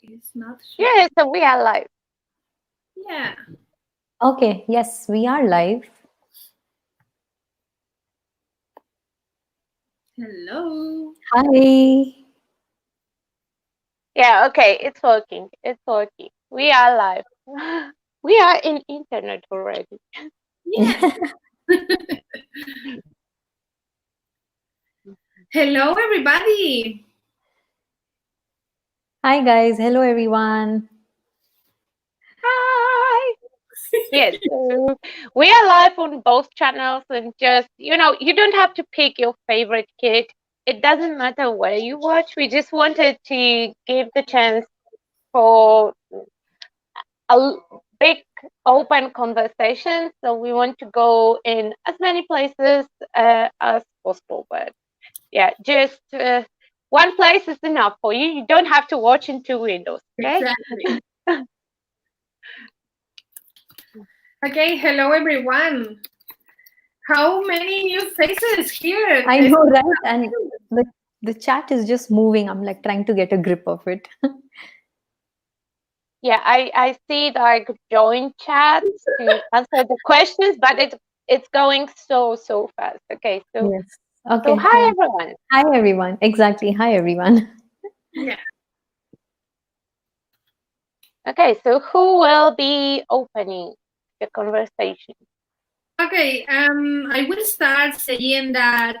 It's not sure. Yeah, so we are live. Yeah. Okay, yes, we are live. Hello. Hi. Yeah, okay, it's working. It's working. We are live. We are in internet already. Yeah. Hello, everybody. Hi, guys. Hello, everyone. Hi. Yes, so we are live on both channels and just, you don't have to pick your favorite kid. It doesn't matter where you watch. We just wanted to give the chance for big open conversation. So we want to go in as many places as possible. But yeah, just one place is enough for you. You don't have to watch in two windows. Okay. Exactly. Okay, hello, everyone. How many new faces here? I know, right? And the chat is just moving. I'm like trying to get a grip of it. Yeah, I see like join chats to answer the questions, but it's going so fast. Okay, Yes. so Okay. hi Yeah. everyone. Hi, everyone. Exactly. Hi, everyone. Yeah. Okay, so who will be opening the conversation? Okay, I will start saying that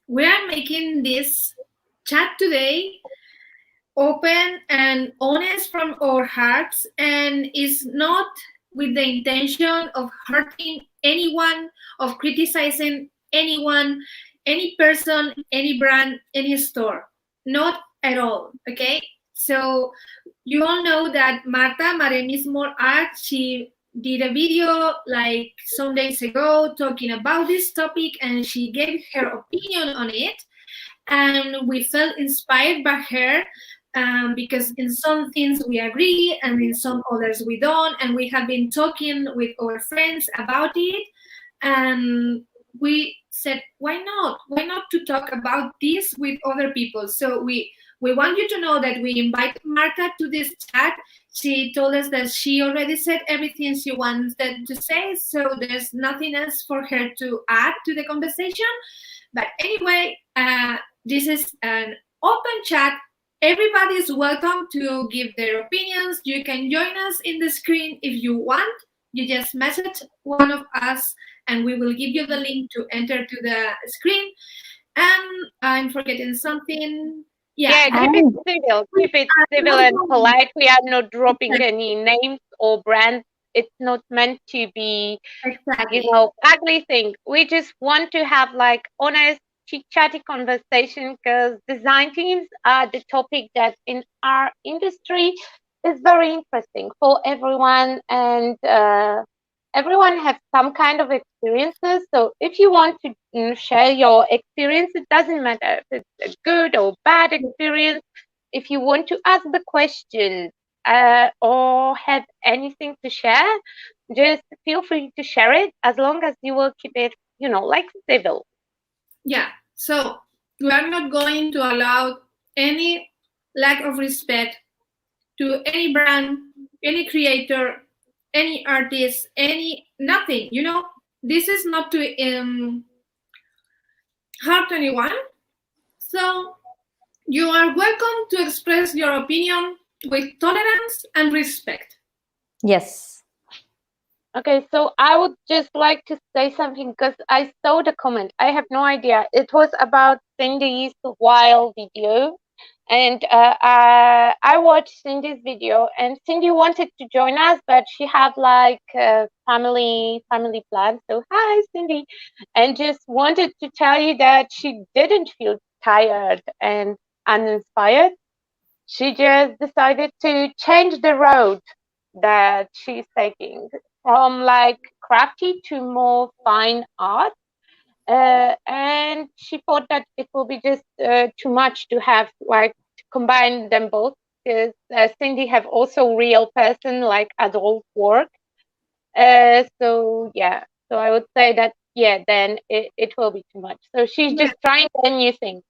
we are making this chat today open and honest from our hearts, and is not with the intention of hurting anyone, of criticizing anyone, any person, any brand, any store. Not at all. Okay, so you all know that Marta Maremismo Art, she did a video like some days ago talking about this topic, and she gave her opinion on it, and we felt inspired by her, because in some things we agree and in some others we don't, and we have been talking with our friends about it, and we said, why not to talk about this with other people. So we want you to know that we invite Marta to this chat. She told us that she already said everything she wanted to say, so there's nothing else for her to add to the conversation. But anyway, this is an open chat. Everybody is welcome to give their opinions. You can join us in the screen if you want. You just message one of us and we will give you the link to enter to the screen. And I'm forgetting something. Yeah, Yeah, there keep it And civil. Keep it are civil not and going. polite. We are not dropping any names or brands. It's not meant to be, Exactly. ugly thing. We just want to have like honest, chit chatty conversation because design teams are the topic that in our industry is very interesting for everyone, and everyone has some kind of experiences. So if you want to share your experience, it doesn't matter if it's a good or bad experience. If you want to ask the question or have anything to share, just feel free to share it as long as you will keep it, like civil. Yeah. So we are not going to allow any lack of respect to any brand, any creator, any artist, any nothing. This is not to hurt anyone. So you are welcome to express your opinion with tolerance and respect. yes. Okay, so I would just like to say something because I saw the comment. I have no idea. It was about Cindy's wild video. And I watched Cindy's video, and Cindy wanted to join us, but she had like family plans. So hi, Cindy, and just wanted to tell you that she didn't feel tired and uninspired. She just decided to change the road that she's taking from like crafty to more fine art, and she thought that it will be just too much to have like to combine them both because Cindy have also real person like adult work. So yeah, so I would say that yeah, then it will be too much. So she's Yeah, just trying a new thing.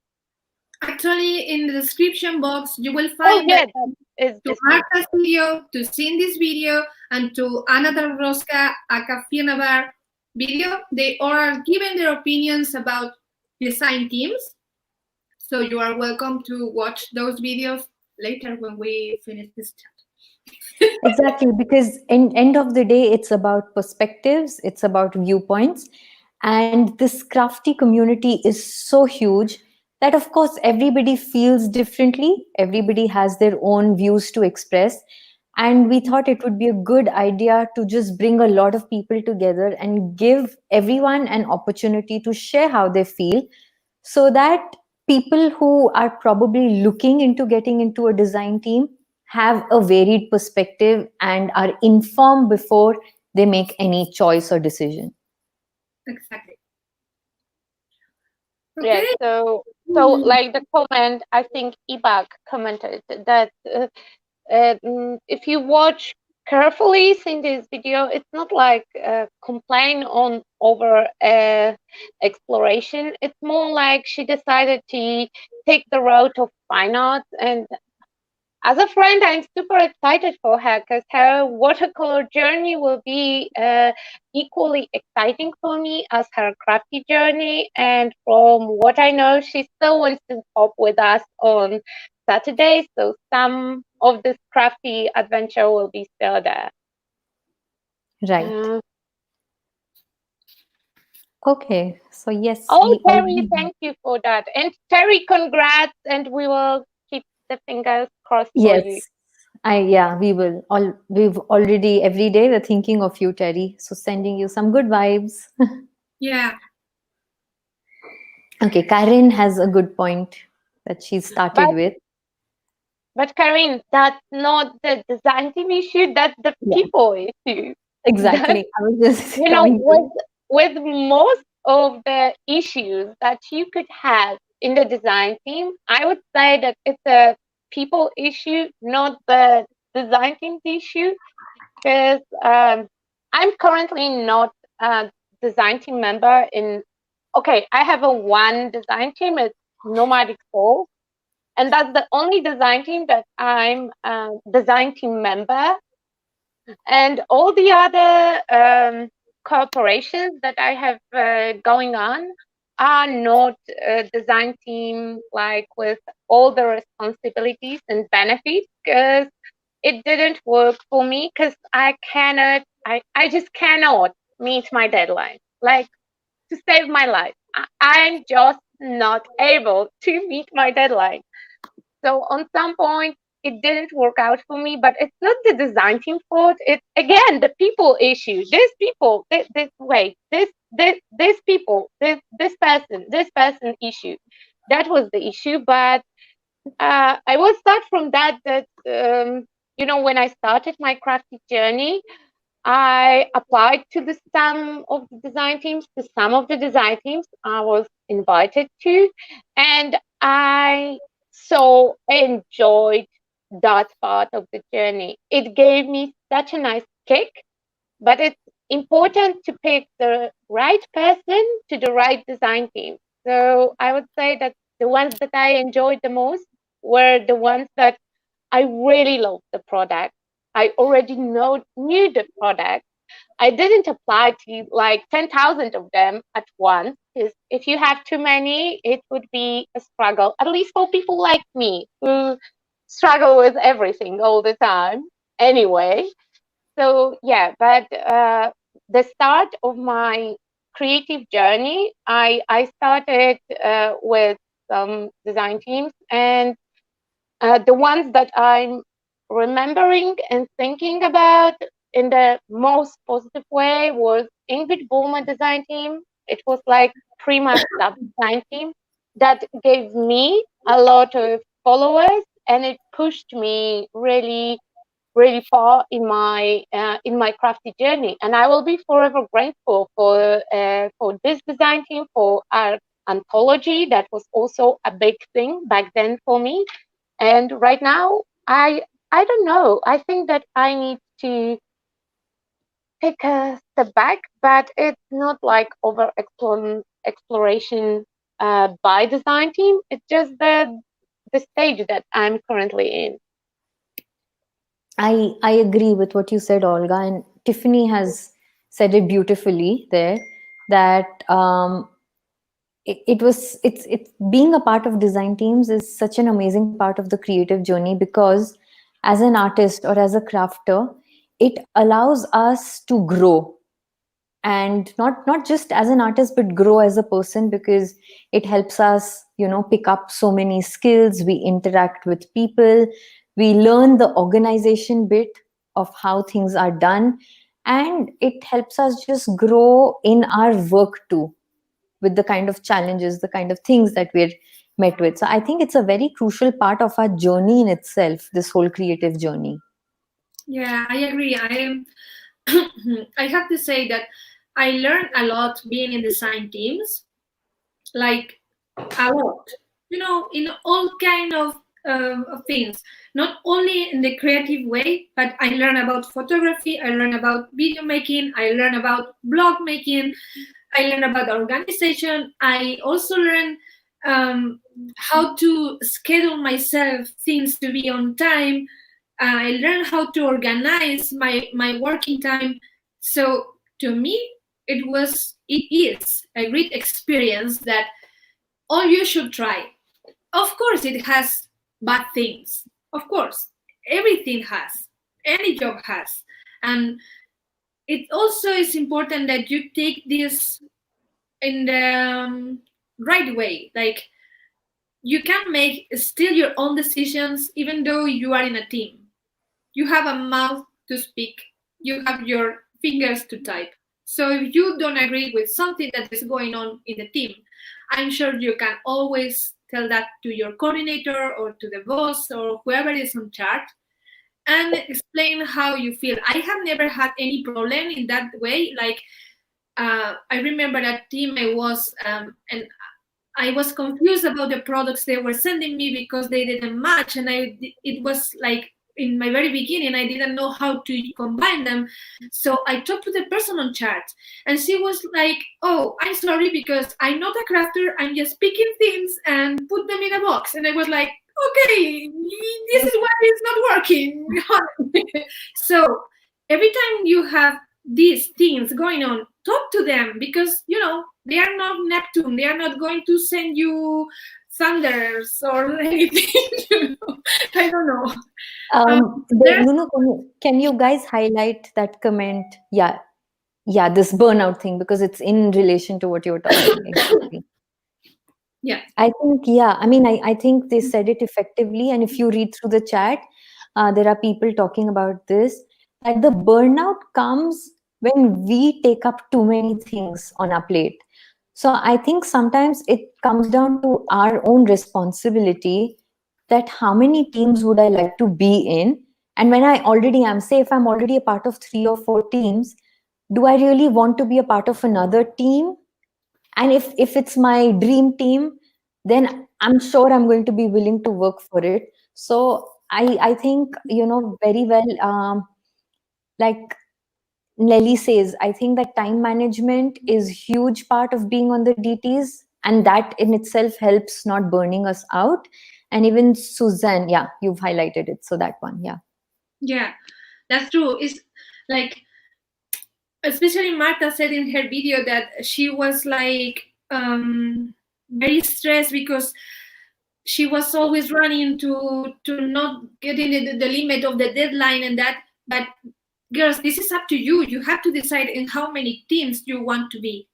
Actually, in the description box, you will Oh find yeah, that that is to just me. Marta's video, to see this video, and to Ana Rosca Acafina Bar video. They all are giving their opinions about design teams. So you are welcome to watch those videos later when we finish this chat. Exactly, because in end of the day, it's about perspectives, it's about viewpoints, and this crafty community is so huge that of course everybody feels differently, everybody has their own views to express, and we thought it would be a good idea to just bring a lot of people together and give everyone an opportunity to share how they feel, so that people who are probably looking into getting into a design team have a varied perspective and are informed before they make any choice or decision. Exactly. Yeah, Okay. so like the comment, I think Ibak commented that if you watch carefully in this video, it's not like complain on over exploration. It's more like she decided to take the road of fine arts, and as a friend, I'm super excited for her because her watercolor journey will be equally exciting for me as her crafty journey. And from what I know, she still wants to pop with us on Saturday. So some of this crafty adventure will be still there. Right. Uh, Okay. So yes, oh, we Terry, already. thank you for that. And Terry, congrats. And we will keep the fingers crossed for you. Yes. We will. We've already every day we're thinking of you, Terry. So sending you some good vibes. Yeah. Okay, Karen has a good point that she started But with. Karine, that's not the design team issue, that's the Yeah, people issue. That, exactly. I was just you know, coming to. with most of the issues that you could have in the design team, I would say that it's a people issue, not the design team's issue. Because I'm currently not a design team member in. Okay, I have a one design team. It's Nomadic Soul, and that's the only design team that I'm a design team member. And all the other corporations that I have going on are not a design team, like with all the responsibilities and benefits, because it didn't work for me, because I just cannot meet my deadline. Like, to save my life, I'm just not able to meet my deadline. So on some point, it didn't work out for me, but it's not the design team fault. It's again the people issue. These people, this people, this person issue. That was the issue. But I will start from that. When I started my crafty journey, I applied to some of the design teams. To some of the design teams I was invited to, and I so enjoyed that part of the journey. It gave me such a nice kick, but it's important to pick the right person to the right design team. So I would say that the ones that I enjoyed the most were the ones that I really loved the product. I already knew the product. I didn't apply to like 10,000 of them at once, because if you have too many, it would be a struggle, at least for people like me who struggle with everything all the time. Anyway, so yeah, but the start of my creative journey, I started with some design teams, and the ones that I'm remembering and thinking about in the most positive way was Ingrid Bulmer design team. It was like Prima sub design team that gave me a lot of followers, and it pushed me really really far in my crafty journey. And I will be forever grateful for this design team, for our anthology. That was also a big thing back then for me. And right now, I don't know. I think that I need to take a step back, but it's not like over exploration by design team. It's just the stage that I'm currently in. I agree with what you said, Olga, and Tiffany has said it beautifully there, that it's being a part of design teams is such an amazing part of the creative journey, because as an artist or as a crafter, it allows us to grow, and not just as an artist but grow as a person, because it helps us, pick up so many skills. We interact with people, we learn the organization bit of how things are done, and it helps us just grow in our work too, with the kind of challenges, the kind of things that we're met with. So I think it's a very crucial part of our journey in itself, this whole creative journey. Yeah, I agree. I have to say that I learned a lot being in design teams, like a lot, in all kind of things, not only in the creative way, but I learned about photography, I learned about video making, I learned about blog making, I learned about organization. I also learned how to schedule myself, things to be on time. I learned how to organize my working time. So to me, it is a great experience that all you should try. Of course, it has bad things. Of course, everything has. Any job has. And it also is important that you take this in the right way. Like, you can make still your own decisions even though you are in a team. You have a mouth to speak. You have your fingers to type. So if you don't agree with something that is going on in the team, I'm sure you can always tell that to your coordinator or to the boss or whoever is in charge, and explain how you feel. I have never had any problem in that way. Like, I remember that team I was, and I was confused about the products they were sending me because they didn't match, and it was like in my very beginning I didn't know how to combine them. So I talked to the person on chat, and she was like, "Oh, I'm sorry, because I'm not a crafter. I'm just picking things and put them in a box." And I was like, "Okay, this is why it's not working." So every time you have these things going on, talk to them, because they are not Neptune. They are not going to send you thunders or anything. I don't know. Nuno, can you guys highlight that comment? Yeah, this burnout thing, because it's in relation to what you were talking. Exactly. Yeah, I think, I think they said it effectively. And if you read through the chat, there are people talking about this, that the burnout comes when we take up too many things on our plate. So I think sometimes it comes down to our own responsibility, that how many teams would I like to be in? And when I already am, say if I'm already a part of 3 or 4 teams, do I really want to be a part of another team? And if it's my dream team, then I'm sure I'm going to be willing to work for it. So I think, very well, like Nelly says, I think that time management is huge part of being on the DTs, and that in itself helps not burning us out. And even Suzanne, yeah, you've highlighted it. So that one, yeah, that's true. It's like, especially Marta said in her video that she was like very stressed because she was always running to not getting the limit of the deadline and that. But girls, this is up to you. You have to decide in how many teams you want to be.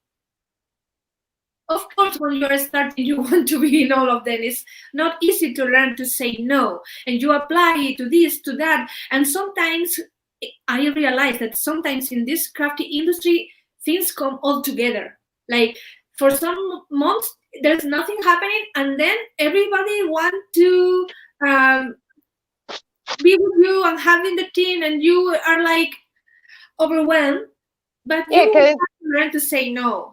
Of course, when you're starting, you want to be in all of them. It's not easy to learn to say no, and you apply to this, to that, and sometimes I realize that sometimes in this crafty industry, things come all together. Like, for some months, there's nothing happening, and then everybody wants to be with you and having the team, and you are like overwhelmed. But you have to learn to say no.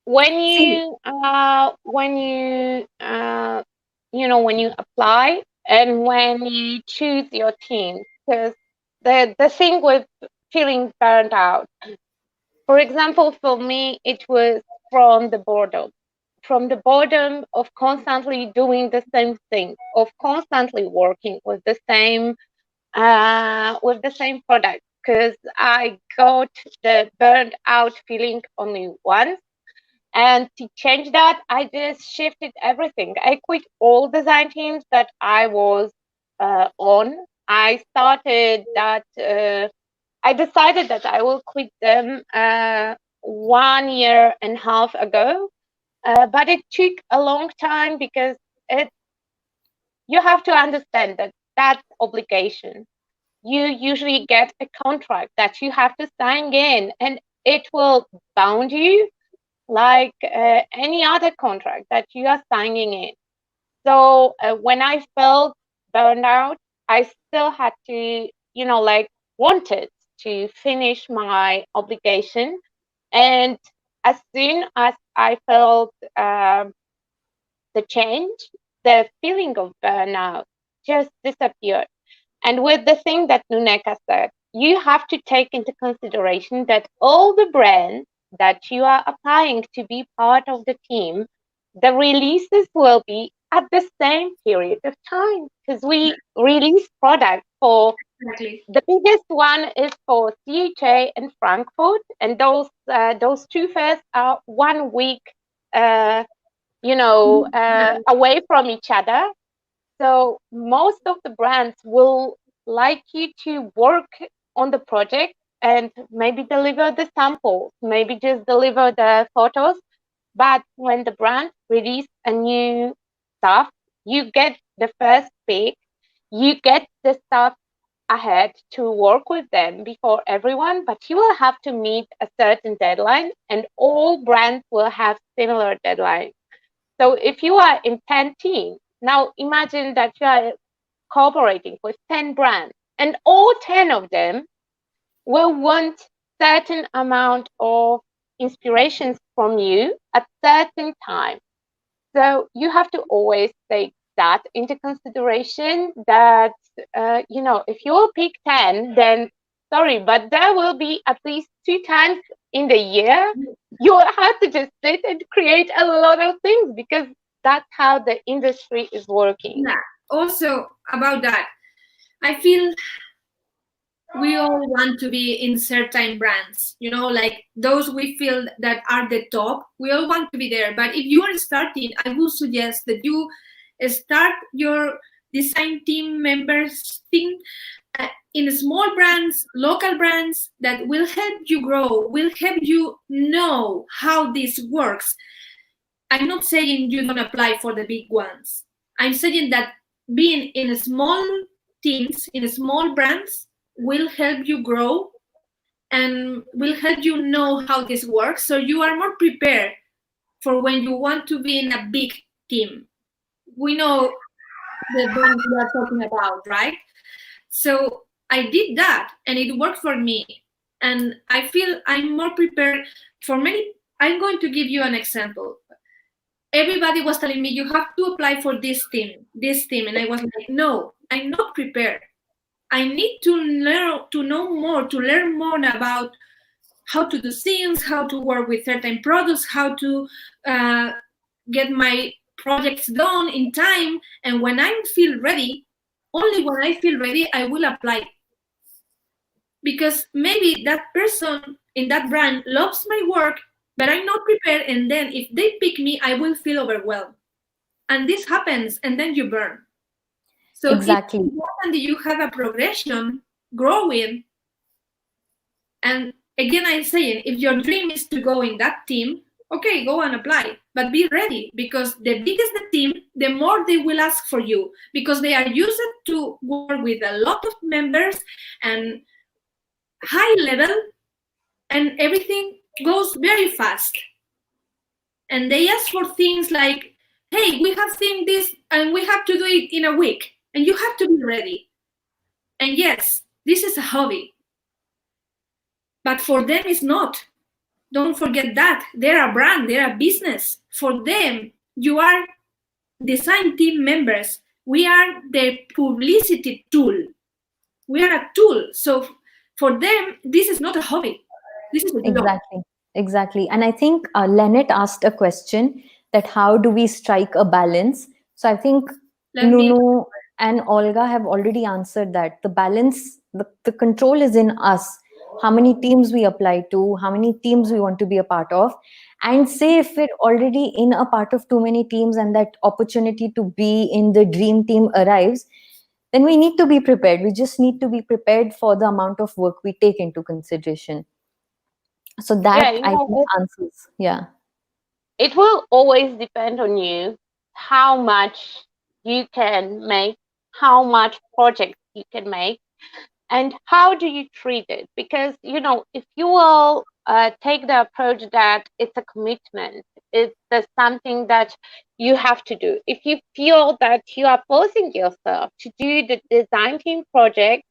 When you when you apply and when you choose your team, because the thing with feeling burned out, for example, for me, it was from the boredom, from the boredom of constantly doing the same thing, of constantly working with the same product, because I got the burned out feeling only once. And to change that, I just shifted everything. I quit all design teams that I was on. I started that. I decided that I will quit them 1.5 years ago, but it took a long time because you have to understand that that's obligation. You usually get a contract that you have to sign in, and it will bound you like any other contract that you are signing in. So when I felt burned out, I still had to, wanted to finish my obligation. And as soon as I felt the change, the feeling of burnout just disappeared. And with the thing that Nuneka said, you have to take into consideration that all the brands that you are applying to be part of the team, the releases will be at the same period of time, because we release products for the biggest one is for CHA and Frankfurt, and those two fairs are 1 week away from each other. So most of the brands will like you to work on the project and maybe deliver the samples, maybe just deliver the photos. But when the brand release a new stuff, you get the first pick, you get the stuff ahead to work with them before everyone, but you will have to meet a certain deadline, and all brands will have similar deadlines. So if you are in 10 teams, now imagine that you are cooperating with 10 brands, and all 10 of them will want certain amount of inspirations from you at certain time. So you have to always take that into consideration, that if you will pick 10, then sorry, but there will be at least 2 times in the year you will have to just sit and create a lot of things, because that's how the industry is working. Yeah. Also about that, I feel we all want to be in certain brands, like those we feel that are the top. We all want to be there. But if you are starting, I would suggest that you start your design team members thing in small brands, local brands that will help you grow, will help you know how this works. I'm not saying you don't apply for the big ones. I'm saying that being in small teams, in small brands, will help you grow and will help you know how this works, so you are more prepared for when you want to be in a big team. We know the brand we are talking about, right? So I did that and it worked for me, and I feel I'm more prepared for many. I'm going to give you an example. Everybody was telling me you have to apply for this team, and I was like, no, I'm not prepared. I need to know more, to learn more about how to do things, how to work with certain products, how to get my projects done in time. And when I feel ready, only when I feel ready, I will apply. Because maybe that person in that brand loves my work, but I'm not prepared. And then if they pick me, I will feel overwhelmed. And this happens, and then you burn. So exactly. it's important that you have a progression growing. And again, I'm saying, if your dream is to go in that team, okay, go and apply, but be ready, because the bigger the team, the more they will ask for you, because they are used to work with a lot of members and high level, and everything goes very fast. And they ask for things like, hey, we have seen this and we have to do it in a week, and you have to be ready. And yes, this is a hobby, but for them it's not. Don't forget that. They're a brand, they're a business. For them, you are design team members. We are the publicity tool. We are a tool. So for them, this is not a hobby. This is a job. Exactly. And I think Lynette asked a question that how do we strike a balance. So I think Let me- Nunu and Olga have already answered that. The balance, the control is in us. How many teams we apply to, how many teams we want to be a part of. And say if we're already in a part of too many teams and that opportunity to be in the dream team arrives, then we need to be prepared. We just need to be prepared for the amount of work we take into consideration. So that I think answers. Yeah. It will always depend on you how much you can make, how much project you can make, and how do you treat it. Because, you know, if you will take the approach that it's a commitment, it's something that you have to do. If you feel that you are forcing yourself to do the design team project,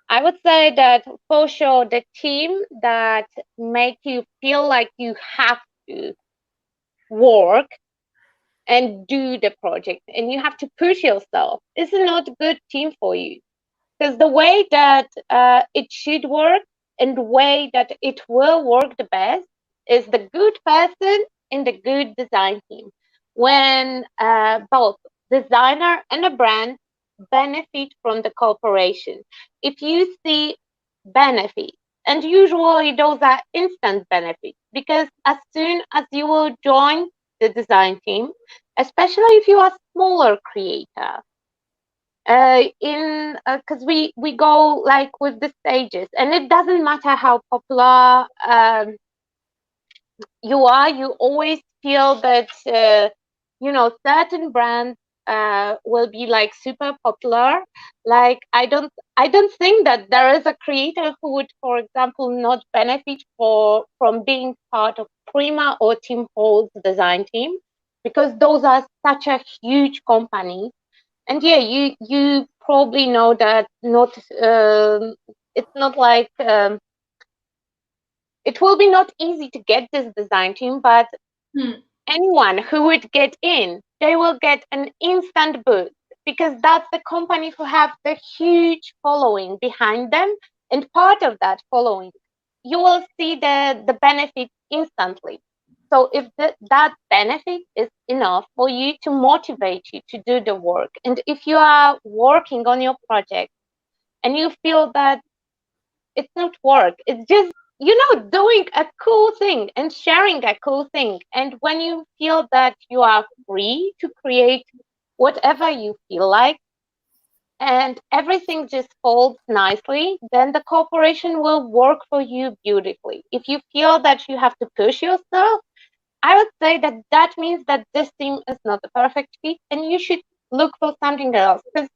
I would say that for sure the team that make you feel like you have to work and do the project and you have to push yourself is not a good team for you. Because the way that it should work and the way that it will work the best is the good person in the good design team. When both designer and a brand benefit from the cooperation. If you see benefit, and usually those are instant benefits, because as soon as you will join the design team, especially if you are a smaller creator, because we go like with the stages, and it doesn't matter how popular you are, you always feel that certain brands will be like super popular. Like I don't think that there is a creator who would, for example, not benefit from being part of Prima or Tim Holtz design team, because those are such a huge company. And yeah, you probably know that not it's not like it will be not easy to get this design team, but anyone who would get in, they will get an instant boost, because that's the company who have the huge following behind them, and part of that following, you will see the benefit instantly. So if that benefit is enough for you to motivate you to do the work, and if you are working on your project and you feel that it's not work, it's just, doing a cool thing and sharing a cool thing. And when you feel that you are free to create whatever you feel like, and everything just folds nicely, then the cooperation will work for you beautifully. If you feel that you have to push yourself, I would say that means that this team is not the perfect fit and you should look for something else. Because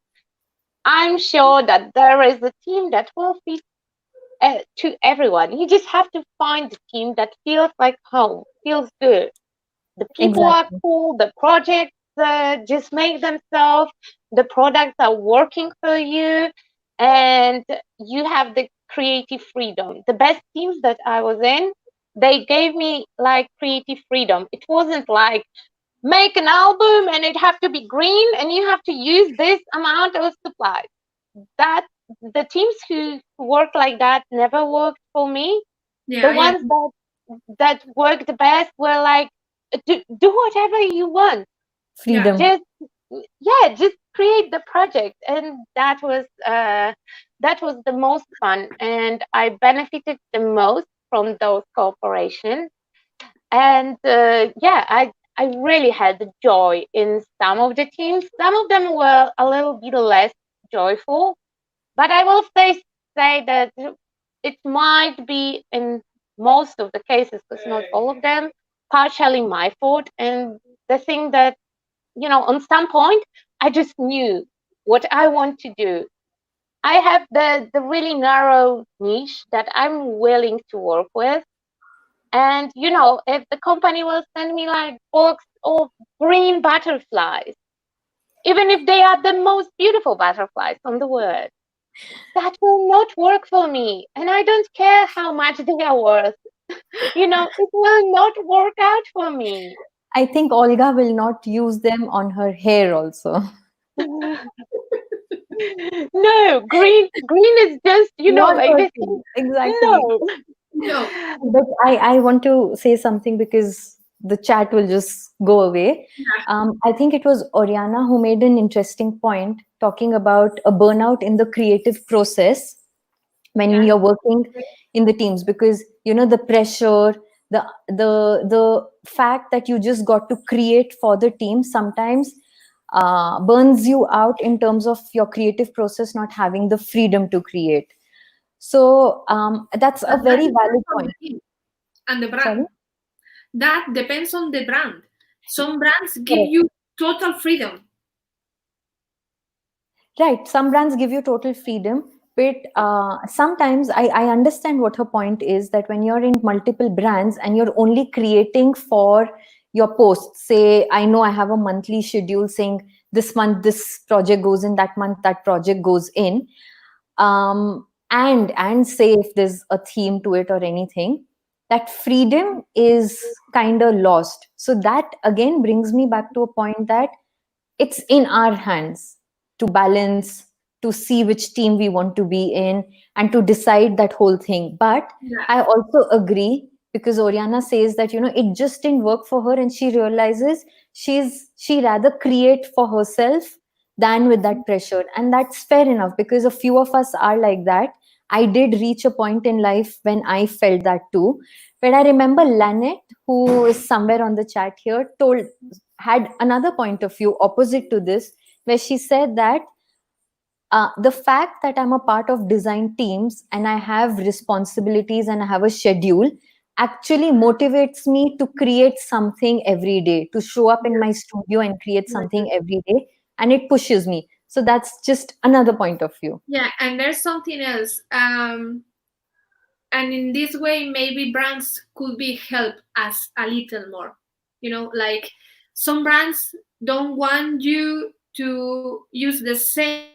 I'm sure that there is a team that will fit to everyone. You just have to find the team that feels like home, feels good. The people are cool, the projects just make themselves, the products are working for you, and you have the creative freedom. The best teams that I was in, they gave me like creative freedom. It wasn't like make an album and it have to be green and you have to use this amount of supplies. That the teams who work like that never worked for me. The ones that worked the best were like, do whatever you want. Freedom. Just create the project, and that was the most fun, and I benefited the most from those cooperations. And I really had the joy in some of the teams. Some of them were a little bit less joyful, but I will say that it might be in most of the cases, because not all of them, partially my fault. And the thing that, on some point, I just knew what I want to do. I have the really narrow niche that I'm willing to work with. And, if the company will send me like box of green butterflies, even if they are the most beautiful butterflies on the world, that will not work for me. And I don't care how much they are worth. It will not work out for me. I think Olga will not use them on her hair also. No, green is just, exactly. No. No. But I want to say something, because the chat will just go away. I think it was Oriana who made an interesting point talking about a burnout in the creative process when Yeah. you're working in the teams, because the pressure, the fact that you just got to create for the team sometimes burns you out in terms of your creative process not having the freedom to create. So that's a But that very depends valid on point. the team and the Sorry? brand. That depends on the brand. Some brands give Correct. you total freedom. Right. Some brands give you total freedom, but sometimes I understand what her point is, that when you're in multiple brands and you're only creating for your posts, say, I know I have a monthly schedule saying this month this project goes in, that month that project goes in, and say if there's a theme to it or anything, that freedom is kind of lost. So that again brings me back to a point that it's in our hands to balance, to see which team we want to be in, and to decide that whole thing. But Yeah. I also agree, because Oriana says that it just didn't work for her, and she realizes she rather create for herself than with that pressure. And that's fair enough, because a few of us are like that. I did reach a point in life when I felt that too. But I remember Lanet, who is somewhere on the chat here, had another point of view opposite to this, where she said that the fact that I'm a part of design teams and I have responsibilities and I have a schedule actually motivates me to create something every day, to show up in my studio and create something every day, and it pushes me. So that's just another point of view. Yeah, and there's something else. And in this way, maybe brands could be helped us a little more. Like some brands don't want you to use the same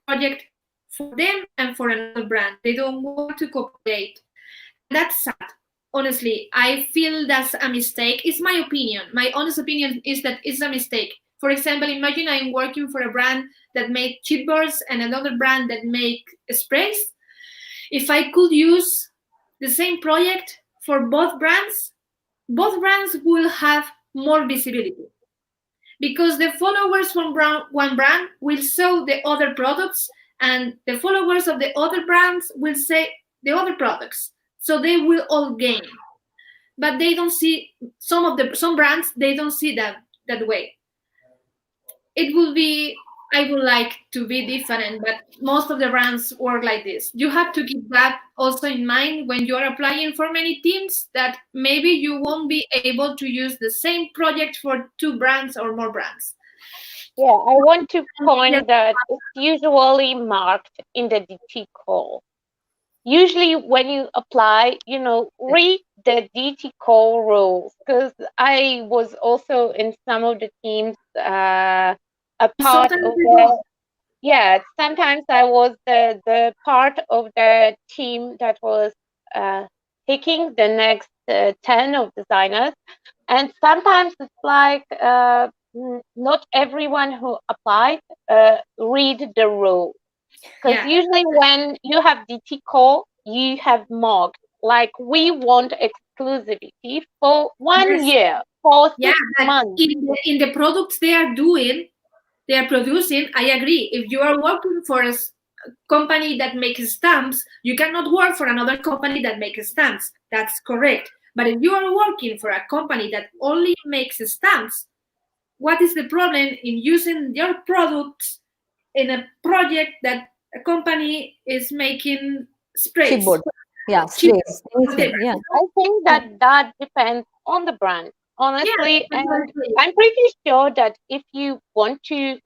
project for them and for another brand. They don't want to cooperate. And that's sad. Honestly, I feel that's a mistake. It's my opinion. My honest opinion is that it's a mistake. For example, imagine I'm working for a brand that make chipboards and another brand that make sprays. If I could use the same project for both brands will have more visibility, because the followers from one brand will show the other products, and the followers of the other brands will say the other products, so they will all gain. But they don't see, some brands, they don't see that way. It will be, I would like to be different, but most of the brands work like this. You have to keep that also in mind when you're applying for many teams, that maybe you won't be able to use the same project for 2 brands or more brands. Yeah, I want to point that it's usually marked in the DT call. Usually when you apply, read the DT call rules, because I was also in some of the teams, a part of the, sometimes I was the part of the team that was picking the next 10 of designers. And sometimes it's like not everyone who applied read the rule. Because usually when you have DT call, you have marked, like, we want exclusivity for 1 year, for 6 months. In the products they are producing, I agree. If you are working for a company that makes stamps, you cannot work for another company that makes stamps. That's correct. But if you are working for a company that only makes stamps, what is the problem in using your products in a project that a company is making sprays? Chipboard. Yeah, sprays. Yeah. I think that depends on the brand, honestly. And I'm pretty sure that if you want to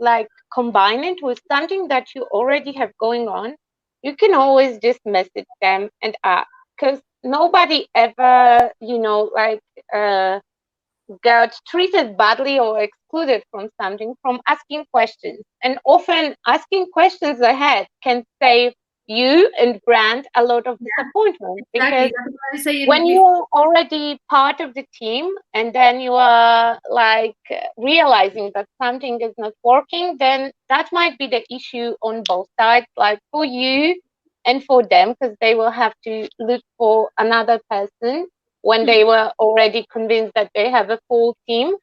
combine it with something that you already have going on, you can always just message them and ask, because nobody ever, got treated badly or excluded from something from asking questions. And often asking questions ahead can save you and brand a lot of disappointment, because when you are already part of the team and then you are realizing that something is not working, then that might be the issue on both sides, like for you and for them, because they will have to look for another person when they were already convinced that they have a full team.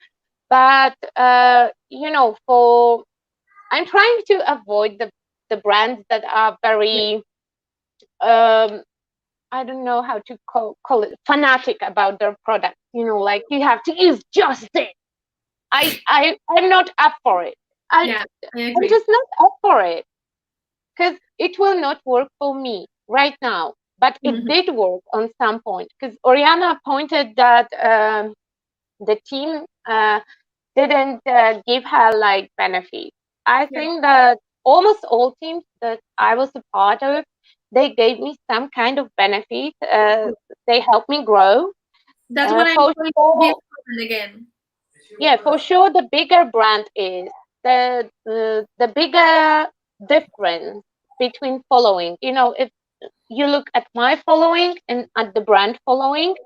But I'm trying to avoid the brands that are very I don't know how to call it, fanatic about their product. Like you have to use just it. I'm not up for it. I I'm agree. just not up for it because it will not work for me right now. But it did work on some point because Oriana pointed that the team didn't give her like benefits. I think that almost all teams that I was a part of, they gave me some kind of benefit. They helped me grow. That's what I'm For going sure, to again. yeah, for sure, the bigger brand is the bigger difference between following. If you look at my following and at the brand following,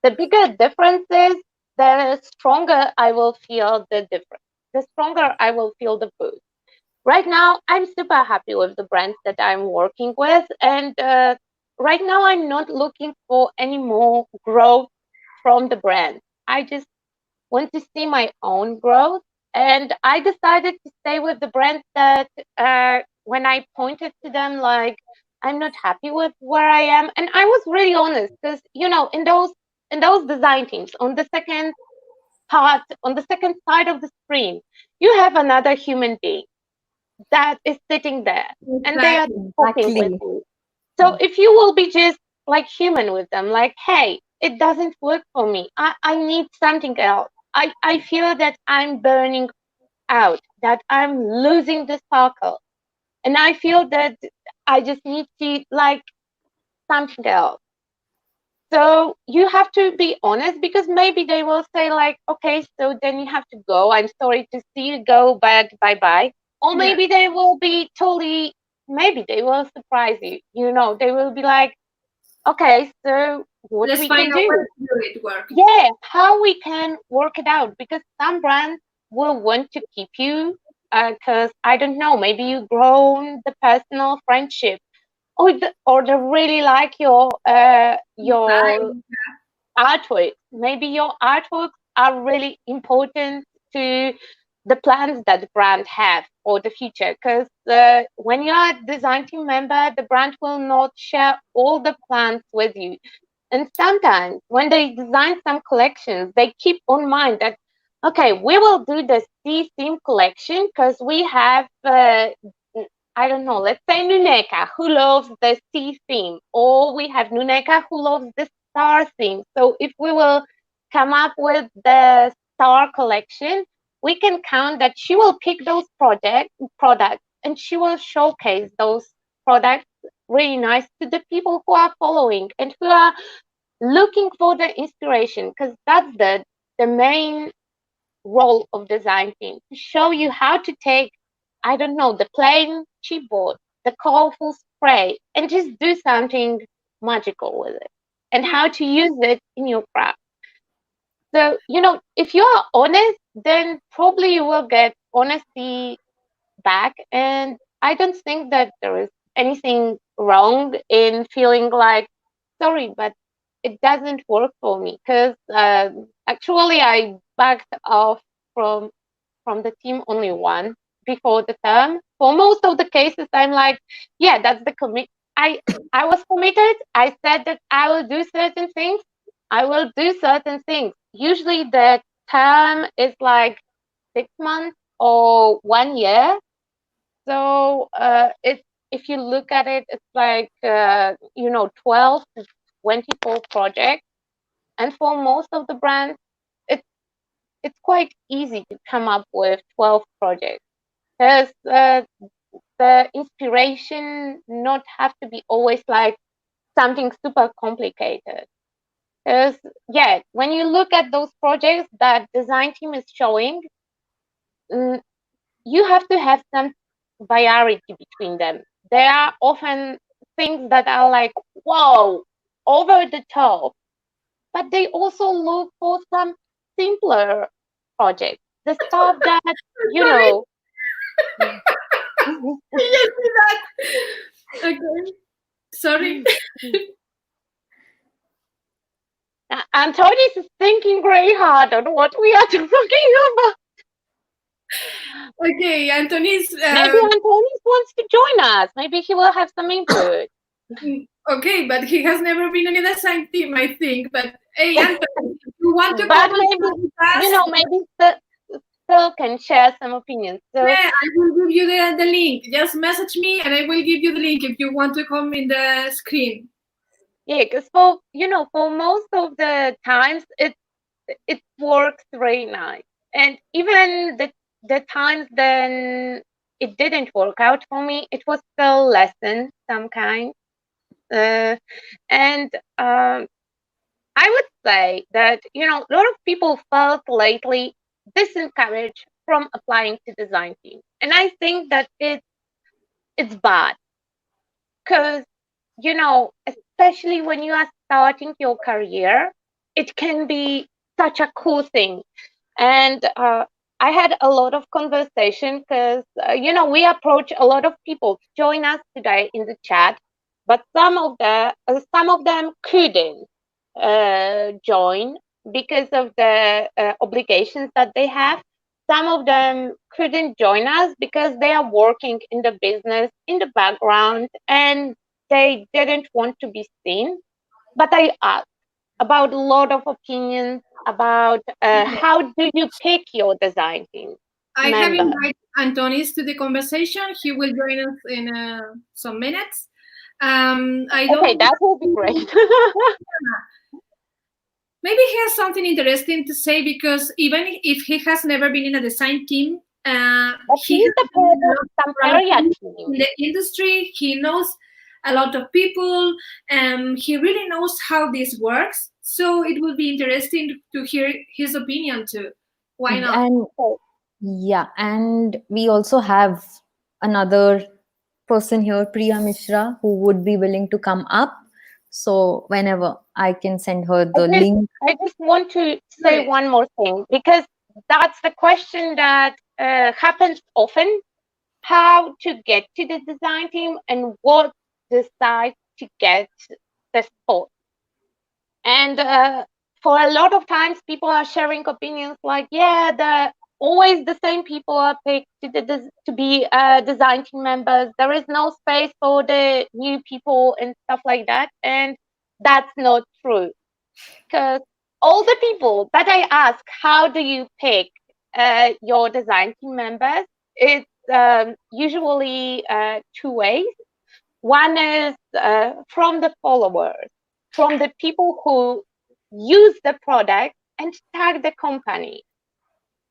the bigger difference is, the stronger I will feel the difference. The stronger I will feel the boost. Right now, I'm super happy with the brands that I'm working with, and right now I'm not looking for any more growth from the brand. I just want to see my own growth, and I decided to stay with the brands that when I pointed to them, like, I'm not happy with where I am, and I was really honest, because in those design teams, on the second side of the screen, you have another human being that is sitting there, and they are talking with Exactly. you. So if you will be just like human with them, like, hey, it doesn't work for me, I need something else, I feel that I'm burning out, that I'm losing the sparkle, and I feel that I just need to like something else. So you have to be honest, because maybe they will say like, okay, so then you have to go. I'm sorry to see you go, but bye bye. Or maybe they will be totally, maybe they will surprise you. They will be like, okay, so what Let's we find can out do? where to do it work. Yeah, how we can work it out, because some brands will want to keep you, because I don't know, maybe you grown the personal friendship, or they really like your Right. artwork. Maybe your artworks are really important to the plans that the brand have for the future. Because when you're a design team member, the brand will not share all the plans with you. And sometimes when they design some collections, they keep on mind that, okay, we will do the C theme collection because we have, I don't know, let's say Nuneka, who loves the C theme, or we have Nuneka who loves the star theme. So if we will come up with the star collection, we can count that she will pick those products, and she will showcase those products really nice to the people who are following and who are looking for the inspiration, because that's the main role of design team, to show you how to take, I don't know, the plain chipboard, the colorful spray, and just do something magical with it, and how to use it in your craft. So, if you are honest, then probably you will get honesty back. And I don't think that there is anything wrong in feeling like, sorry, but it doesn't work for me. Because actually, I backed off from the team only once before the term. For most of the cases, I'm like, yeah, that's the commit. I was committed. I said that I will do certain things. I will do certain things. Usually, the term is like 6 months or 1 year. So if you look at it, it's like 12 to 24 projects, and for most of the brands, it's quite easy to come up with 12 projects, because the inspiration not have to be always like something super complicated. Because yeah, when you look at those projects that design team is showing, you have to have some variety between them. There are often things that are like, whoa, over the top, but they also look for some simpler projects. The stuff that, you Sorry. know. Yes, that. Okay. Sorry. Antonis is thinking very hard on what we are talking about. Okay, Anthony's. Maybe Antonis wants to join us. Maybe he will have some input. Okay, but he has never been in the same team, I think. But hey, Anthony, if you want to But come maybe, with us, you know, maybe Phil can share some opinions. So yeah, I will give you the link. Just message me and I will give you the link if you want to come in the screen. yeah, because for most of the times it works very nice, and even the times then it didn't work out for me, it was still lesson some kind, and I would say that a lot of people felt lately disencouraged from applying to design team, and I think that it's bad because especially when you are starting your career, it can be such a cool thing. And I had a lot of conversation because we approach a lot of people to join us today in the chat, but some of them couldn't join because of the obligations that they have. Some of them couldn't join us because they are working in the business in the background and they didn't want to be seen. But I asked about a lot of opinions about how do you pick your design team I have member. invited Antonis to the conversation. He will join us in some minutes. Okay, that will be great. Maybe he has something interesting to say because even if he has never been in a design team, But he he's has the part of some area team. in the industry. He knows a lot of people, and he really knows how this works. So it would be interesting to hear his opinion too. Why not? And yeah, and we also have another person here, Priya Mishra, who would be willing to come up. So whenever I can send her the link. I just want to say one more thing, because that's the question that happens often: how to get to the design team and what decides to get the spot. And for a lot of times, people are sharing opinions like, yeah, always the same people are picked to be design team members. There is no space for the new people and stuff like that. And that's not true, because all the people that I ask, how do you pick your design team members? It's usually two ways. One is from the followers, from the people who use the product and tag the company.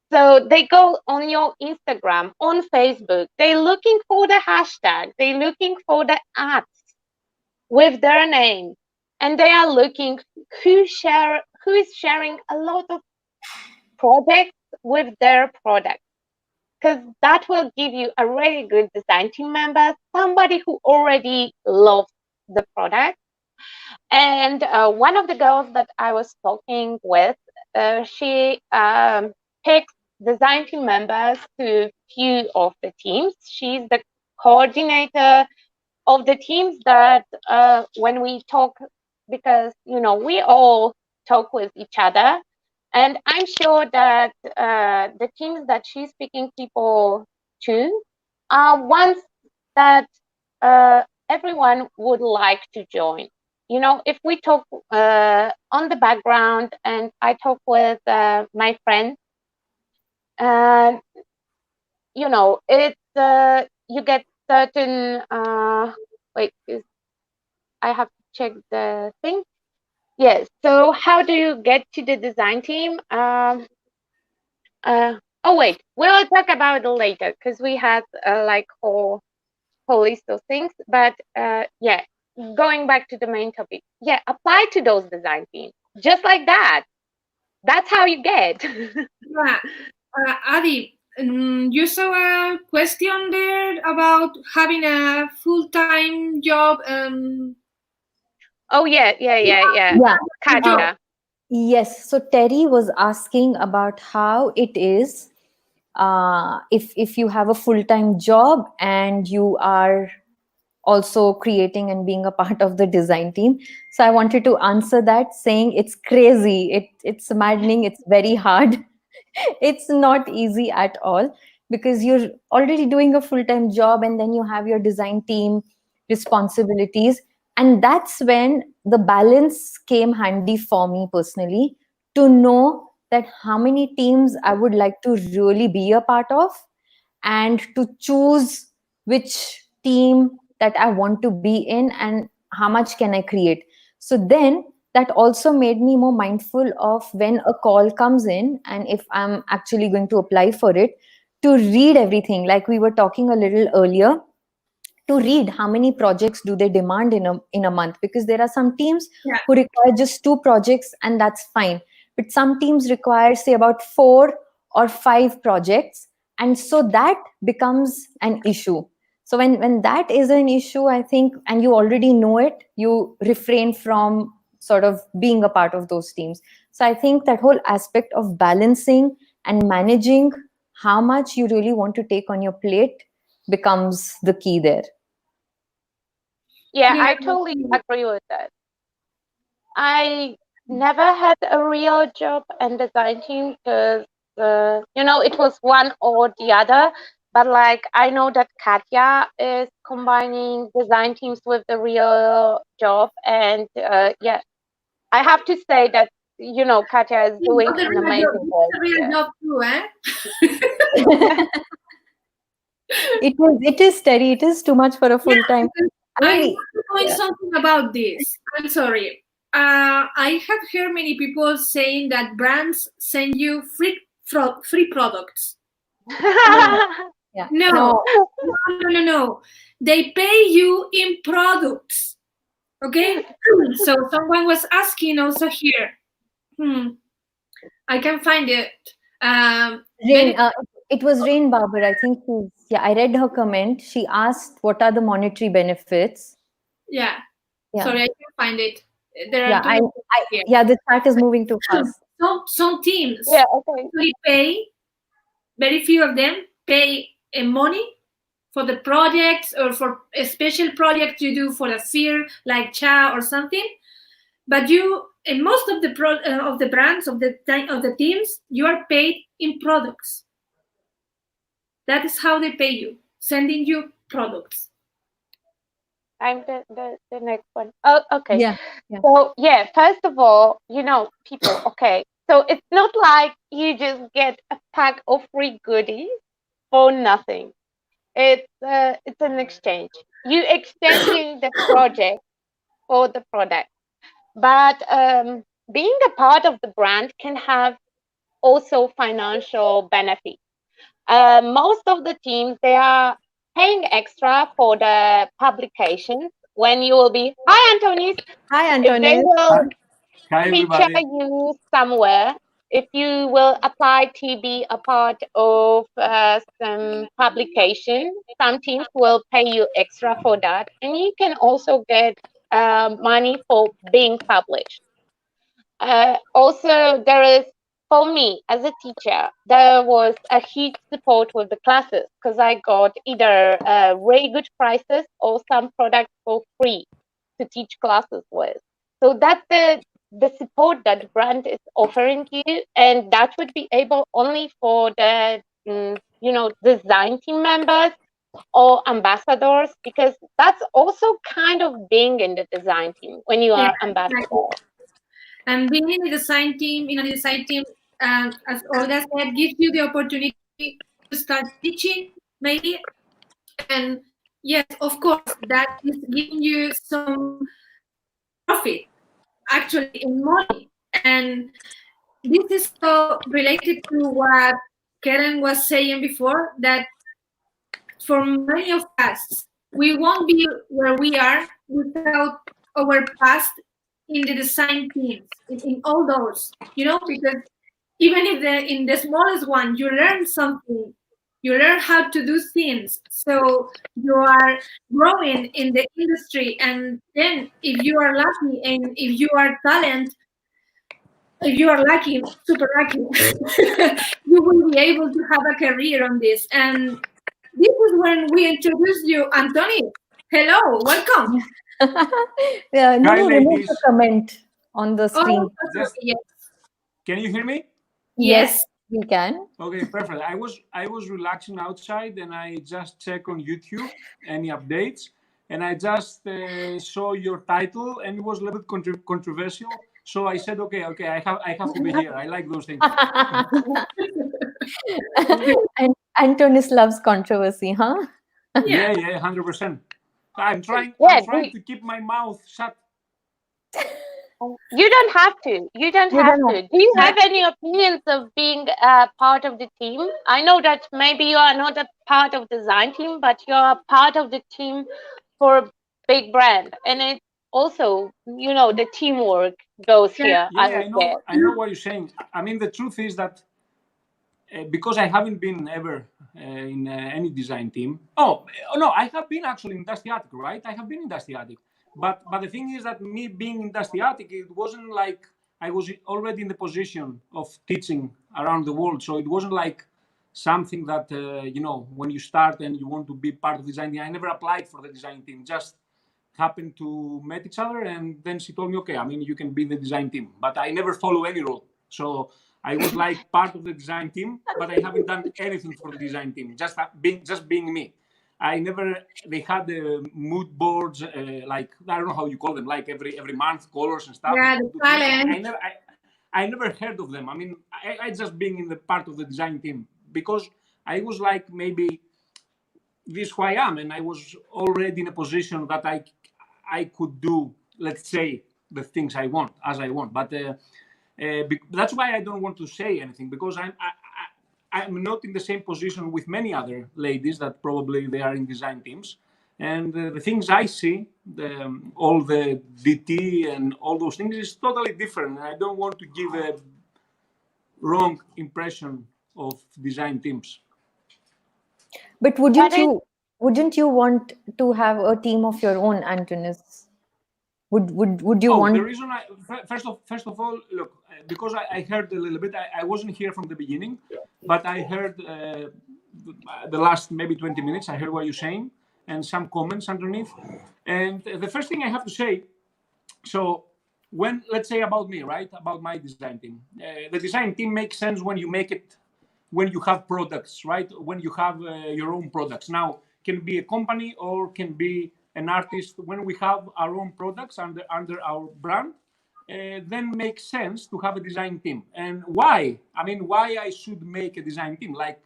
So they go on your Instagram, on Facebook, they're looking for the hashtag, they're looking for the ads with their name, and they are looking who is sharing a lot of projects with their product, because that will give you a really good design team member, somebody who already loves the product. And one of the girls that I was talking with, she picks design team members to few of the teams. She's the coordinator of the teams that when we talk, because we all talk with each other, and I'm sure that the teams that she's picking people to are ones that everyone would like to join. If we talk on the background and I talk with my friends, it's you get certain wait, I have to check the thing. Yes. So how do you get to the design team? Oh wait, we'll talk about it later because we had like whole list of things. But yeah, going back to the main topic. Yeah, apply to those design teams just like that. That's how you get. Yeah. Adi, you saw a question there about having a full-time job. Oh yeah. Katja. Yes. So Terry was asking about how it is if you have a full-time job and you are also creating and being a part of the design team. So I wanted to answer that saying it's crazy, it's maddening, it's very hard. It's not easy at all, because you're already doing a full-time job and then you have your design team responsibilities. And that's when the balance came handy for me personally, to know that how many teams I would like to really be a part of, and to choose which team that I want to be in and how much can I create. So then that also made me more mindful of when a call comes in, and if I'm actually going to apply for it, to read everything, like we were talking a little earlier, to read how many projects do they demand in a month, because there are some teams Yeah. who require just 2 projects and that's fine, but some teams require say about 4 or 5 projects, and so that becomes an issue. So when that is an issue, I think, and you already know it, you refrain from sort of being a part of those teams. So I think that whole aspect of balancing and managing how much you really want to take on your plate becomes the key there. Yeah, Yeah. I totally agree with that. I never had a real job in design team because, it was one or the other. But like, I know that Katja is combining design teams with the real job. And yeah, I have to say that, Katja is doing Not the an real amazing job. work. It's a real Yeah. job too, eh? It is, Terry. It is too much for a full time. I I mean, want to point something about this. I'm sorry. I have heard many people saying that brands send you free products. yeah. No. No. They pay you in products. Okay? So someone was asking also here. I can find it. Rain, it was Rain Barber. I think I read her comment. She asked, "What are the monetary benefits?" Yeah. Yeah. Sorry, I can't find it. There are Yeah, the chat is moving too fast. Some teams Yeah, okay. actually pay, very few of them pay money for the projects or for a special project you do for a fair like CHA or something. But in most of the brands of the teams, you are paid in products. That is how they pay you, sending you products. I'm the next one. Oh, okay. Yeah. So yeah, first of all, people, okay. So it's not like you just get a pack of free goodies for nothing. It's an exchange. You exchanging the project for the product. But being a part of the brand can have also financial benefits. Most of the teams, they are paying extra for the publications when you will be, hi Antonis. Hi, If they Antonis. will Hi, feature everybody. you somewhere, if you will apply to be a part of some publication, some teams will pay you extra for that. And you can also get money for being published. Also, there is, for me as a teacher, there was a huge support with the classes because I got either very good prices or some products for free to teach classes with. So that's the support that the brand is offering you, and that would be able only for the design team members or ambassadors, because that's also kind of being in the design team when you are ambassador. Exactly. And being in a design team, as Olga said, gives you the opportunity to start teaching, maybe. And yes, of course, that is giving you some profit, actually, in money. And this is so related to what Karen was saying before, that for many of us, we won't be where we are without our past in the design teams, in all those, because even if in the smallest one, you learn something, you learn how to do things. So you are growing in the industry. And then if you are lucky and if you are lucky, super lucky, you will be able to have a career on this. And this is when we introduced you, Anthony. Hello, welcome. Yeah, Hi, Nunu, remove ladies. the comment on the screen. Oh, Just yes. can you hear me? Yes. We can. Okay, perfect. I was relaxing outside and I just check on YouTube any updates, and I just saw your title and it was a little bit controversial. So I said, okay, I have to be here. I like those things. And Antonis loves controversy, huh? Yeah, 100%. I'm trying Yeah, to keep my mouth shut. you don't have to. You don't You have don't to. Do you have any opinions of being part of the team? I know that maybe you are not a part of the design team, but you're a part of the team for a big brand, and it also, the teamwork goes here. I Yeah, would say. I know what you're saying. I mean, the truth is that because I haven't been ever in any design team. Oh no, I have been actually in Dusty Attic, right? I have been in Dusty Attic, but the thing is that me being in Dusty Attic, it wasn't like I was already in the position of teaching around the world, so it wasn't like something that when you start and you want to be part of the design team. I never applied for the design team, just happened to meet each other, and then she told me, okay, I mean, you can be in the design team, but I never follow any role. So I was like part of the design team, but I haven't done anything for the design team. Just being me. I never. They had the mood boards, like I don't know how you call them, like every month, colors and stuff. Yeah, the challenge. I never heard of them. I mean, I just being in the part of the design team because I was like maybe this who I am, and I was already in a position that I could do, let's say, the things I want as I want. But that's why I don't want to say anything, because I'm not in the same position with many other ladies that probably they are in design teams. And the things I see, all the DT and all those things is totally different. I don't want to give a wrong impression of design teams. But wouldn't you want to have a team of your own, Antonis? Would you want? The reason first of all, look, because I heard a little bit. I wasn't here from the beginning, but I heard the last maybe 20 minutes. I heard what you're saying and some comments underneath. And the first thing I have to say, so when, let's say about me, right, about my design team, the design team makes sense when you make it, when you have products, right, when you have your own products. Now, can be a company or can be an artist. When we have our own products under our brand, then makes sense to have a design team. And why? I mean, why I should make a design team like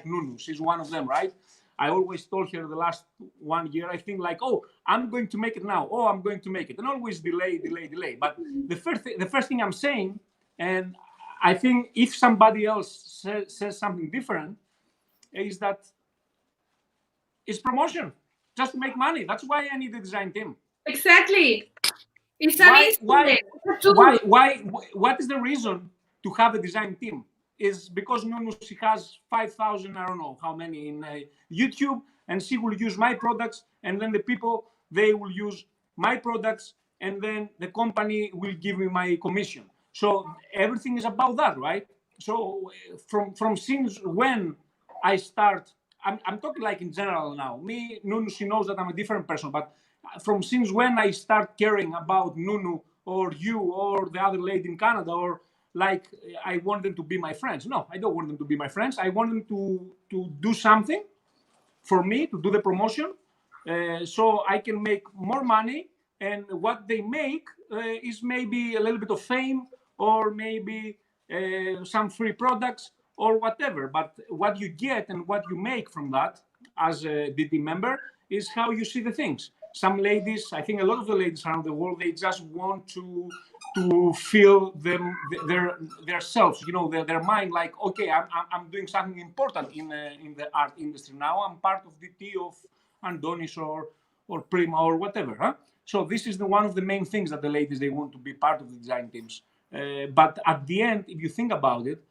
Nunu? She's one of them, right? I always told her the last 1 year, I think like, oh, I'm going to make it now. Oh, I'm going to make it. And always delay. But the first thing I'm saying, and I think if somebody else says something different, is that it's promotion, just to make money. That's why I need a design team. Exactly. It's an instrument. What is the reason to have a design team? Is because Nunu, she has 5,000, I don't know how many in YouTube, and she will use my products, and then the people, they will use my products, and then the company will give me my commission. So everything is about that, right? So from since when I start, I'm talking like in general now. Me, Nunu, she knows that I'm a different person, but from since when I start caring about Nunu or you or the other lady in Canada, or like I want them to be my friends. No, I don't want them to be my friends. I want them to do something for me, to do the promotion, so I can make more money. And what they make is maybe a little bit of fame, or maybe some free products or whatever. But what you get and what you make from that as a DT member is how you see the things. Some ladies, I think a lot of the ladies around the world, they just want to feel their selves, their mind, like, okay, I'm doing something important in the art industry now. I'm part of DT of Andonis or Prima or whatever. Huh? So this is one of the main things that the ladies, they want to be part of the design teams. But at the end, if you think about it,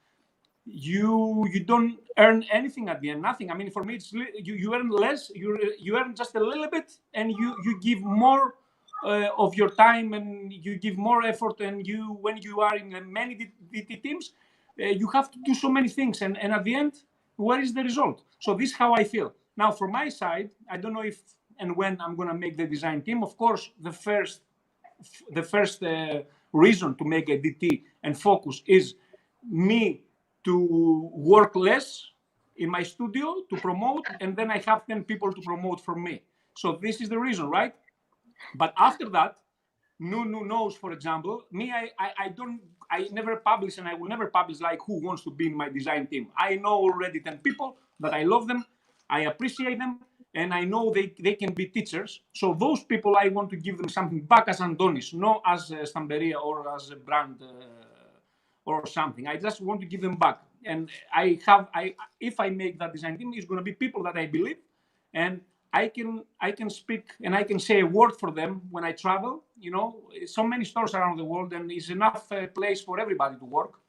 you don't earn anything at the end, nothing. I mean, for me, it's you earn less, you earn just a little bit, and you give more of your time, and you give more effort, and when you are in many DT teams, you have to do so many things, and at the end, what is the result? So this is how I feel. Now, from my side, I don't know if and when I'm going to make the design team. Of course, the first reason to make a DT and focus is me to work less in my studio to promote, and then I have 10 people to promote for me. So this is the reason, right? But after that, Nunu knows, for example, me, I never publish, and I will never publish like who wants to be in my design team. I know already 10 people that I love them, I appreciate them, and I know they can be teachers. So those people, I want to give them something back as Antonis, not as Stamperia or as a brand or something. I just want to give them back. And if I make that design team, it's going to be people that I believe, and I can speak and I can say a word for them when I travel. You know, so many stores around the world, and it's enough place for everybody to work.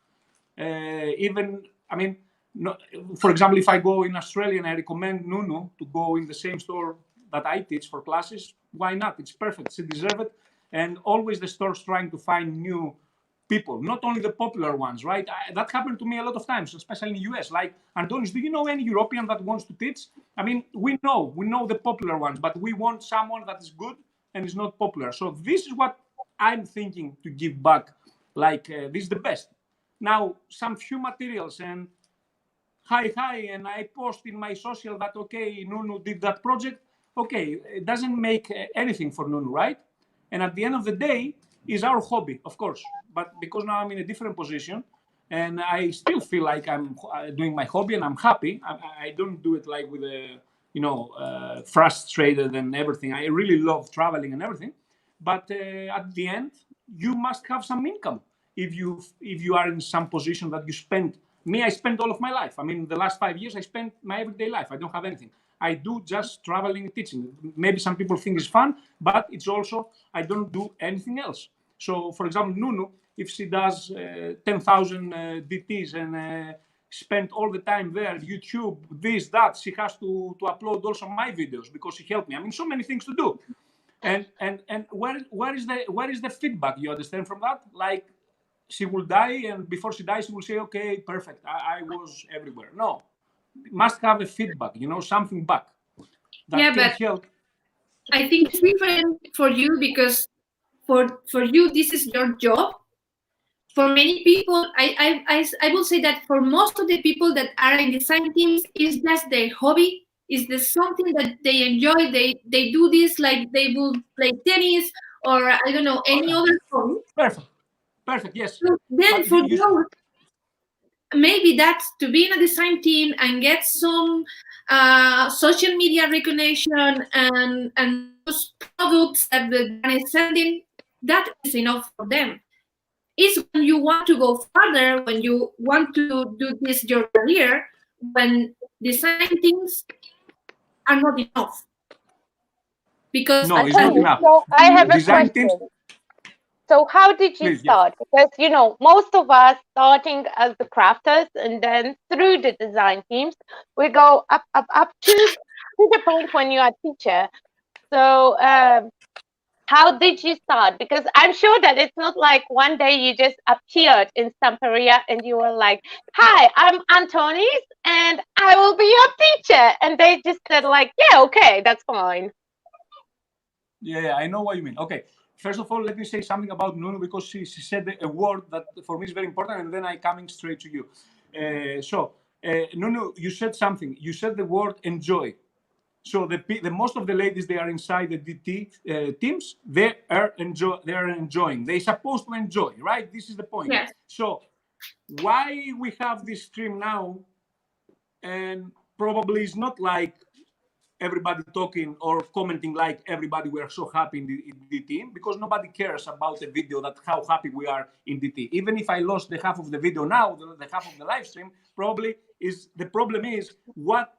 Even, I mean, no, for example, if I go in Australia and I recommend Nunu to go in the same store that I teach for classes, why not? It's perfect. She deserves it. And always the store's trying to find new people, not only the popular ones, right? That happened to me a lot of times, especially in the US. Like, Antonis, do you know any European that wants to teach? I mean, we know the popular ones, but we want someone that is good and is not popular. So this is what I'm thinking to give back. Like, this is the best. Now, some few materials and hi, and I post in my social that, okay, Nunu did that project. Okay, it doesn't make anything for Nunu, right? And at the end of the day, is our hobby, of course. But because now I'm in a different position, and I still feel like I'm doing my hobby and I'm happy. I don't do it like with a, frustrated and everything. I really love traveling and everything. But at the end, you must have some income if you are in some position that you spend. Me, I spent all of my life. I mean, the last 5 years, I spent my everyday life. I don't have anything. I do just traveling and teaching. Maybe some people think it's fun, but it's also, I don't do anything else. So, for example, Nunu, if she does 10,000 DTs and spend all the time there, YouTube, this, that, she has to upload also my videos because she helped me. I mean, so many things to do. And where is the feedback? You understand from that? Like, she will die, and before she dies, she will say, okay, perfect, I was everywhere. No, must have a feedback, something back that can help. I think it's different for you because for you, this is your job. For many people, I will say that for most of the people that are in design teams, it's just their hobby. Is there something that they enjoy? They do this like they will play tennis or I don't know any other hobby. Perfect. Yes. So then for you, maybe that's to be in a design team and get some social media recognition and those products that the brand is sending. That is enough for them. It's when you want to go further, when you want to do this your career, when design things are not enough. Because no, it's not enough. So I have a question. So how did you start? Yes. Because, most of us starting as the crafters and then through the design teams, we go up to the point when you are a teacher. So how did you start? Because I'm sure that it's not like one day you just appeared in Stamperia and you were like, hi, I'm Antonis and I will be your teacher. And they just said like, yeah, okay, that's fine. Yeah, I know what you mean. Okay. First of all, let me say something about Nunu because she said a word that for me is very important, and then I'm coming straight to you. Nunu, you said something. You said the word enjoy. So the most of the ladies, they are inside the DT teams. They are enjoying. They're supposed to enjoy, right? This is the point. Yes. So why we have this stream now, and probably it's not like everybody talking or commenting like everybody, we are so happy in the DT, because nobody cares about the video that how happy we are in DT. Even if I lost the half of the video now, the half of the live stream, probably is the problem is what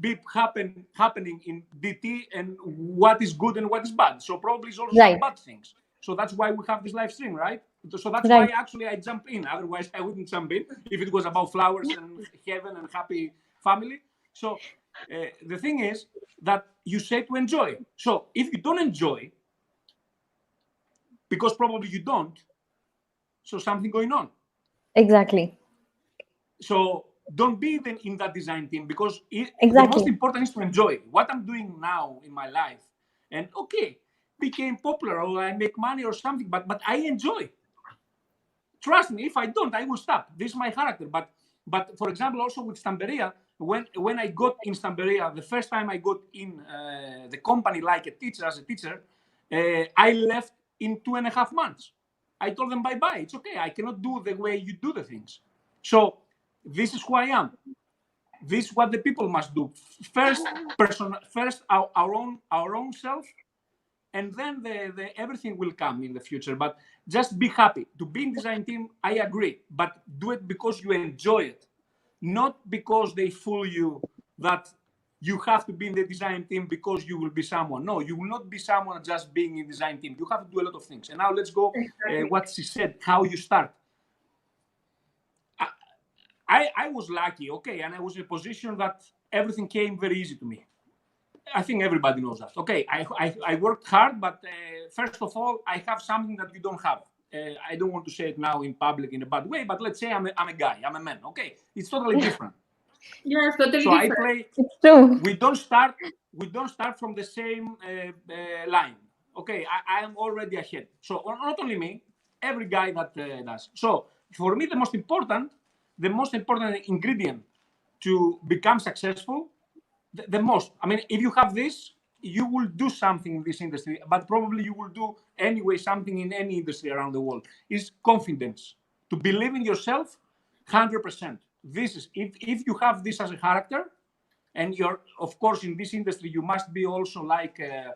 big happening in DT and what is good and what is bad. So probably it's also some bad things. So that's why we have this live stream, right? So that's why actually I jump in. Otherwise I wouldn't jump in if it was about flowers and heaven and happy family. So the thing is that you say to enjoy. So if you don't enjoy, because probably you don't, so something going on. Exactly. So don't be then in that design team, because the Exactly. most important is to enjoy. What I'm doing now in my life and okay, became popular or I make money or something, but I enjoy. Trust me, if I don't, I will stop. This is my character. But for example, also with Stamperia, when I got in Stamperia, the first time I got in the company like a teacher, as a teacher, I left in 2.5 months. I told them bye-bye. It's okay. I cannot do the way you do the things. So this is who I am. This is what the people must do. First, our own self, and then the everything will come in the future. But just be happy. To be in design team, I agree. But do it because you enjoy it. Not because they fool you that you have to be in the design team because you will be someone. No, you will not be someone just being in design team. You have to do a lot of things. And now let's go what she said, how you start. I was lucky, okay, and I was in a position that everything came very easy to me. I think everybody knows that. Okay, I worked hard, but first of all, I have something that you don't have. I don't want to say it now in public in a bad way, but let's say I'm a guy, I'm a man. Okay, it's totally different. Yes, totally so different. I play. It's true. We don't start from the same line. Okay, I am already ahead. So not only me, every guy that does. So for me, the most important ingredient to become successful, the most. I mean, if you have this, you will do something in this industry, but probably you will do anyway something in any industry around the world, is confidence. To believe in yourself 100%. This is, if you have this as a character, and you're, of course, in this industry, you must be also like a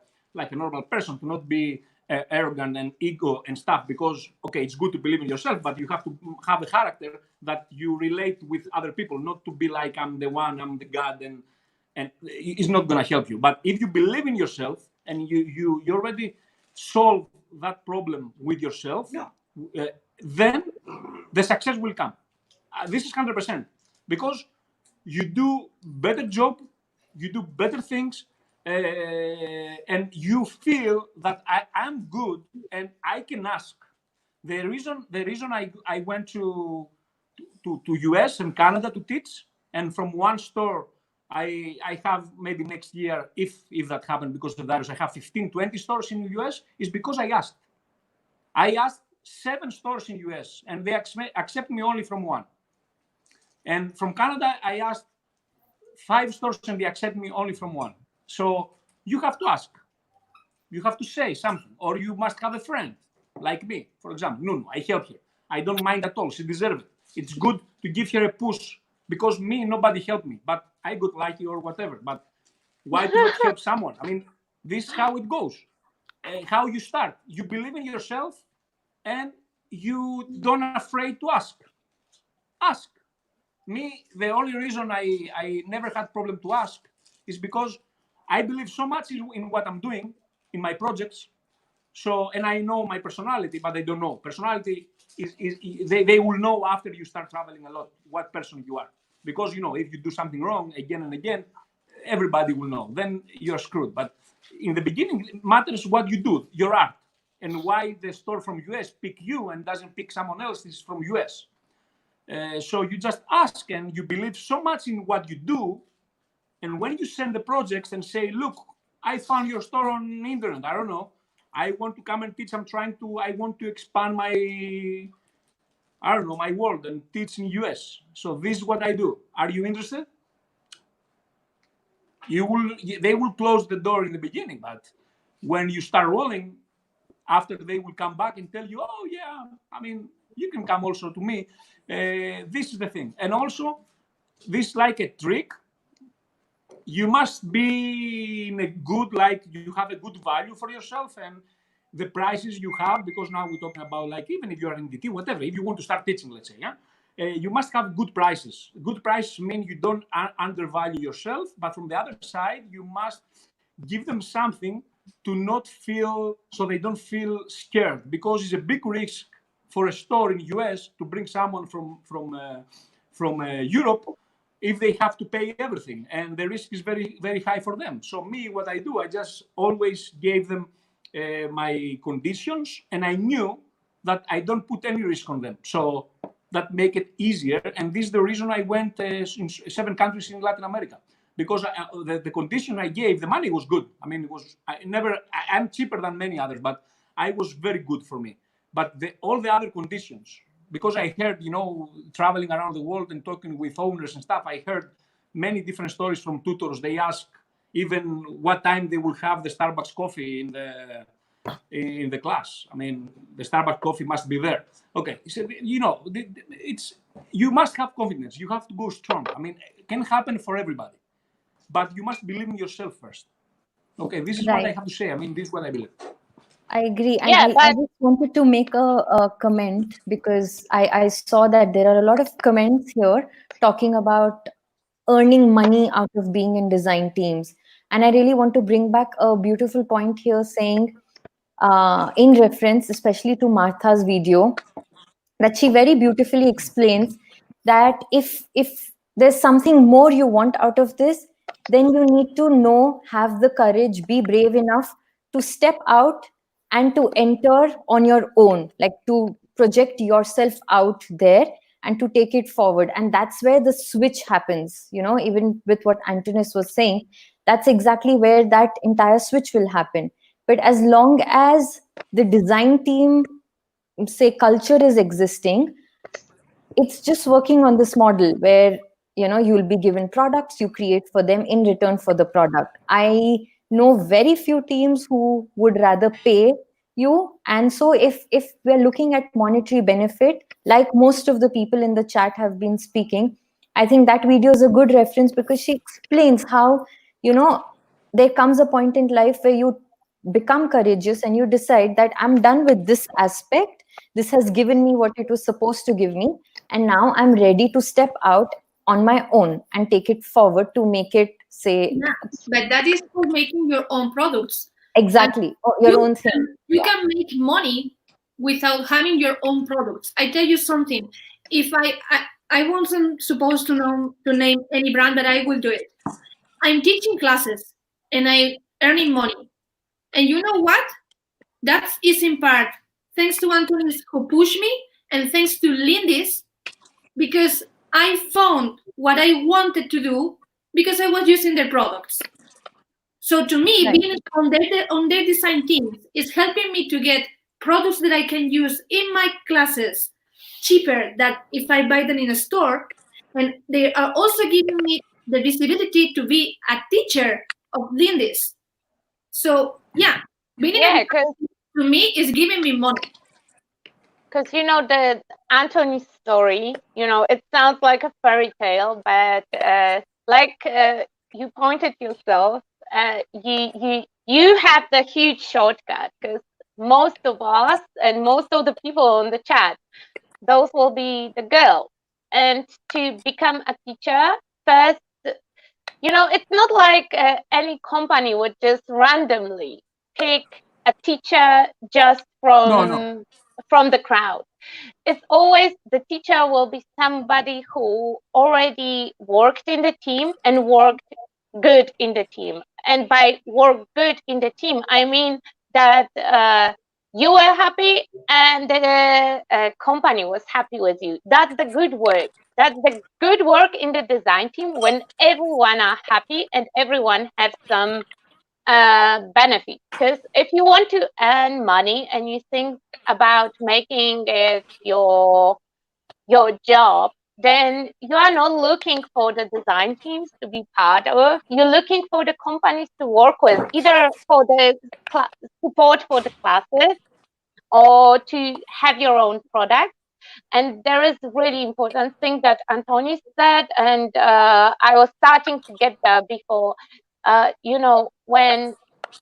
normal person, to not be arrogant and ego and stuff, because, okay, it's good to believe in yourself, but you have to have a character that you relate with other people, not to be like, I'm the one, I'm the God, and it's not going to help you. But if you believe in yourself and you already solve that problem with yourself, then the success will come. This is 100%, because you do better job, you do better things, and you feel that I'm good and I can ask. The reason I went to US and Canada to teach, and from one store I have, maybe next year, if that happened because of the virus, I have 15, 20 stores in the US, is because I asked. I asked 7 stores in US and they accept me only from 1. And from Canada, I asked 5 stores and they accept me only from 1. So you have to ask. You have to say something, or you must have a friend like me, for example. No, I help her. I don't mind at all. She deserves it. It's good to give her a push, because me, nobody helped me, but I got lucky or whatever. But why do not help someone? I mean, this is how it goes. How you start. You believe in yourself and you don't afraid to ask. Ask. Me, the only reason I never had problem to ask is because I believe so much in what I'm doing, in my projects. So, and I know my personality, but they don't know. Personality is they will know after you start traveling a lot what person you are. Because, you know, if you do something wrong again and again, everybody will know. Then you're screwed. But in the beginning, it matters what you do, your art, and why the store from US pick you and doesn't pick someone else is from US. So you just ask, and you believe so much in what you do. And when you send the projects and say, look, I found your store on the internet, I don't know, I want to come and teach, I want to expand my, I don't know, my world and teach in US. So this is what I do. Are you interested? They will close the door in the beginning, but when you start rolling, after they will come back and tell you, oh yeah, I mean, you can come also to me. This is the thing. And also, this is like a trick. You must be in a good, like, you have a good value for yourself and the prices you have, because now we're talking about, like, even if you are in DT, whatever, if you want to start teaching, let's say, yeah, you must have good prices. Good prices mean you don't undervalue yourself, but from the other side, you must give them something to not feel, so they don't feel scared, because it's a big risk for a store in US to bring someone from Europe if they have to pay everything, and the risk is very, very high for them. So me, what I do, I just always gave them my conditions, and I knew that I don't put any risk on them. So that make it easier, and this is the reason I went in 7 countries in Latin America, because the condition I gave, the money was good. I mean, I'm cheaper than many others, but I was very good for me. But all the other conditions, because I heard, traveling around the world and talking with owners and stuff, I heard many different stories from tutors. They ask even what time they will have the Starbucks coffee in the class. I mean, the Starbucks coffee must be there. Okay, so, you must have confidence. You have to go strong. I mean, it can happen for everybody, but you must believe in yourself first. Okay, this is what I have to say. I mean, this is what I believe. I agree. And I just wanted to make a comment, because I saw that there are a lot of comments here talking about earning money out of being in design teams. And I really want to bring back a beautiful point here, saying, in reference especially to Martha's video, that she very beautifully explains that if there's something more you want out of this, then you need to have the courage, be brave enough to step out and to enter on your own, like to project yourself out there and to take it forward. And that's where the switch happens, even with what Antonis was saying, that's exactly where that entire switch will happen. But as long as the design team, say, culture is existing, it's just working on this model where you'll be given products, you create for them in return for the product. I know very few teams who would rather pay you. And so if we're looking at monetary benefit, like most of the people in the chat have been speaking, I think that video is a good reference, because she explains how there comes a point in life where you become courageous and you decide that I'm done with this aspect. This has given me what it was supposed to give me, and now I'm ready to step out on my own and take it forward to make it, say, but that is for making your own products. Exactly. Your own thing. You can make money without having your own products. I tell you something. If I wasn't supposed to name any brand, but I will do it. I'm teaching classes and I'm earning money. And you know what? That is in part thanks to Antonis, who pushed me, and thanks to Lindis, because I found what I wanted to do because I was using their products. So to me, being on their design teams is helping me to get products that I can use in my classes cheaper than if I buy them in a store. And they are also giving me the visibility to be a teacher of Lindis. So yeah, to me is giving me money. Because the Anthony story, it sounds like a fairy tale, but like you pointed yourself, you have the huge shortcut, because most of us and most of the people in the chat, those will be the girls. And to become a teacher, first, it's not like any company would just randomly pick a teacher just from the crowd. It's always the teacher will be somebody who already worked in the team and worked good in the team. And by work good in the team, I mean that you were happy and the company was happy with you. That's the good work. That's the good work in the design team, when everyone are happy and everyone has some benefit. Because if you want to earn money and you think about making it your job, then you are not looking for the design teams to be part of. You're looking for the companies to work with, either for the support for the classes or to have your own product. And there is a really important thing that Anthony said, and I was starting to get there before. When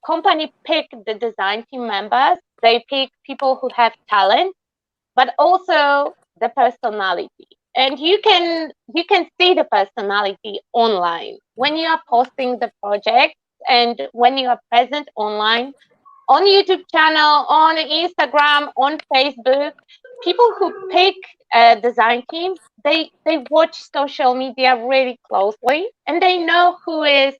company pick the design team members, they pick people who have talent, but also the personality. And you can see the personality online when you are posting the project and when you are present online, on YouTube channel, on Instagram, on Facebook. People who pick design teams, they watch social media really closely, and they know who is,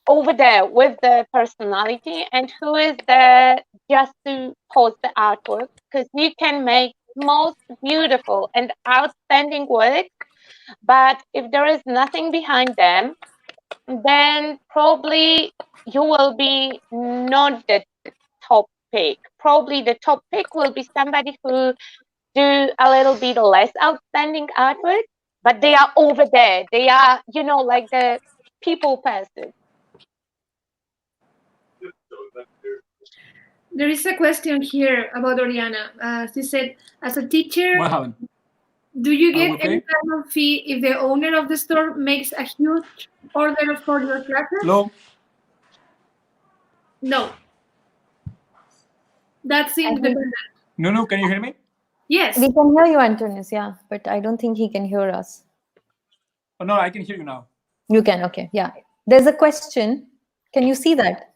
over there with the personality, and who is there just to post the artwork. Because you can make most beautiful and outstanding work But if there is nothing behind them, then probably you will be not the top pick. Probably the top pick will be somebody who do a little bit less outstanding artwork, but they are over there. They are, like the people person. There is a question here about Oriana. She said, as a teacher, What happened? do you Are get we okay? any kind of fee if the owner of the store makes a huge order for your classes? Hello? No. That's independent. No, can you hear me? Yes. We can hear you, Antonius, yeah, but I don't think he can hear us. Oh, no, I can hear you now. You can, okay, yeah. There's a question. Can you see that?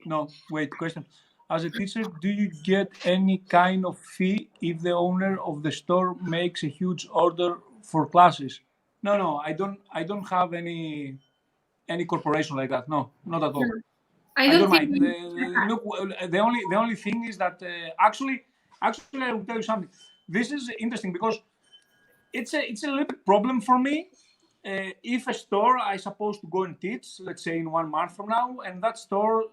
No, wait, question. As a teacher, do you get any kind of fee if the owner of the store makes a huge order for classes? No, I don't have any corporation like that. No, not at all. No. I don't think mind. Look, the only thing is that actually, I will tell you something. This is interesting because it's a little bit problem for me. If a store I supposed to go and teach, let's say in 1 month from now, and that store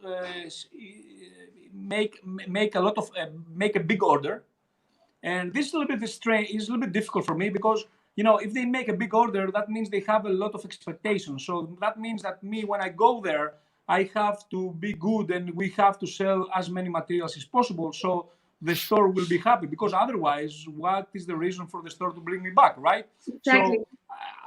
make a lot of make a big order, and this is a little bit strange. Is a little bit difficult for me because if they make a big order, that means they have a lot of expectations. So that means that me, when I go there, I have to be good and we have to sell as many materials as possible. So the store will be happy, because otherwise, what is the reason for the store to bring me back, right? Exactly. So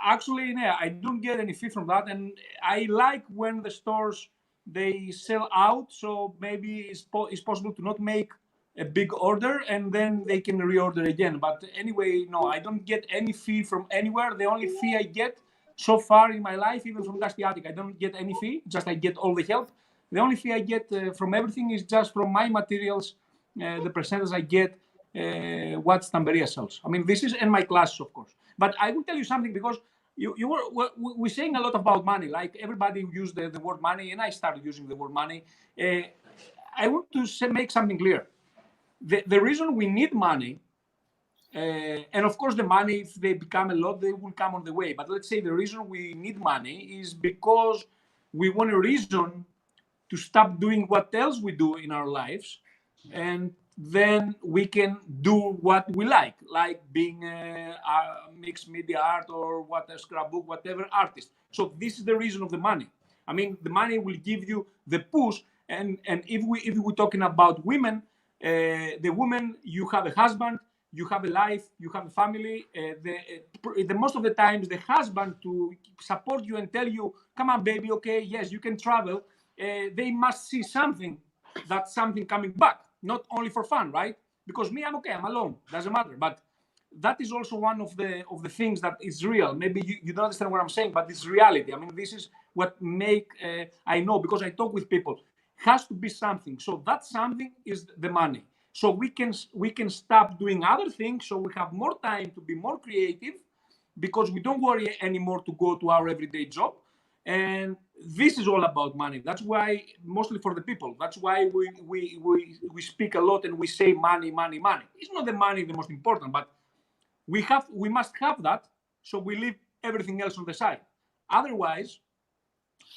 actually, yeah, I don't get any fee from that, and I like when the stores they sell out. So maybe it's possible to not make a big order and then they can reorder again. But anyway, no, I don't get any fee from anywhere. The only fee I get so far in my life, even from Dusty Attic, I don't get any fee. Just I get all the help. The only fee I get from everything is just from my materials. The percentage I get what Stamperia sells. I mean, this is in my classes, of course. But I will tell you something, because we're saying a lot about money. Like everybody used the word money, and I started using the word money. I want to make something clear. The reason we need money, and of course the money, if they become a lot, they will come on the way. But let's say the reason we need money is because we want a reason to stop doing what else we do in our lives, and then we can do what we like being a mixed media art or what a scrapbook, whatever artist. So this is the reason of the money. I mean, the money will give you the push. And if we're talking about women, the woman, you have a husband, you have a life, you have a family. The most of the times, the husband to support you and tell you, "Come on, baby, okay, yes, you can travel." They must see something coming back, not only for fun, right? Because me, I'm okay, I'm alone, doesn't matter. But that is also one of the things that is real. Maybe you don't understand what I'm saying, but it's reality. I mean, this is what I know, because I talk with people. Has to be something. So that something is the money. So we can stop doing other things, so we have more time to be more creative, because we don't worry anymore to go to our everyday job. And this is all about money. That's why, mostly for the people, that's why we speak a lot and we say money. It's not the money the most important, but we must have that, so we leave everything else on the side. Otherwise,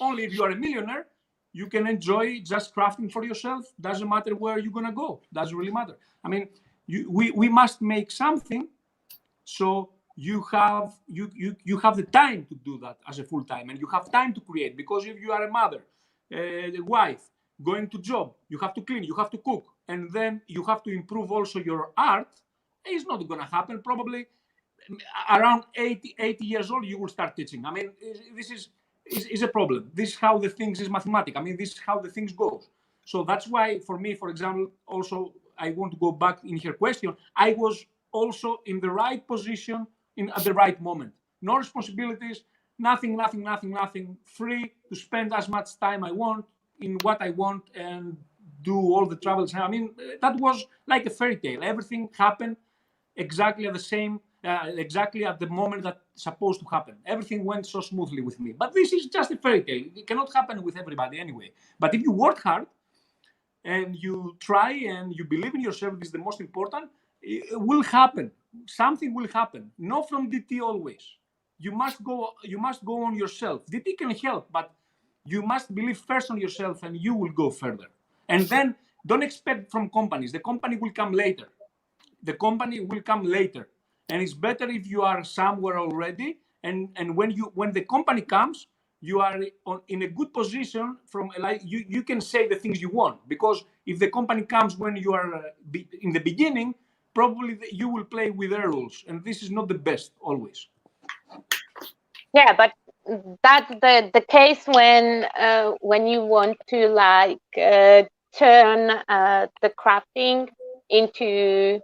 only if you are a millionaire, you can enjoy just crafting for yourself. Doesn't matter where you're gonna go. Doesn't really matter. I mean, we must make something, so you have the time to do that as a full time, and you have time to create. Because if you are a mother, a wife, going to job, you have to clean, you have to cook, and then you have to improve also your art. It's not gonna happen. Probably around 80 years old, you will start teaching. I mean, this is a problem. This is how the things is mathematics. I mean, this is how the things goes. So that's why, for me, for example, also, I want to go back in her question. I was also in the right position at the right moment. No responsibilities, nothing. Free to spend as much time I want in what I want and do all the travels. I mean, that was like a fairy tale. Everything happened exactly at the same, exactly at the moment that's supposed to happen. Everything went so smoothly with me. But this is just a fairy tale. It cannot happen with everybody anyway. But if you work hard and you try and you believe in yourself, this is the most important, it will happen. Something will happen. Not from DT always. You must go on yourself. DT can help, but you must believe first on yourself, and you will go further. And then don't expect from companies. The company will come later. The company will come later. And it's better if you are somewhere already. And when the company comes, you are in a good position from like you can say the things you want, because if the company comes when you are in the beginning, probably you will play with their rules, and this is not the best always. Yeah, but that's the case when you want to like turn the crafting into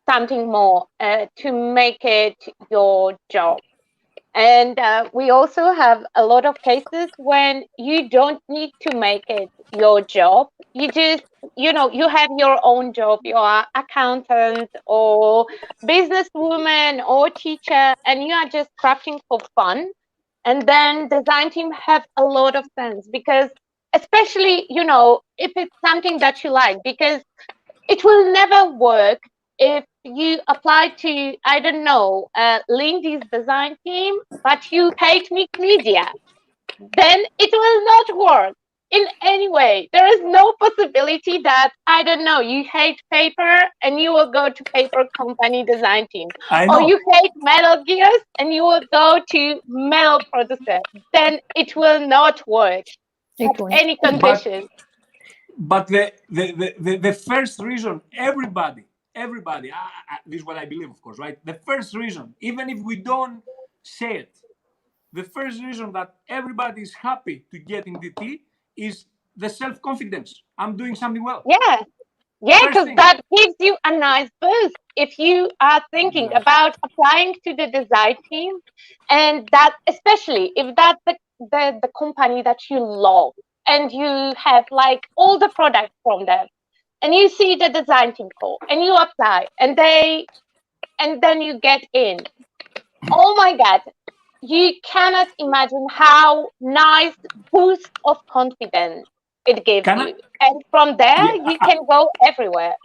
something more, to make it your job. And we also have a lot of cases when you don't need to make it your job. You just, you have your own job. You are accountant or businesswoman or teacher, and you are just crafting for fun. And then design team have a lot of sense, because especially, if it's something that you like, because it will never work if you apply to, I don't know, Lindy's design team, but you hate mixed media. Then it will not work in any way. There is no possibility that, I don't know, you hate paper and you will go to paper company design team. Or you hate Metal Gears and you will go to metal producer. Then it will not work at any condition. But the first reason, everybody, this is what I believe, of course, right? The first reason, even if we don't say it, the first reason that everybody is happy to get in DT is the self-confidence. I'm doing something well. Yeah, because that gives you a nice boost if you are thinking about applying to the design team, and that especially if that's the company that you love and you have like all the products from them, and you see the design team call and you apply and then you get in. Oh my God, you cannot imagine how nice boost of confidence it gives you. And from there, you can go everywhere.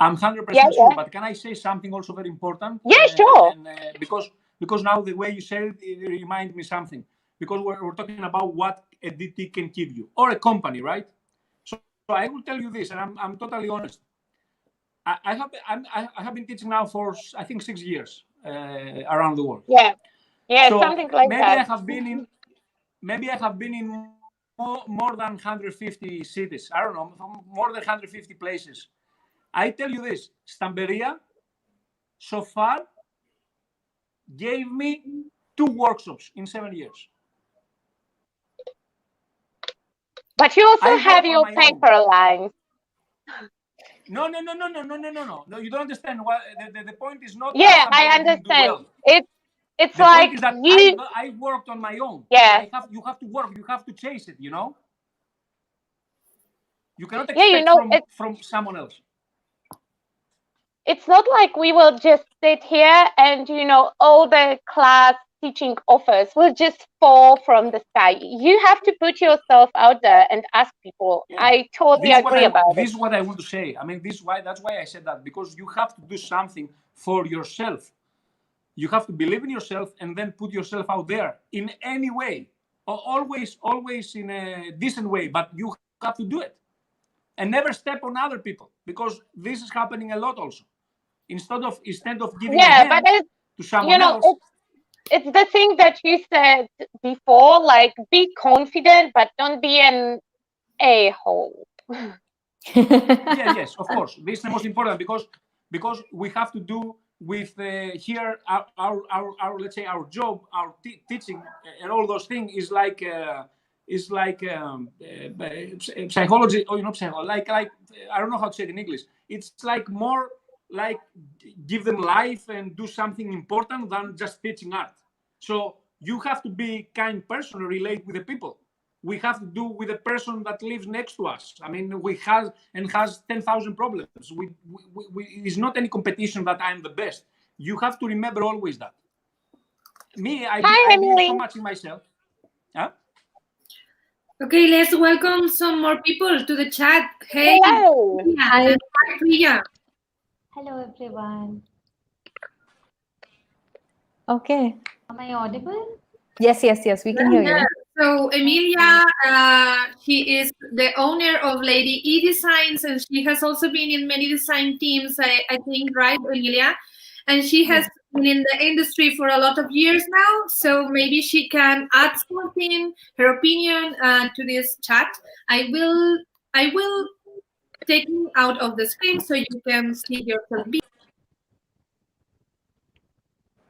I'm 100% sure, but can I say something also very important? Yeah, sure. Because now the way you said it reminds me something. Because we're talking about what a DT can give you, or a company, right? So I will tell you this, and I'm totally honest. I have been teaching now for, I think, 6 years around the world. Yeah, so something like maybe that. I have been in more than 150 cities. I don't know, more than 150 places. I tell you this, Stamperia so far gave me 2 workshops in 7 years. But you also have your paper lines. No. You don't understand. What the point is not. Yeah, I understand. Well. It's the like point is that you. I worked on my own. Yeah. You have to work. You have to chase it. You know. You cannot expect from someone else. It's not like we will just sit here and all the class teaching offers will just fall from the sky. You have to put yourself out there and ask people. Yeah. I totally agree about it. This is what I want to say. I mean, that's why I said that, because you have to do something for yourself. You have to believe in yourself and then put yourself out there in any way, always in a decent way, but you have to do it and never step on other people, because this is happening a lot also. Instead of giving to someone else. It's the thing that you said before, like be confident, but don't be an a-hole. Yes, of course. This is the most important, because we have to do with here our let's say our job, our teaching, and all those things is like psychology, or not psychology, like I don't know how to say it in English. It's like more like give them life and do something important than just teaching art. So you have to be kind person, relate with the people. We have to do with the person that lives next to us. I mean, has 10,000 problems. It's not any competition that I'm the best. You have to remember always that. Me, I believe so much in myself. Huh? Okay, let's welcome some more people to the chat. Hey, hello. Hi. Priya. Hello everyone. Okay. Am I audible? Yes, we can hear Yeah. you. So Emilia, she is the owner of Lady E Designs, and she has also been in many design teams, I think, right, Emilia? And she has been in the industry for a lot of years now, so maybe she can add something, her opinion, to this chat. I will take you out of the screen so you can see yourself.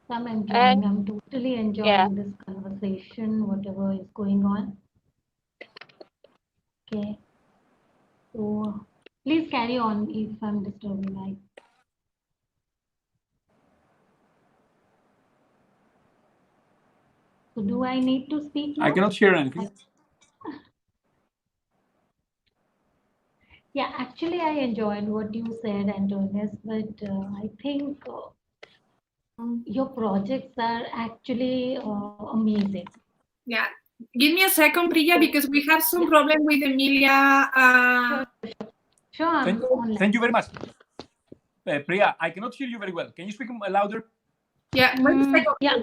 I'm enjoying. And I'm totally enjoying yeah, this conversation, whatever is going on. Okay. So please carry on if I'm disturbing. So do I need to speak now? I cannot hear anything. Yeah, actually, I enjoyed what you said, Antonius, but I think your projects are actually amazing. Yeah. Give me a second, Priya, because we have some problem with Emilia. Sure, I'm online. Thank you very much. Priya, I cannot hear you very well. Can you speak louder? Yeah, wait a second. Yeah.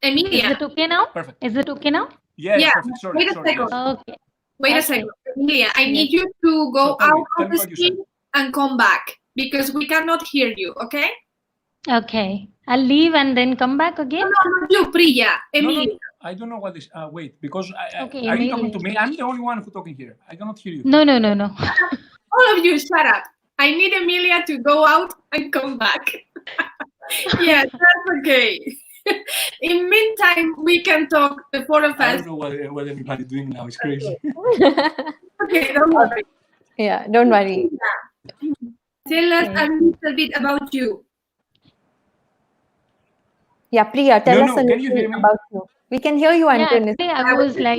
Emilia. Is it okay now? Perfect. Is it okay now? Yes, Yeah, perfect. Sorry, wait a sorry. second. Yes. Okay. Wait a Okay. second. Emilia, I Yes. need you to go So tell me out of the what you said. screen and come back because we cannot hear you, okay? Okay. I'll leave and then come back No, again. not you, Priya. No, Emilia. I don't know what this. Wait, because Okay, are you talking Emilia. to me? I'm the only one who talking here. I cannot hear you. No. All of you, shut up. I need Emilia to go out and come back. Yeah, that's okay. In meantime, we can talk, the four of I us. don't know what everybody's doing now. It's crazy. Okay, don't worry. Yeah, don't worry. Tell us Okay. a little bit about you. Yeah, Priya, tell us a can you hear little me? about you. We can hear you, Yeah, Antonius. actually,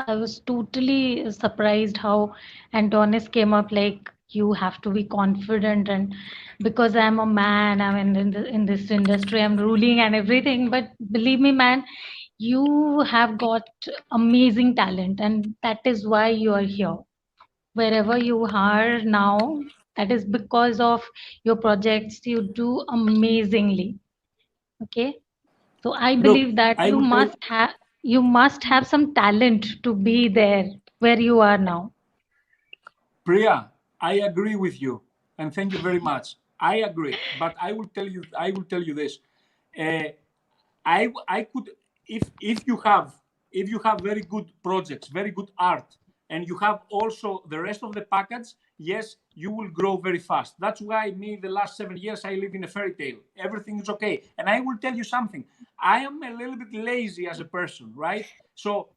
I was totally surprised how Antonis came up like you have to be confident and because I'm a man, I'm in this industry, I'm ruling and everything. But believe me, man, you have got amazing talent, and that is why you are here. Wherever you are now, that is because of your projects. You do amazingly. Okay. So I Look, believe that I will tell you must have some talent to be there where you are now. Priya, I agree with you, and thank you very much. I agree, but I will tell you this. I could if you have very good projects, very good art, and you have also the rest of the package, yes, you will grow very fast. That's why me the last 7 years I live in a fairy tale. Everything is okay. And I will tell you something. I am a little bit lazy as a person, right? So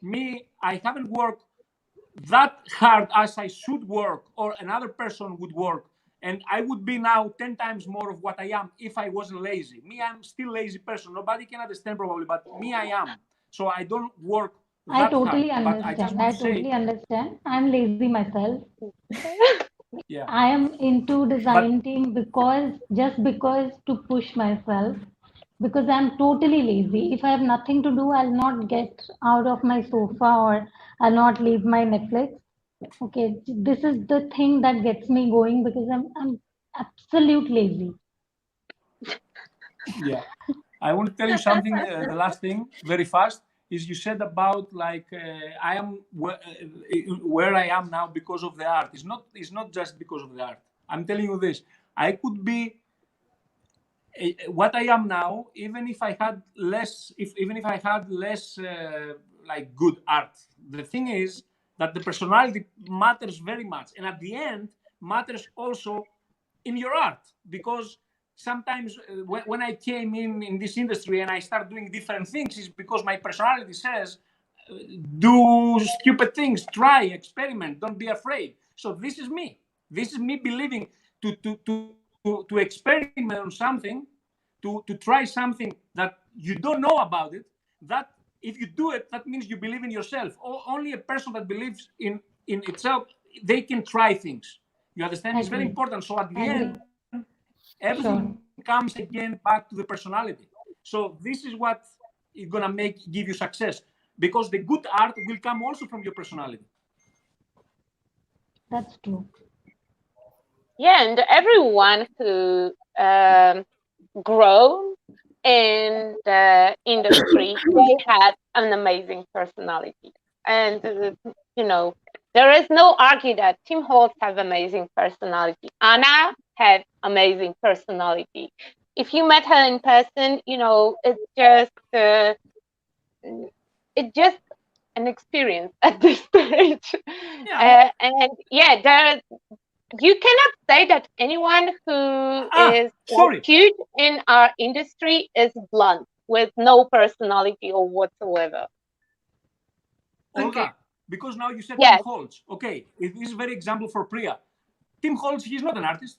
me, I haven't worked that hard as I should work or another person would work. And I would be now 10 times more of what I am if I wasn't lazy. Me, I'm still lazy person. Nobody can understand probably, but me, I am. So I don't work I that totally hard. But I just understand. want I to say, totally understand. I'm lazy myself. yeah. I am into design team because to push myself because I'm totally lazy. If I have nothing to do, I'll not get out of my sofa or I'll not leave my Netflix. Okay, this is the thing that gets me going because I'm absolute lazy. Yeah. I want to tell you something. The last thing, very fast, is you said about like I am where I am now because of the art. It's not just because of the art. I'm telling you this. I could be what I am now, even if I had less, even if I had less like good art. The thing is that the personality matters very much, and at the end matters also in your art because sometimes when I came in this industry and I start doing different things, is because my personality says do stupid things, try, experiment, don't be afraid. So this is me. This is me believing to experiment on something, to try something that you don't know about it. That if you do it, that means you believe in yourself. Only a person that believes in itself, they can try things. You understand? It's very Agree. important. So at the Agree. end, everything comes again back to the personality. So this is what is gonna give you success, because the good art will come also from your personality. That's true. yeah, and everyone who grow in the industry, they had an amazing personality. And, there is no argue that Tim Holtz have amazing personality. Anna had amazing personality. If you met her in person, it's just an experience at this stage. Yeah. And yeah, you cannot say that anyone who is Sorry. huge in our industry is blunt with no personality or whatsoever. Olga, because now you said Yes. Tim Holtz. Okay, it is a very example for Priya. Tim Holtz, he's not an artist.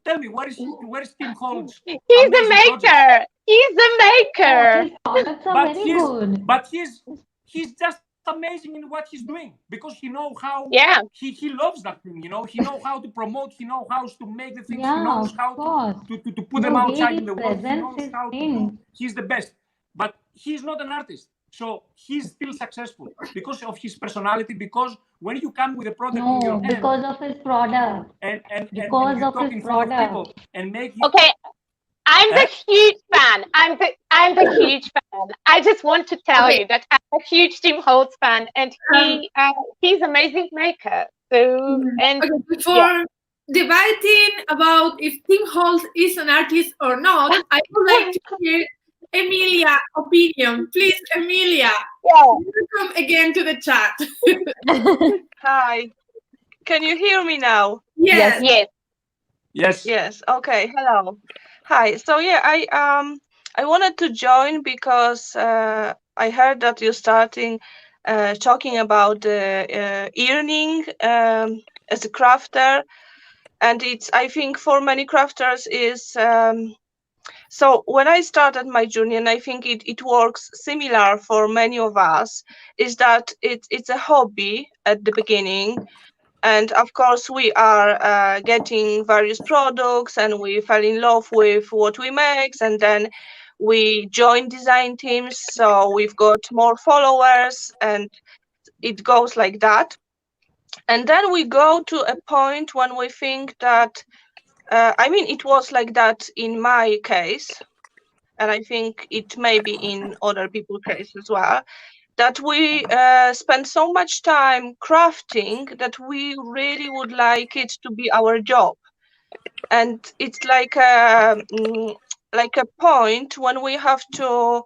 Tell me, where is Tim Holtz? He's a maker. Project? He's a maker. His products are very good. But he's just amazing in what he's doing because he knows how. Yeah. He loves that thing. He knows how to promote. He knows how to make the things. Yeah, he knows how to put them outside in the world. He knows how to do. He's the best. But he's not an artist. So he's still successful because of his personality, because when you come with a product in your hand, because of his product. And because you of talk his in front of people product. and make Okay, I'm the huge fan. I'm the huge fan. I just want to tell you that I'm a huge Tim Holtz fan, and he's an amazing maker. So before debating about if Tim Holtz is an artist or not, I would like to hear Emilia opinion. Please, Emilia. Welcome again to the chat. Hi. Can you hear me now? Yes. Yes. Okay. Hello. Hi. So yeah, I wanted to join because I heard that you're starting talking about earning as a crafter, and I think for many crafters is. So when I started my journey, and I think it works similar for many of us, is that it's a hobby at the beginning. And of course, we are getting various products and we fell in love with what we make. And then we join design teams. So we've got more followers and it goes like that. And then we go to a point when we think that, it was like that in my case. And I think it may be in other people's case as well, that we spend so much time crafting that we really would like it to be our job. And it's like a point when we have to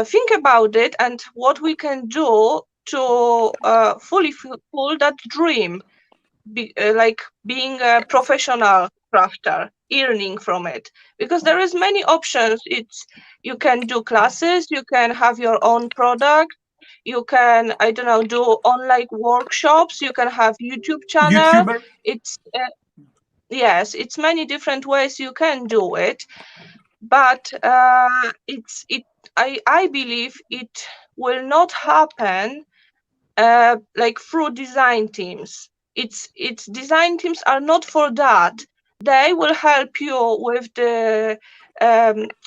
think about it and what we can do to fully fulfill that dream, like being a professional crafter, earning from it, because there is many options. You can do classes, you can have your own product, you can do online workshops, you can have YouTube channel. YouTuber. It's many different ways you can do it, but I believe it will not happen like through design teams. It's design teams are not for that. They will help you with the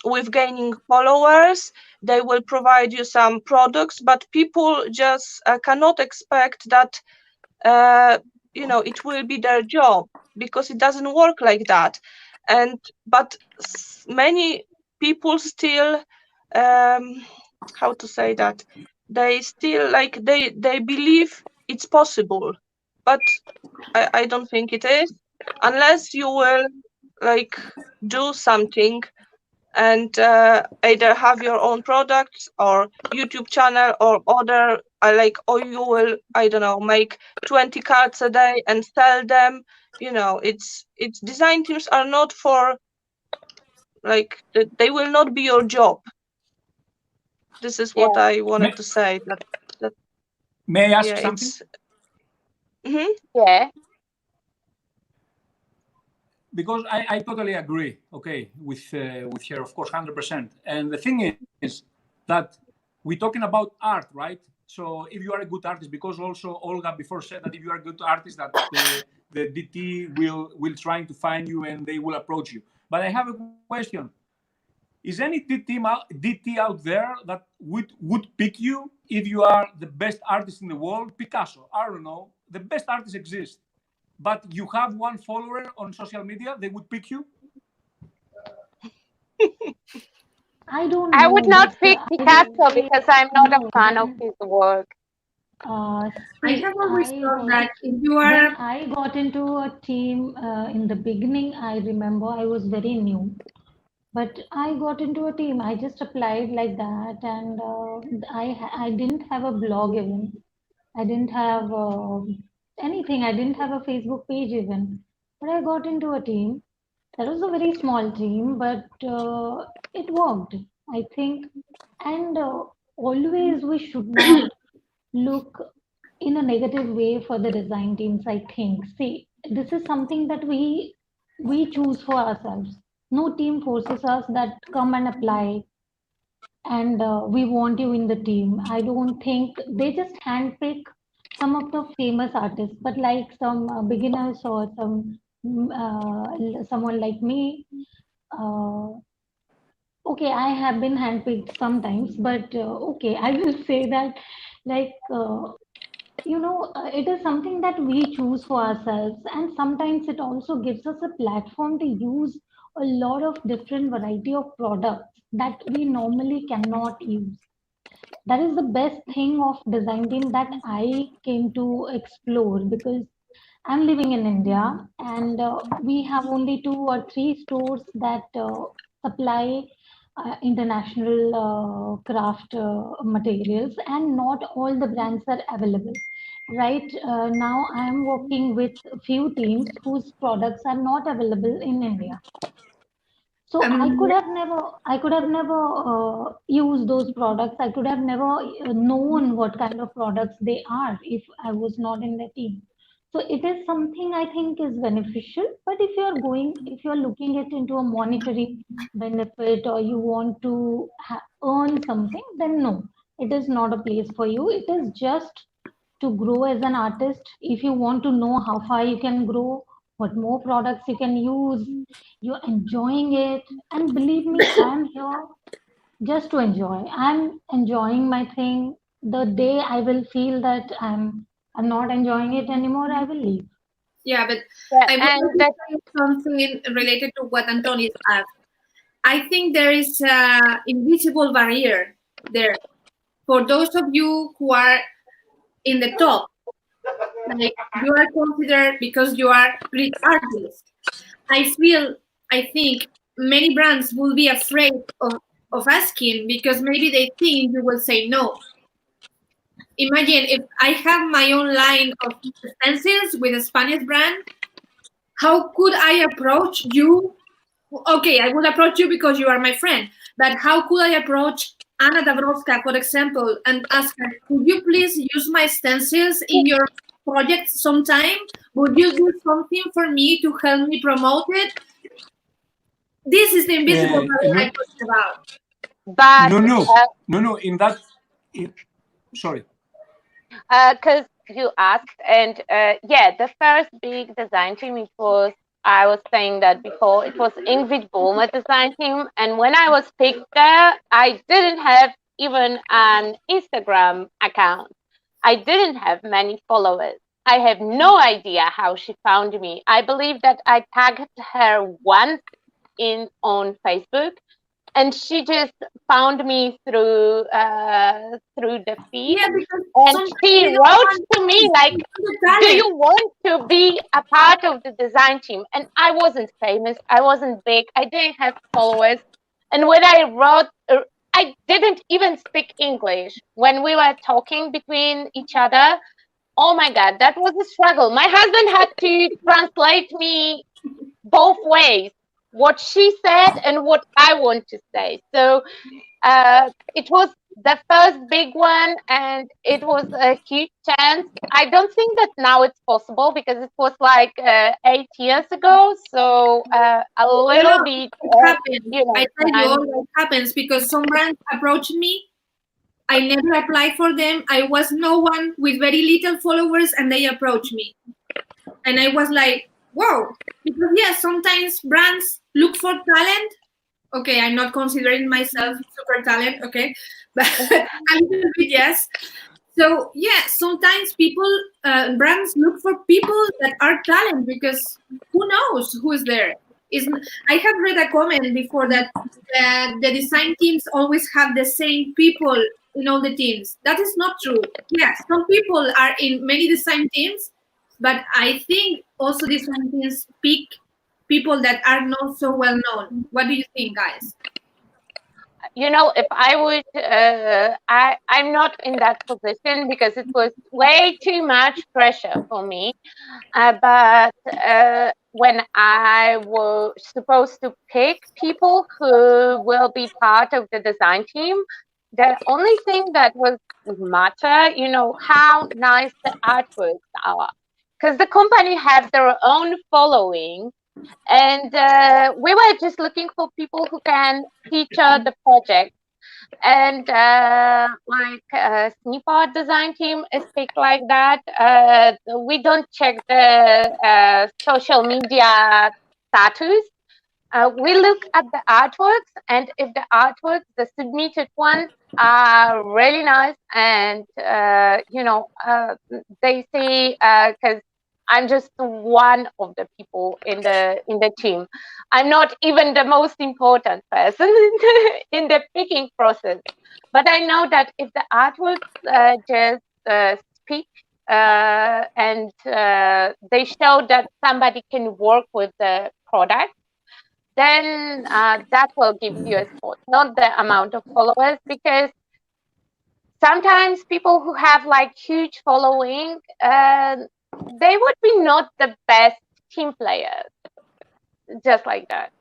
with gaining followers. They will provide you some products, but people just cannot expect that it will be their job, because it doesn't work like that. But many people still how to say that, they still they believe it's possible, but I don't think it is, unless you will do something and either have your own products or YouTube channel or other or you will make 20 cards a day and sell them. It's design teams are not for they will not be your job. This is what I wanted to say. That may I ask something? Yeah. Because I totally agree, with her, of course, 100%. And the thing is that we're talking about art, right? So if you are a good artist, because also Olga before said that if you are a good artist, that the DT will try to find you and they will approach you. But I have a question. Is any DT out there that would pick you if you are the best artist in the world? Picasso, I don't know. The best artists exist. but you have 1 follower on social media, they would pick you? I don't I know, would not but pick I would Picasso say because I'm not a no. fan of his work. I See, have always I thought was that if you when are, I got into a team in the beginning, I remember I was very new, but I got into a team. I just applied like that, and I didn't have a blog even. I didn't have anything. I didn't have a Facebook page even, but I got into a team. That was a very small team, but it worked, I think. And always we should not look in a negative way for the design teams, I think. See, this is something that we choose for ourselves. No team forces us that come and apply and we want you in the team. I don't think they just handpick some of the famous artists, but like some beginners or someone like me, uh, okay, I have been handpicked sometimes, but okay, I will say that like it is something that we choose for ourselves, and sometimes it also gives us a platform to use a lot of different variety of products that we normally cannot use. That is the best thing of design team that I came to explore, because I'm living in India, and we have only 2 or 3 stores that supply international craft materials, and not all the brands are available. Right now, I am working with a few teams whose products are not available in India. So um, I could have never used those products. I could have never known what kind of products they are if I was not in the team. So it is something I think is beneficial. But if you're looking it into a monetary benefit, or you want to earn something, then no, it is not a place for you. It is just to grow as an artist. If you want to know how far you can grow, what more products you can use, you're enjoying it. And believe me, I'm here just to enjoy. I'm enjoying my thing. The day I will feel that I'm not enjoying it anymore, I will leave. yeah, but Yeah, I would and like to that say something related to what Antonis asked. I think there is an invisible barrier there for those of you who are in the top. Like, you are considered because you are great artists. I think many brands will be afraid of asking, because maybe they think you will say no. Imagine if I have my own line of stencils with a Spanish brand, how could I approach you? Okay, I would approach you because you are my friend, but how could I approach Anna Dabrowska, for example, and ask her, could you please use my stencils in your project sometime? Would you do something for me to help me promote it? This is the invisible barrier I'm talking about. but In that, sorry. Because you asked, and yeah, the first big design team, it was, I was saying that before, it was Ingrid Bulmer design team. And when I was picked there, I didn't have even an Instagram account. I didn't have many followers. I have no idea how she found me. I believe that I tagged her once on Facebook, and she just found me through the feed, Yeah, because and she wrote to me like, do you want to be a part of the design team? And I wasn't famous, I wasn't big, I didn't have followers. And when I wrote, I didn't even speak English. When we were talking between each other, oh my God, that was a struggle. My husband had to translate me both ways, what she said and what I want to say. So it was the first big one, and it was a huge chance. I don't think that now it's possible, because it was like 8 years ago. So a little bit, it happens. I tell you, all that happens because some brands approach me. I never applied for them. I was no one with very little followers, and they approached me. And I was like, whoa. Because, yes, sometimes brands look for talent. Okay, I'm not considering myself super talent, okay? But a little bit, yes. So yeah, sometimes people, brands look for people that are talent, because who knows who is there. I have read a comment before that the design teams always have the same people in all the teams. That is not true. Yes, some people are in many design teams, but I think also design teams pick people that are not so well known. What do you think, guys? You know, if I would, I'm not in that position because it was way too much pressure for me. But when I was supposed to pick people who will be part of the design team, the only thing that was matter, you know, how nice the artworks are, because the company has their own following. And we were just looking for people who can feature the project. And Sneapod design team is picked like that. We don't check the social media status. We look at the artworks, and if the artworks, the submitted ones, are really nice, and you know, they say, because I'm just one of the people in the team. I'm not even the most important person in the picking process. But I know that if the artworks just speak and they show that somebody can work with the product, then that will give you a spot, not the amount of followers, because sometimes people who have like huge following, they would be not the best team players, just like that.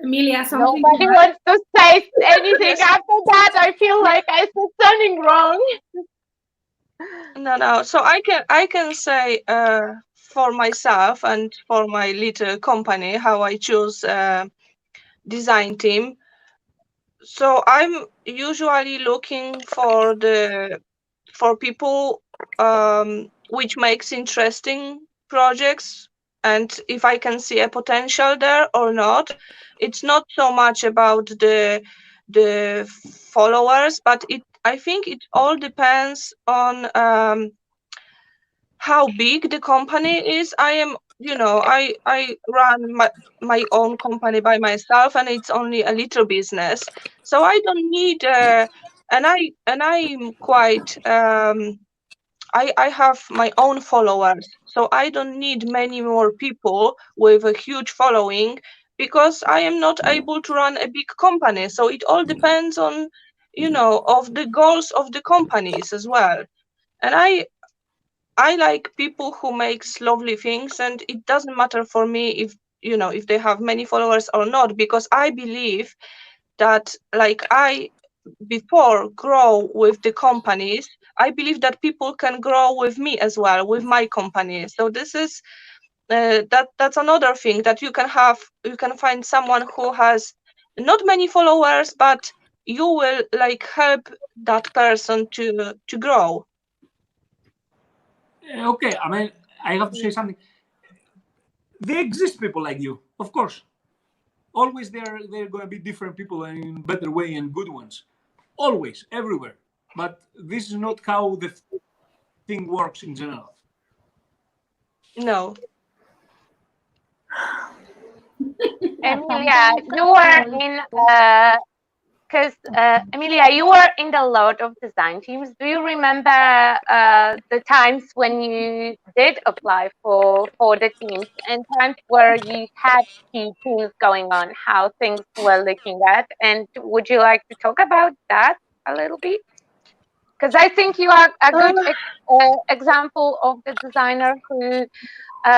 Emilia, something. Nobody wants to say anything after that. I feel like I said something wrong. No. So I can say for myself and for my little company how I choose design team. So I'm usually looking for people which makes interesting projects, and if I can see a potential there or not. It's not so much about the followers, but I think it all depends on how big the company is. I run my own company by myself, and it's only a little business, so I don't need and I'm quite I have my own followers, so I don't need many more people with a huge following, because I am not able to run a big company. So it all depends on, of the goals of the companies as well. And I like people who makes lovely things, and it doesn't matter for me if they have many followers or not, because I believe that, like, I before grow with the companies, I believe that people can grow with me as well, with my company. So this is that's another thing, that you can find someone who has not many followers, but you will like help that person to grow. Okay, I mean, I have to say something. There exist people like you, of course. Always there going to be different people in better way and good ones. Always, everywhere. But this is not how the thing works in general. No. Emilia, you were in Emilia, you were in a lot of design teams. Do you remember the times when you did apply for the teams, and times where you had key teams going on, how things were looking at? And would you like to talk about that a little bit? Because I think you are a good example of the designer who,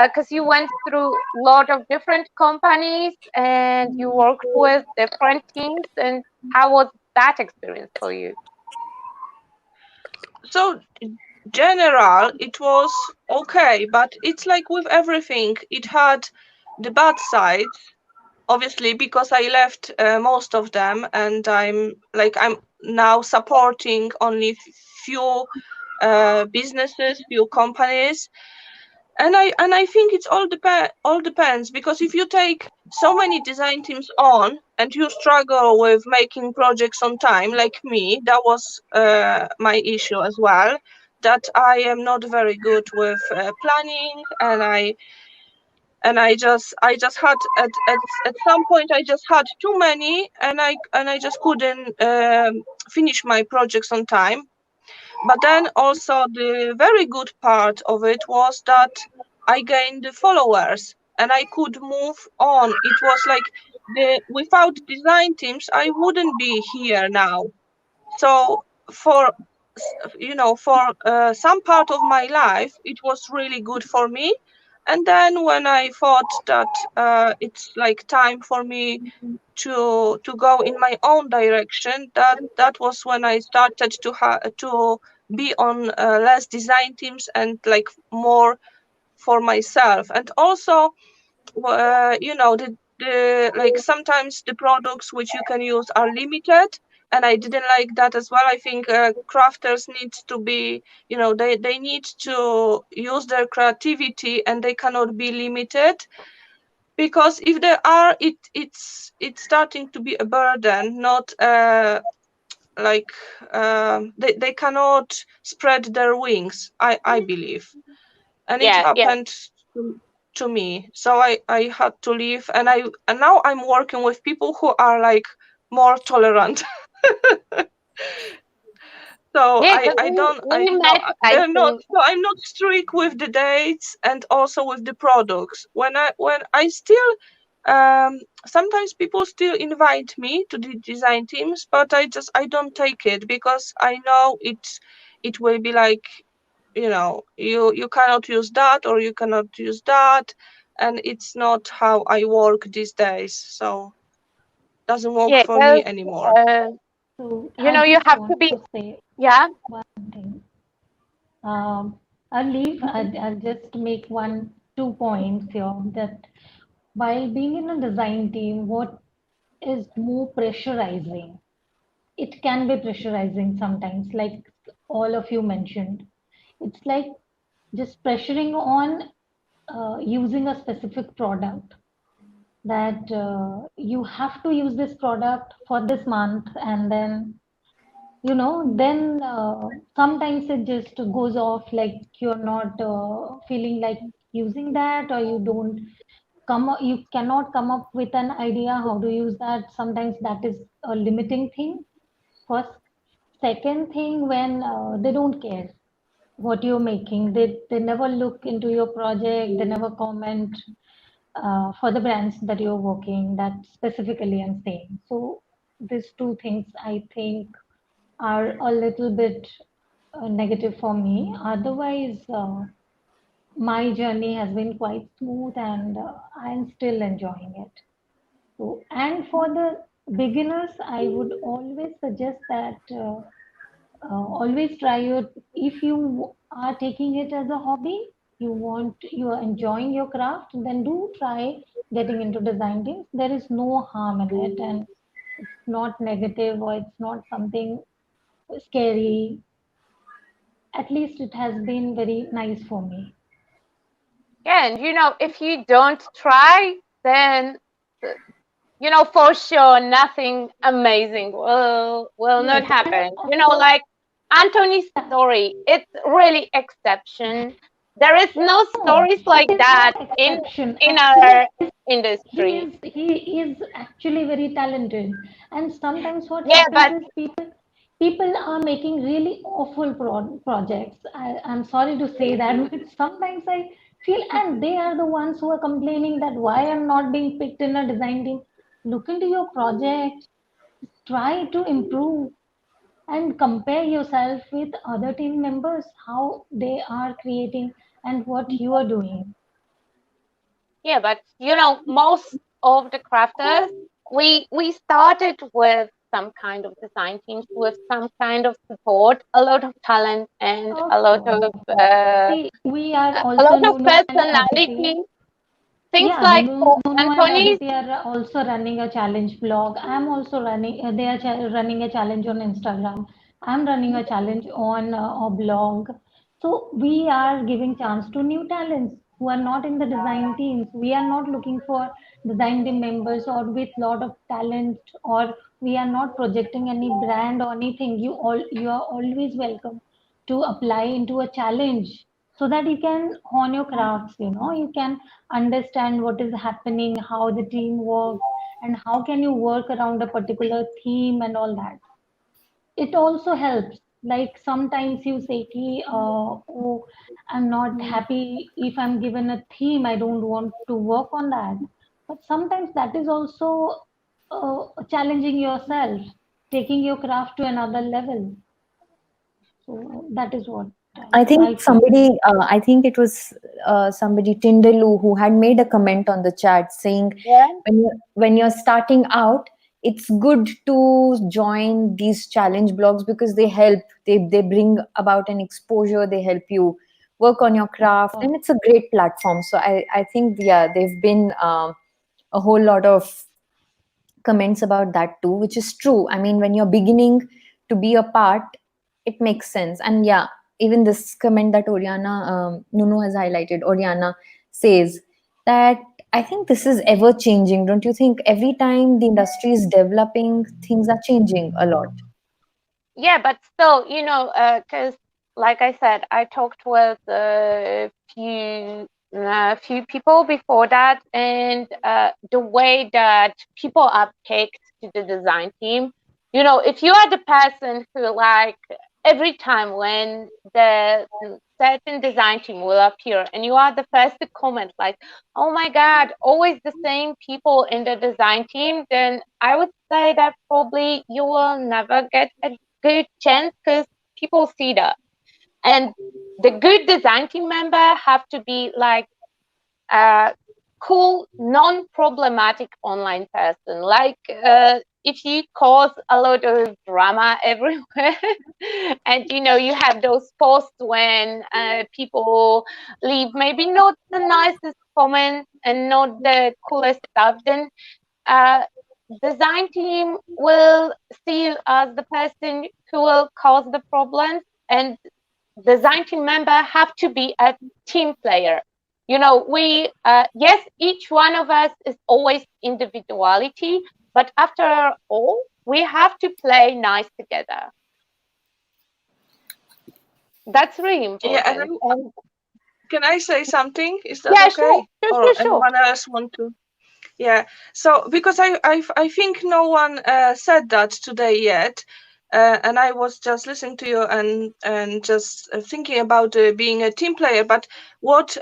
because you went through a lot of different companies and you worked with different teams. And how was that experience for you? So, general, it was okay, but it's like with everything, it had the bad sides, obviously, because I left most of them, and I'm now supporting only few businesses, few companies. And I think it's all depends, because if you take so many design teams on and you struggle with making projects on time, like me, that was my issue as well, that I am not very good with planning, and I just had at some point I just had too many, and I just couldn't finish my projects on time. But then also the very good part of it was that I gained followers and I could move on. It was like without design teams, I wouldn't be here now. So for some part of my life, it was really good for me. And then when I thought that it's like time for me to go in my own direction, that was when I started to be on less design teams and like more for myself. And also the like sometimes the products which you can use are limited, and I didn't like that as well. I think crafters need to be, they need to use their creativity and they cannot be limited, because if they are, it's starting to be a burden, not they cannot spread their wings, I believe. And it happened to me, so I had to leave, and now I'm working with people who are like more tolerant. So I'm not strict with the dates and also with the products. When I still sometimes people still invite me to the design teams, but I don't take it, because I know it will be like, you cannot use that or you cannot use that, and it's not how I work these days, so doesn't work for me anymore. So you have to be one thing. I'll just make 2 points here, that while being in a design team, what is more pressurizing? It can be pressurizing sometimes, like all of you mentioned. It's like just pressuring on using a specific product, that you have to use this product for this month, and then then sometimes it just goes off, like you're not feeling like using that, or you cannot come up with an idea how to use that. Sometimes that is a limiting thing first. Second thing, when they don't care what you're making, they never look into your project, they never comment for the brands that you're working, that specifically I'm saying. So these two things I think are a little bit negative for me. Otherwise, my journey has been quite smooth, and I'm still enjoying it. So, and for the beginners, I would always suggest that always try if you are taking it as a hobby, you are enjoying your craft, then do try getting into design teams. There is no harm in it, and it's not negative, or it's not something scary. At least it has been very nice for me. And if you don't try, then for sure nothing amazing will not happen. Like Anthony's story, it's really exception. There is no stories like that in our industry. He is actually very talented, and sometimes what happens is people are making really awful projects. I'm sorry to say that, but sometimes I feel, and they are the ones who are complaining that why I'm not being picked in a design team. Look into your project, try to improve, and compare yourself with other team members, how they are creating and what you are doing. Yeah, but most of the crafters, we started with some kind of design teams, with some kind of support, a lot of talent, and a lot of we are also personality. Things like Anthony. They are also running a challenge blog. I'm also running. They are running a challenge on Instagram. I'm running a challenge on a blog. So we are giving chance to new talents who are not in the design teams. We are not looking for design team members or with lot of talent, or we are not projecting any brand or anything, you are always welcome to apply into a challenge, so that you can hone your crafts, you can understand what is happening, how the team works, and how can you work around a particular theme and all that. It also helps, like sometimes you say ki, oh, I'm not happy if I'm given a theme, I don't want to work on that. But sometimes that is also challenging yourself, taking your craft to another level. So that is what I I think feel. I think it was somebody, Tindalu, who had made a comment on the chat saying, Yeah. when you're starting out, it's good to join these challenge blogs because they help. They bring about an exposure. They help you work on your craft, and it's a great platform. So I think, yeah, there've been a whole lot of comments about that too, which is true. I mean, when you're beginning to be a part, it makes sense. And yeah, even this comment that Oriana, Nunu has highlighted, Oriana says that I think this is ever changing. Don't you think? Every time the industry is developing, things are changing a lot. Yeah, but still, because like I said, I talked with a few people before that, and the way that people are picked to the design team, if you are the person who, like, every time when the certain design team will appear and you are the first to comment, like, oh my God, always the same people in the design team, then I would say that probably you will never get a good chance, because people see that. And the good design team member have to be like a cool, non-problematic online person. Like if you cause a lot of drama everywhere, and you have those posts when people leave maybe not the nicest comments and not the coolest stuff, then design team will see you as the person who will cause the problems, and design team member have to be a team player. We yes, each one of us is always individuality, but after all, we have to play nice together. That's really important. Yeah, and can I say something? Is that Yeah, okay? sure. Or anyone else want to? Yeah. So because I think no one said that today yet, and I was just listening to you and just thinking about being a team player. But what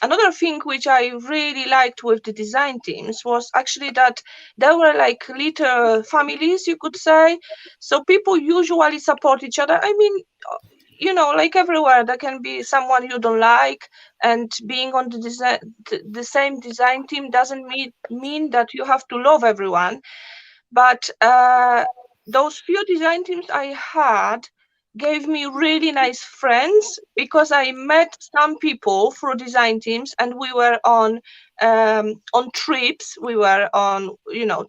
another thing which I really liked with the design teams was actually that they were like little families, you could say. So people usually support each other. I mean, like everywhere, there can be someone you don't like, and being on the same design team doesn't mean that you have to love everyone. But those few design teams I had gave me really nice friends, because I met some people through design teams, and we were on trips, we were on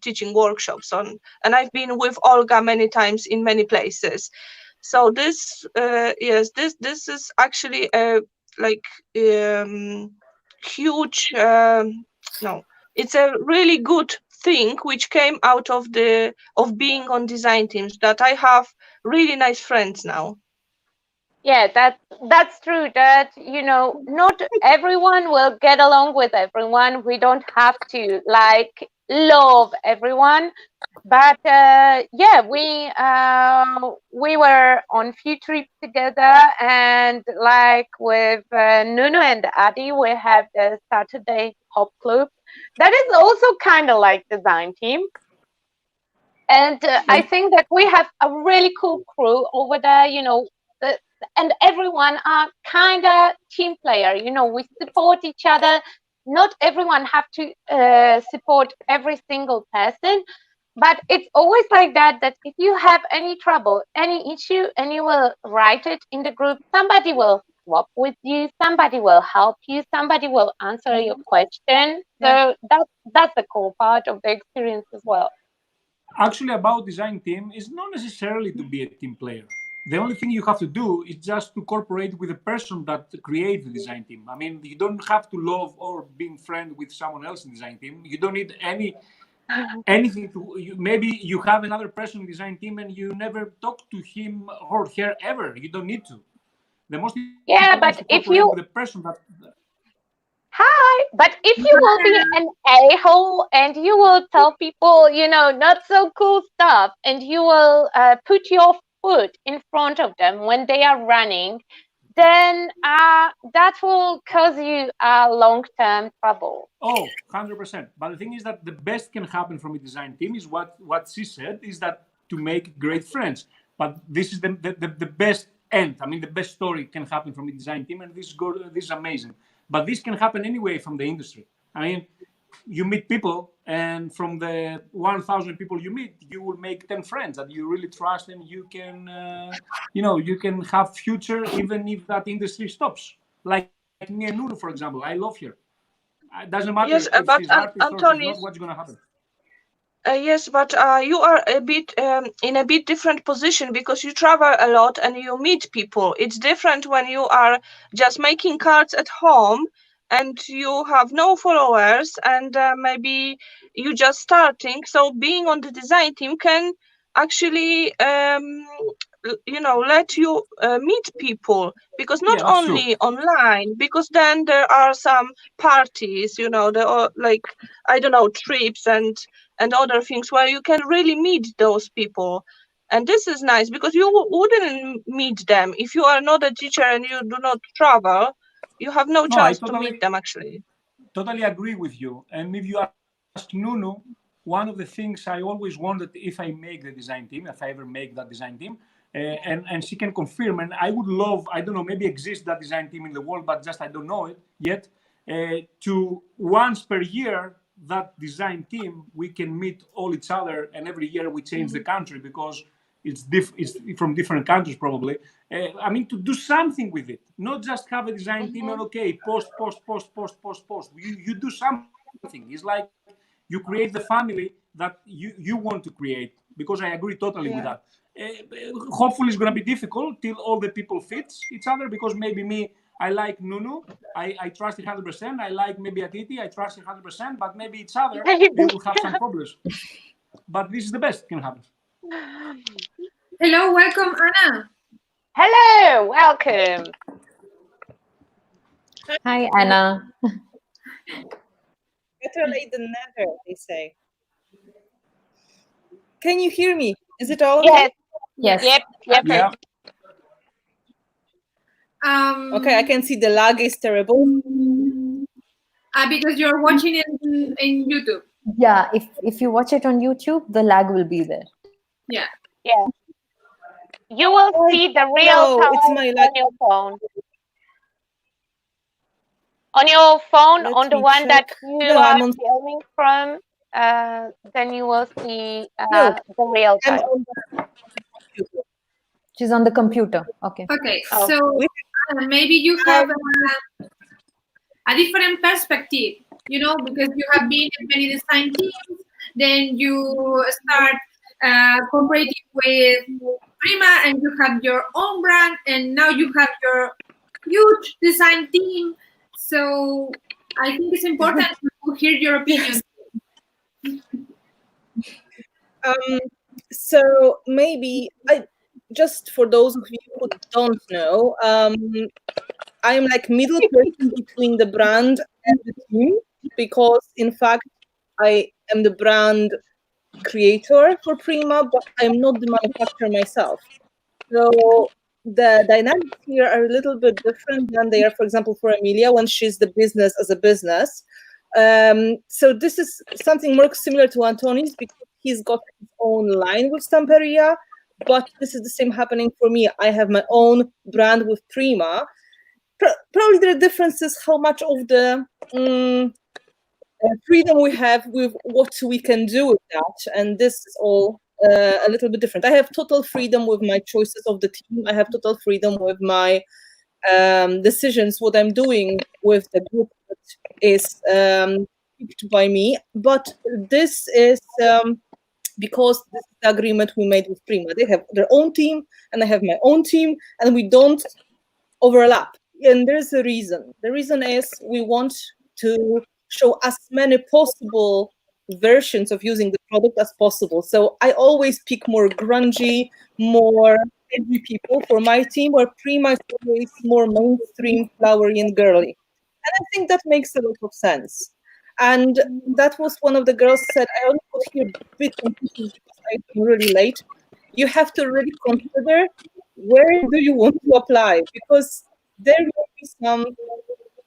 teaching workshops and I've been with Olga many times in many places. So this this is actually a huge no, it's a really good thing which came out of being on design teams, that I have really nice friends now. Yeah, that's true. That not everyone will get along with everyone. We don't have to like love everyone, but yeah, we were on few trips together, and like with Nuno and Adi, we have the Saturday Hop Club. That is also kind of like design team. And I think that we have a really cool crew over there, and everyone are kind of team player. We support each other. Not everyone have to support every single person, but it's always like that, that if you have any trouble, any issue, and you will write it in the group, somebody will swap with you, somebody will help you, somebody will answer your question. So that's the cool part of the experience as well. Actually, about design team is not necessarily to be a team player. the only thing you have to do is just to cooperate with the person that creates the design team. I mean, you don't have to love or being friend with someone else in the design team. You don't need anything to. Maybe you have another person in the design team and you never talk to him or her ever. You don't need to. The most but if you with the person that. Hi, but if you will be an a-hole and you will tell people, not so cool stuff, and you will put your foot in front of them when they are running, then that will cause you long-term trouble. Oh, 100%. But the thing is that the best can happen from a design team is what she said, is that to make great friends. But this is the best end. I mean, the best story can happen from a design team, and this is good. This is amazing. But this can happen anyway from the industry. I mean, you meet people, and from the 1,000 people you meet, you will make 10 friends that you really trust, and you can, you can have future even if that industry stops. Like me and Nunu, for example, I love her. It doesn't matter if she's artist or she's not, what's going to happen. Yes, but you are a bit in a bit different position because you travel a lot and you meet people. It's different when you are just making cards at home and you have no followers and maybe you just starting. So being on the design team can actually, let you meet people, because not only online, because then there are some parties, there are trips and other things where you can really meet those people. And this is nice because you wouldn't meet them if you are not a teacher and you do not travel. You have no chance to meet them, actually. Totally agree with you. And if you ask Nunu, one of the things I always wanted, if I make the design team, if I ever make that design team, and she can confirm, and I would love, I don't know, maybe exist that design team in the world, but just I don't know it yet, to once per year, that design team, we can meet all each other, and every year we change the country because it's from different countries probably. I mean, to do something with it, not just have a design team and post. You do something. It's like you create the family that you want to create, because I agree totally with that. Hopefully it's going to be difficult till all the people fit each other, because maybe me, I like Nunu, I trust 100%. I like maybe Aditi, I trust 100%, but maybe each other, they will have some problems. But this is the best can happen. Hello, welcome, Anna. Hello, welcome. Hi, Anna. Better late than never, they say. Can you hear me? Is it all okay? Yes. Yep. Yeah. Okay, I can see the lag is terrible. Because you're watching it in YouTube. Yeah, if you watch it on YouTube, the lag will be there. Yeah. You will see the real time on your phone. On your phone, on the one that you are filming from, then you will see the real time. She's on the computer. Okay. Okay, so maybe you have a different perspective, because you have been in many design teams, then you start cooperating with Prima, and you have your own brand, and now you have your huge design team. So I think it's important to hear your opinion. So maybe just for those of you who don't know, I'm like middle person between the brand and the team, because in fact I am the brand creator for Prima, but I'm not the manufacturer myself. So the dynamics here are a little bit different than they are, for example, for Emilia when she's the business as a business. So this is something more similar to Antoni's, because he's got his own line with Stamperia, but this is the same happening for me. I have my own brand with Prima. Probably there are differences how much of the freedom we have with what we can do with that, and this is all a little bit different. I have total freedom with my choices of the team. I have total freedom with my decisions, what I'm doing with the group is picked by me. But this is because this is the agreement we made with Prima. They have their own team, and I have my own team, and we don't overlap. And there's a reason. The reason is we want to show as many possible versions of using the product as possible. So I always pick more grungy, more edgy people for my team, where Prima is always more mainstream, flowery, and girly. And I think that makes a lot of sense. And that was one of the girls said, I only put here bits and pieces because I'm really late. You have to really consider where do you want to apply, because there will be some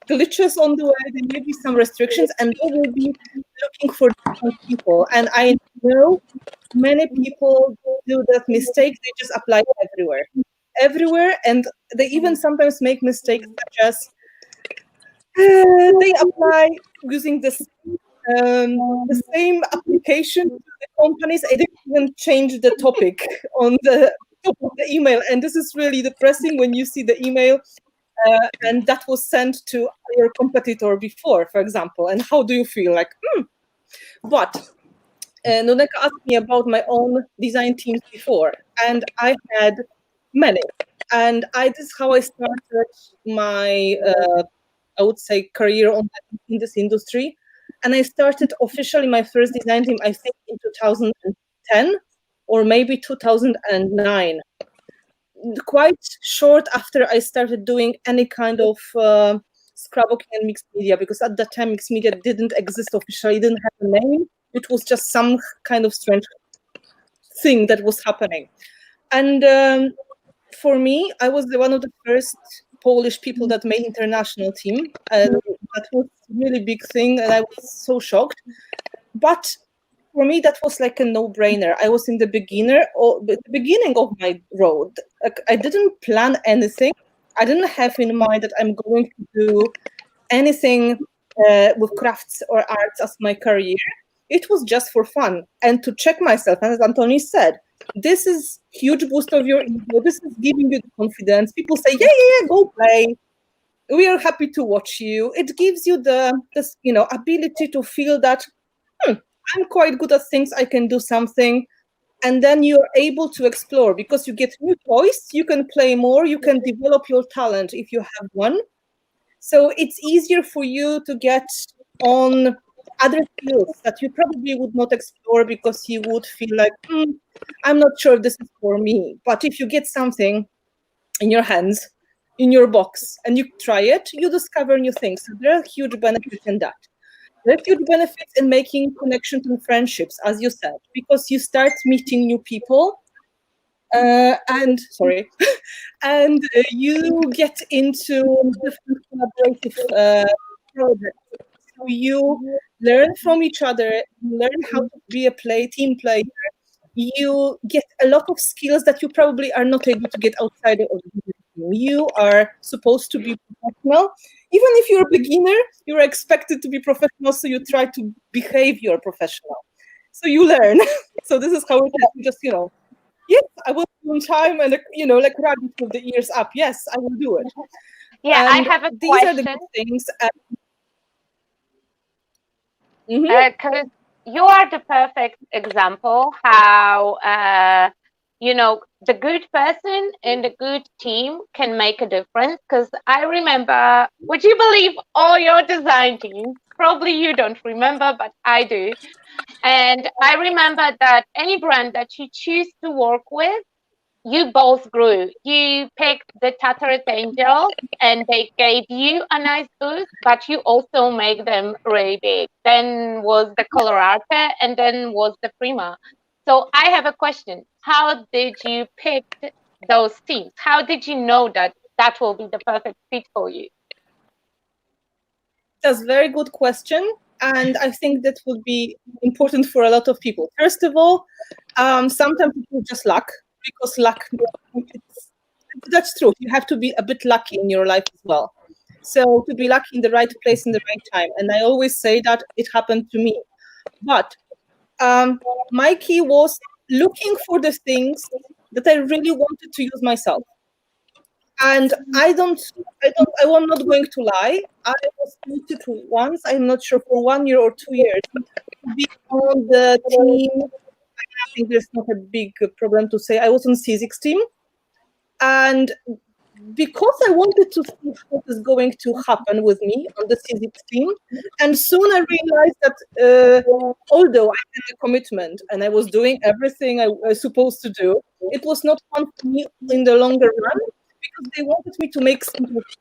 glitches on the way, there may be some restrictions, and they will be looking for different people. And I know many people do that mistake, they just apply everywhere, and they even sometimes make mistakes such as they apply using the same application to the companies. I didn't even change the topic on the top of the email, and this is really depressing when you see the email and that was sent to your competitor before, for example. And how do you feel? Like, But Noneka asked me about my own design teams before, and I had many. And this is how I started my, I would say, career in this industry. And I started officially my first design team, I think, in 2010 or maybe 2009. Quite short after I started doing any kind of scrapbooking and mixed media, because at that time mixed media didn't exist officially, didn't have a name. It was just some kind of strange thing that was happening. And for me, I was one of the first Polish people that made international team. And that was a really big thing, and I was so shocked. But for me, that was like a no-brainer. I was in the beginning of my road. I didn't plan anything. I didn't have in mind that I'm going to do anything with crafts or arts as my career. It was just for fun and to check myself. And as Antoni said, this is huge boost of your ego. This is giving you the confidence. People say, yeah, go play. We are happy to watch you. It gives you the ability to feel that, I'm quite good at things, I can do something. And then you're able to explore because you get new toys, you can play more, you can develop your talent if you have one. So it's easier for you to get on other fields that you probably would not explore because you would feel like, I'm not sure this is for me. But if you get something in your hands, in your box, and you try it, you discover new things. So there are huge benefits in that. There are huge benefits in making connections and friendships, as you said, because you start meeting new people, and you get into different collaborative projects. So you learn from each other, you learn how to be a team player. You get a lot of skills that you probably are not able to get outside of the team. You are supposed to be professional. Even if you're a beginner, you're expected to be professional, so you try to behave you're professional. So you learn. So this is how it is. You just, yes, I will do on time and, like rabbit with the ears up. Yes, I will do it. Yeah, and I have a these question. Are the good things. Because you are the perfect example how, the good person and the good team can make a difference. Because I remember, would you believe all your design teams? Probably you don't remember, but I do. And I remember that any brand that you choose to work with, you both grew. You picked the Tattered Angel and they gave you a nice boost, but you also make them really big. Then was the Colorarte and then was the Prima. So I have a question. How did you pick those teams? How did you know that that will be the perfect fit for you? That's a very good question. And I think that would be important for a lot of people. First of all, sometimes people just luck. Because luck, that's true. You have to be a bit lucky in your life as well. So to be lucky in the right place in the right time. And I always say that it happened to me. But my key was looking for the things that I really wanted to use myself. And I'm not going to lie. I was invited once, I'm not sure, for 1 year or 2 years, to be on the team think there's not a big problem to say. I was on CISIX team, and because I wanted to see what is going to happen with me on the CISIX team, and soon I realized that although I had a commitment and I was doing everything I was supposed to do, it was not fun for me in the longer run because they wanted me to make simple things.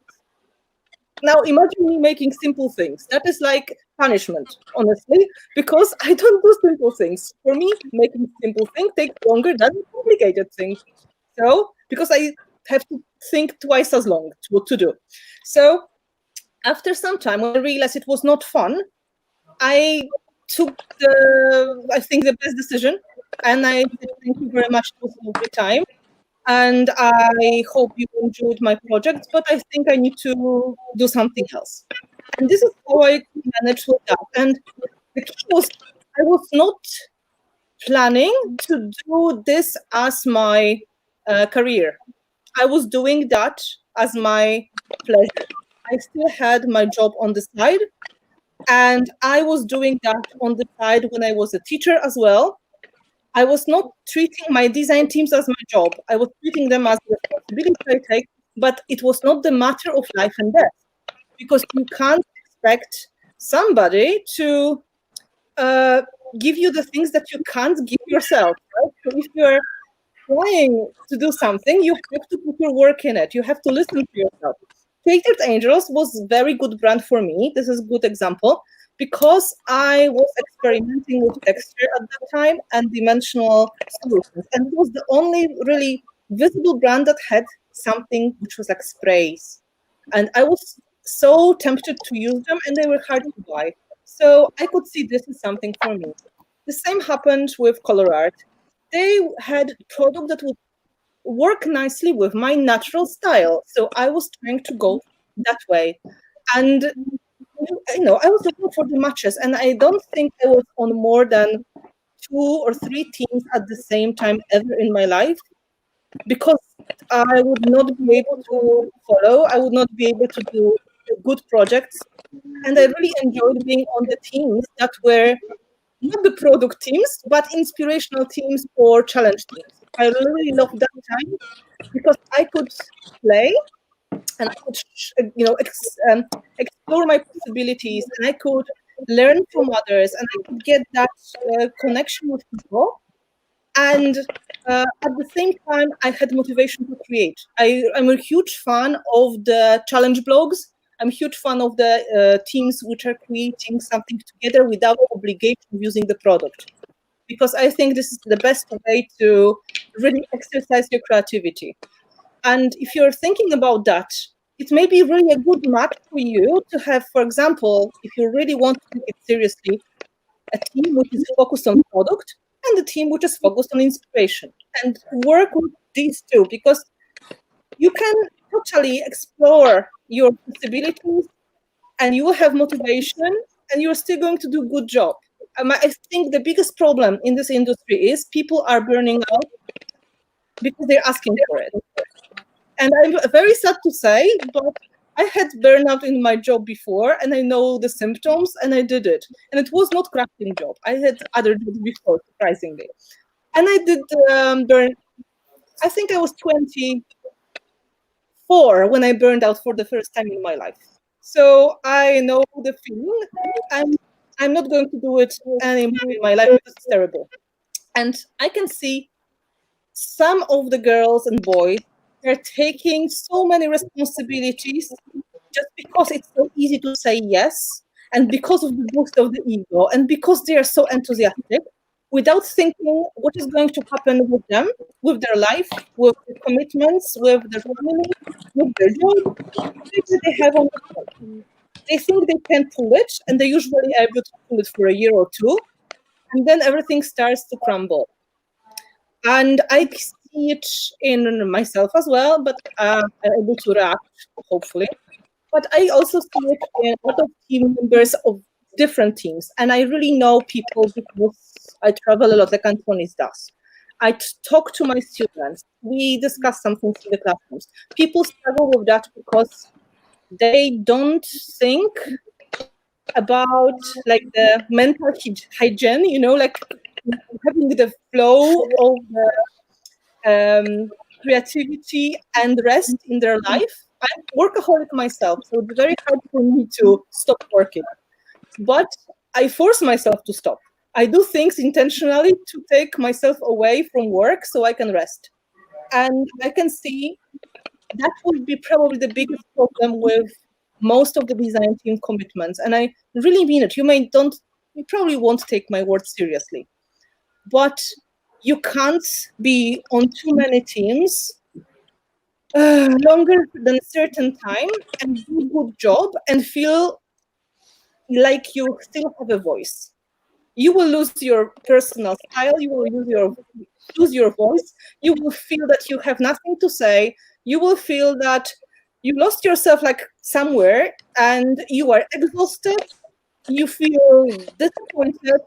Now imagine me making simple things. That is like punishment, honestly, because I don't do simple things. For me, making simple things takes longer than complicated things. So, because I have to think twice as long what to do. So after some time, when I realized it was not fun, I took I think the best decision, and I said, thank you very much for the time. And I hope you enjoyed my project, but I think I need to do something else. And this is how I managed with that. And the key was, I was not planning to do this as my career. I was doing that as my pleasure. I still had my job on the side, and I was doing that on the side when I was a teacher as well. I was not treating my design teams as my job. I was treating them as a responsibility I take, but it was not the matter of life and death, because you can't expect somebody to give you the things that you can't give yourself, right? So if you're trying to do something, you have to put your work in it. You have to listen to yourself. Catered Angels was a very good brand for me. This is a good example because I was experimenting with texture at that time and dimensional solutions. And it was the only really visible brand that had something which was like sprays. And I was so tempted to use them, and they were hard to buy. So I could see this is something for me. The same happened with Color Art. They had a product that would work nicely with my natural style. So I was trying to go that way. And, you know, I was looking for the matches, and I don't think I was on more than 2 or 3 teams at the same time ever in my life, because I would not be able to follow. I would not be able to do good projects. And I really enjoyed being on the teams that were not the product teams, but inspirational teams or challenge teams. I really loved that time because I could play and I could, you know, explore my possibilities, and I could learn from others, and I could get that connection with people. And at the same time, I had motivation to create. I'm a huge fan of the challenge blogs. I'm a huge fan of the teams which are creating something together without obligation of using the product, because I think this is the best way to really exercise your creativity. And if you're thinking about that, it may be really a good match for you to have, for example, if you really want to take it seriously, a team which is focused on product and a team which is focused on inspiration, and work with these two, because you can totally explore your possibilities and you will have motivation and you're still going to do a good job. I think the biggest problem in this industry is people are burning out because they're asking for it. And I'm very sad to say, but I had burnout in my job before, and I know the symptoms, and I did it. And it was not crafting job. I had other jobs before, surprisingly. And I did burn. I think I was 24 when I burned out for the first time in my life. So I know the feeling. I'm not going to do it anymore in my life because it's terrible. And I can see some of the girls and boys, they're taking so many responsibilities just because it's so easy to say yes, and because of the boost of the ego, and because they are so enthusiastic, without thinking what is going to happen with them, with their life, with their commitments, with their family, with their job, whatever they have on the phone. They think they can pull it, and they usually are able to pull it for a year or 2, and then everything starts to crumble. And I see it in myself as well, but I'm able to react, hopefully. But I also see it in a lot of team members of different teams. And I really know people because I travel a lot, like Antonis does. I talk to my students. We discuss some things in the classrooms. People struggle with that because they don't think about like the mental hygiene, you know, like having the flow of the creativity and rest in their life. I'm a workaholic myself, so it's very hard for me to stop working. But I force myself to stop. I do things intentionally to take myself away from work so I can rest. And I can see that would be probably the biggest problem with most of the design team commitments. And I really mean it. You probably won't take my word seriously. But you can't be on too many teams longer than a certain time and do a good job and feel like you still have a voice. You will lose your personal style, you will lose your voice, you will feel that you have nothing to say, you will feel that you lost yourself like somewhere and you are exhausted, you feel disappointed,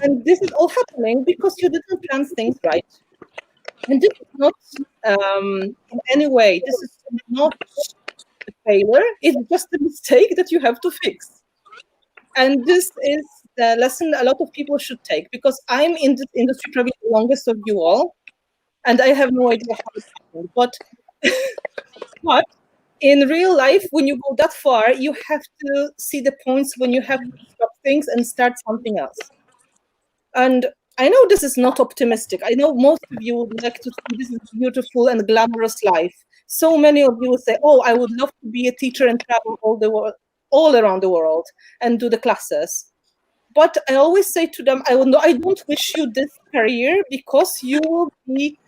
and this is all happening because you didn't plan things right. And this is not in any way, this is not a failure, it's just a mistake that you have to fix. And this is the lesson a lot of people should take, because I'm in this industry probably the longest of you all, and I have no idea how it happened. But in real life, when you go that far, you have to see the points when you have to stop things and start something else. And I know this is not optimistic. I know most of you would like to see this is beautiful and glamorous life. So many of you will say, oh, I would love to be a teacher and travel all around the world and do the classes. But I always say to them, I don't wish you this career because you will be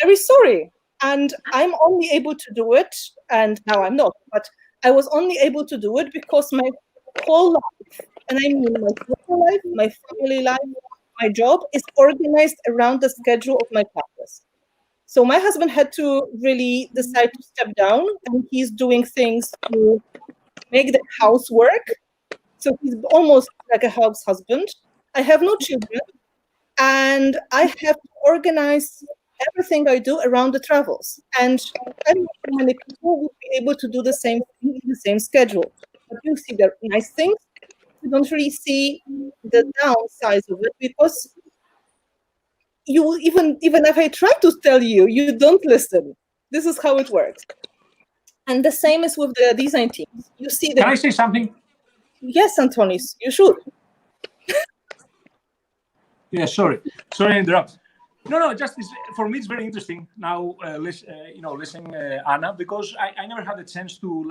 very sorry. And I'm only able to do it, and now I'm not, but I was only able to do it because my whole life, and I mean my social life, my family life, my job is organized around the schedule of my classes. So my husband had to really decide to step down, and he's doing things to make the house work. So he's almost like a house husband. I have no children, and I have to organize everything I do around the travels. And I don't know how many people will be able to do the same thing in the same schedule. But you see the nice things, you don't really see the downsides of it, because you even if I try to tell you, you don't listen. This is how it works. And the same is with the design teams. You see the— Can I say something? Yes, Antonis, you should. Yeah, sorry to interrupt. No, just for me, it's very interesting now, listening Anna, because I never had the chance to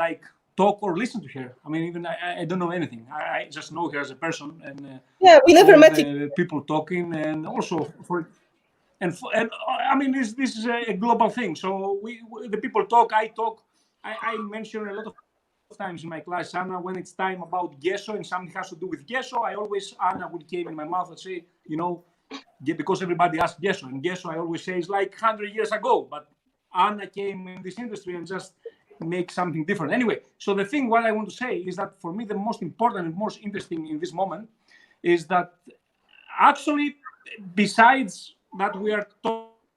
talk or listen to her. I mean, even I don't know anything. I just know her as a person, and yeah, we never met people talking, and also I mean, this is a global thing. So the people talk, I talk. I mention a lot of times in my class, Anna, when it's time about gesso and something has to do with gesso, Anna would came in my mouth and say, because everybody asks gesso, and gesso I always say is like 100 years ago, but Anna came in this industry and just make something different. Anyway, so the thing what I want to say is that for me the most important and most interesting in this moment is that actually, besides that we are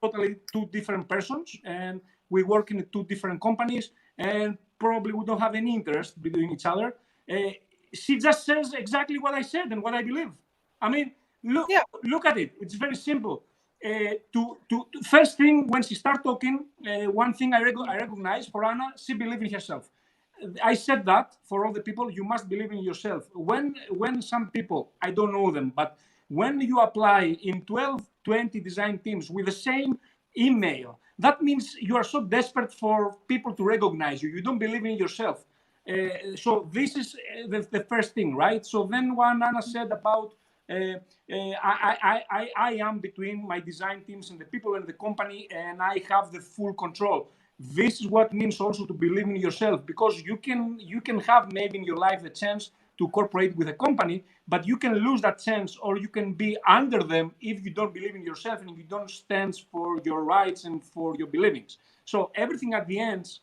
totally two different persons and we work in two different companies and probably we don't have any interest between each other, she just says exactly what I said and what I believe. I mean, look at it. It's very simple. First thing, when she started talking, one thing I recognize for Anna, she believes in herself. I said that for all the people, you must believe in yourself. When some people, I don't know them, but when you apply in 12, 20 design teams with the same email, that means you are so desperate for people to recognize you. You don't believe in yourself. So this is the first thing, right? So then when Anna said about I am between my design teams and the people in the company, and I have the full control. This is what means also to believe in yourself, because you can have maybe in your life the chance to cooperate with a company, but you can lose that chance, or you can be under them if you don't believe in yourself and you don't stand for your rights and for your beliefs. So everything at the end.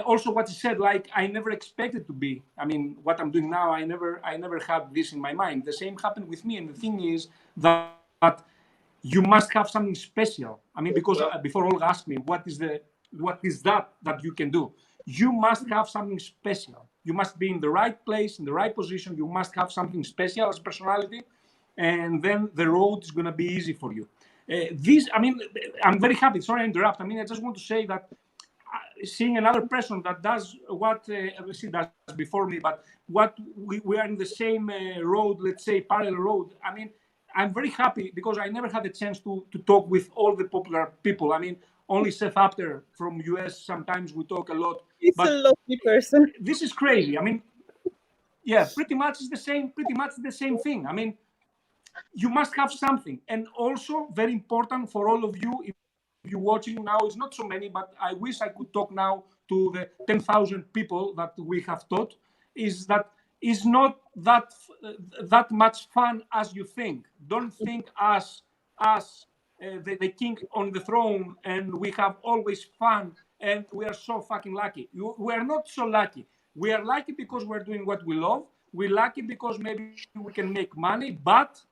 Also, what you said, like I never expected to be. I mean, what I'm doing now, I never had this in my mind. The same happened with me, and the thing is that you must have something special. I mean, because before Olga asked me, what is that you can do? You must have something special. You must be in the right place, in the right position. You must have something special as personality, and then the road is going to be easy for you. I'm very happy. Sorry to interrupt. I just want to say that seeing another person that does what she does before me, but what we are in the same road, let's say parallel road. I'm very happy because I never had a chance to talk with all the popular people. Only Seth Apter from US, sometimes we talk a lot. He's a lovely person. This is crazy. Yeah, pretty much the same thing. You must have something. And also very important for all of you, if you're watching now, it's not so many, but I wish I could talk now to the 10,000 people that we have taught, is that it's not that much fun as you think. Don't think as the king on the throne and we have always fun and we are so fucking lucky. We are not so lucky. We are lucky because we're doing what we love. We're lucky because maybe we can make money, but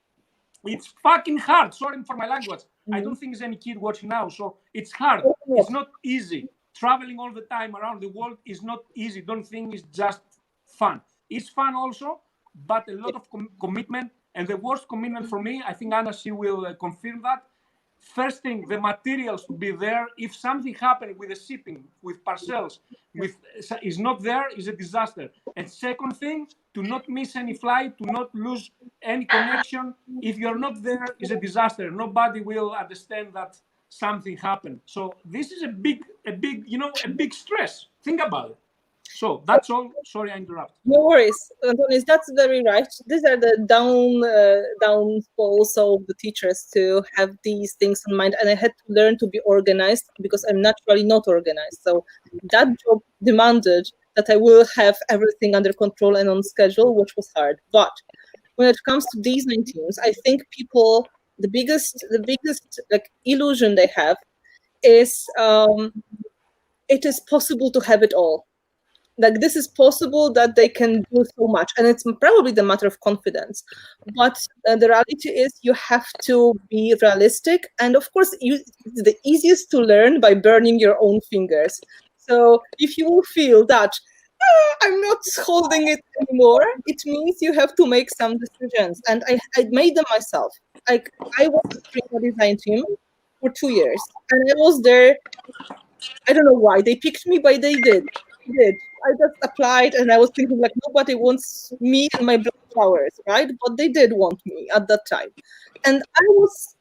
it's fucking hard. Sorry for my language. I don't think there's any kid watching now, so it's hard. It's not easy. Traveling all the time around the world is not easy. Don't think it's just fun. It's fun also, but a lot of commitment. And the worst commitment for me, I think Anna, she will confirm that. First thing, the materials to be there. If something happened with the shipping, with parcels, is not there, is a disaster. And second thing, to not miss any flight, to not lose any connection. If you're not there, is a disaster. Nobody will understand that something happened. So this is a big stress. Think about it. So that's all. Sorry, I interrupt. No worries, Antonis. That's very right. These are the downfalls of the teachers to have these things in mind, and I had to learn to be organized because I'm naturally not organized. So that job demanded that I will have everything under control and on schedule, which was hard. But when it comes to design teams, I think people, the biggest illusion they have is it is possible to have it all. This is possible that they can do so much, and it's probably the matter of confidence. But the reality is you have to be realistic, and of course it's the easiest to learn by burning your own fingers. So if you feel that I'm not holding it anymore, it means you have to make some decisions, and I made them myself. I was in a design team for 2 years, and I was there. I don't know why they picked me, but they did. I just applied, and I was thinking nobody wants me and my black flowers, right? But they did want me at that time, and I was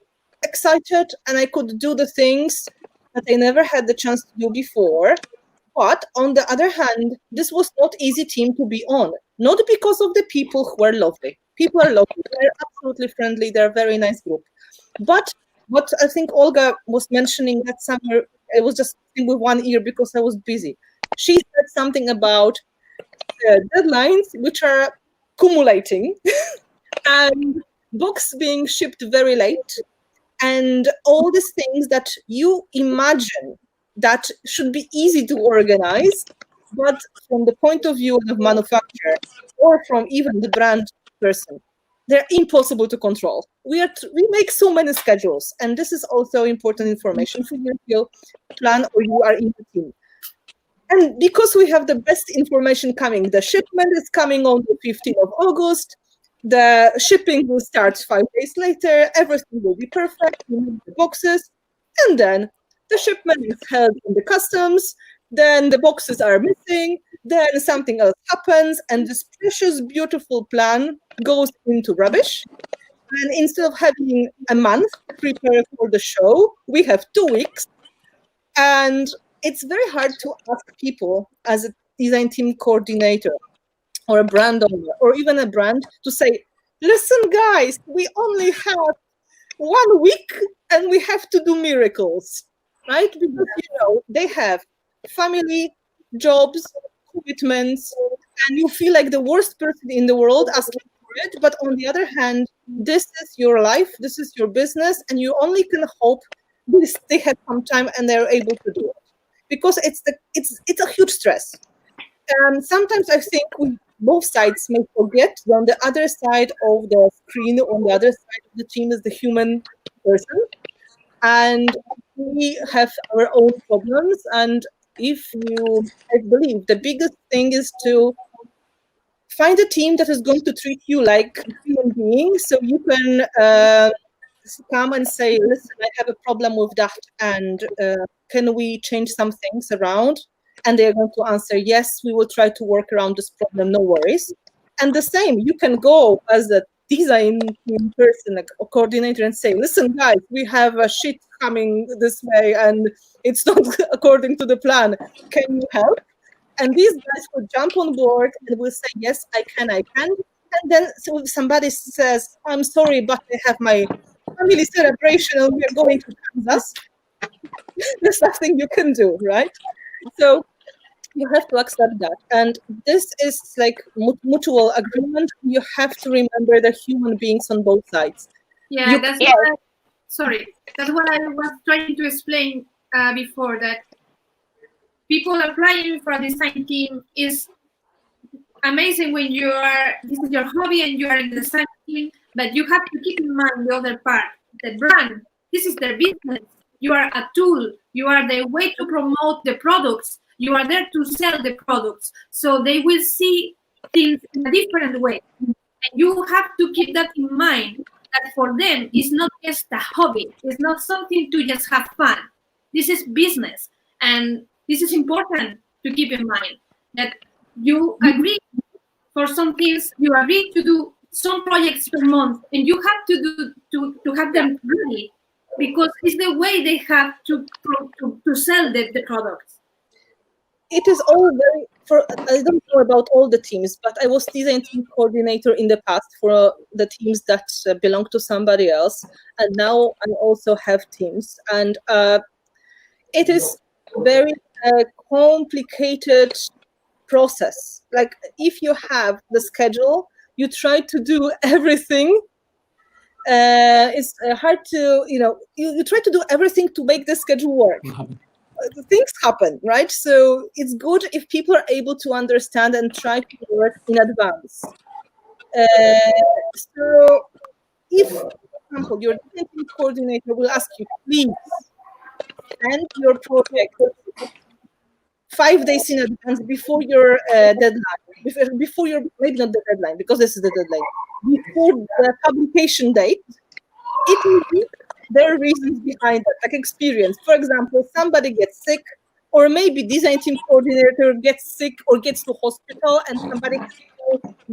excited, and I could do the things that I never had the chance to do before. But on the other hand, this was not easy team to be on. Not because of the people who were lovely. People are lovely. They're absolutely friendly. They're a very nice group. But what I think Olga was mentioning that summer, I was just with one ear because I was busy. She said something about deadlines which are accumulating and books being shipped very late and all these things that you imagine that should be easy to organize, but from the point of view of manufacturer or from even the brand person, they're impossible to control. We make so many schedules, and this is also important information for you if you plan or you are in the team. And because we have the best information coming, the shipment is coming on the 15th of August, the shipping will start 5 days later, everything will be perfect, we make the boxes, and then the shipment is held in the customs, then the boxes are missing, then something else happens, and this precious, beautiful plan goes into rubbish. And instead of having a month to prepare for the show, we have 2 weeks. And it's very hard to ask people as a design team coordinator or a brand owner or even a brand to say, listen, guys, we only have 1 week and we have to do miracles, right? Because, they have family, jobs, commitments, and you feel like the worst person in the world asking for it. But on the other hand, this is your life, this is your business, and you only can hope they have some time and they're able to do it. Because it's a huge stress. And sometimes I think both sides may forget that on the other side of the screen, on the other side of the team is the human person. And we have our own problems. And I believe the biggest thing is to find a team that is going to treat you like a human being, so you can come and say, listen, I have a problem with that, and can we change some things around? And they're going to answer, yes, we will try to work around this problem, no worries. And the same, you can go as a design team person, like a coordinator, and say, listen, guys, we have a shit coming this way, and it's not according to the plan. Can you help? And these guys will jump on board and will say, yes, I can. And then so somebody says, I'm sorry, but I have my family celebration and we're going to Kansas. There's nothing you can do, right? So you have to accept that. And this is like mutual agreement. You have to remember the human beings on both sides. Yeah, that's what that's what I was trying to explain before, that people applying for a design team is amazing when this is your hobby and you are in the design team, but you have to keep in mind the other part, the brand. This is their business. You are a tool. You are the way to promote the products. You are there to sell the products. So they will see things in a different way. And you have to keep that in mind, that for them, it's not just a hobby. It's not something to just have fun. This is business. And this is important to keep in mind, that you agree for some things, you agree to do some projects per month, and you have to have them ready, because it's the way they have to sell the products. It is all very, I don't know about all the teams, but I was design team coordinator in the past for the teams that belong to somebody else. And now I also have teams. And it is very complicated process. Like if you have the schedule, you try to do everything. It's hard to, you try to do everything to make the schedule work. Things happen, right? So it's good if people are able to understand and try to work in advance. So if, for example, your design team coordinator will ask you, please end your project 5 days in advance before your deadline, before your, maybe not the deadline, because this is the deadline, before the publication date, it will be, there are reasons behind that, like experience. For example, somebody gets sick, or maybe design team coordinator gets sick or gets to hospital, and somebody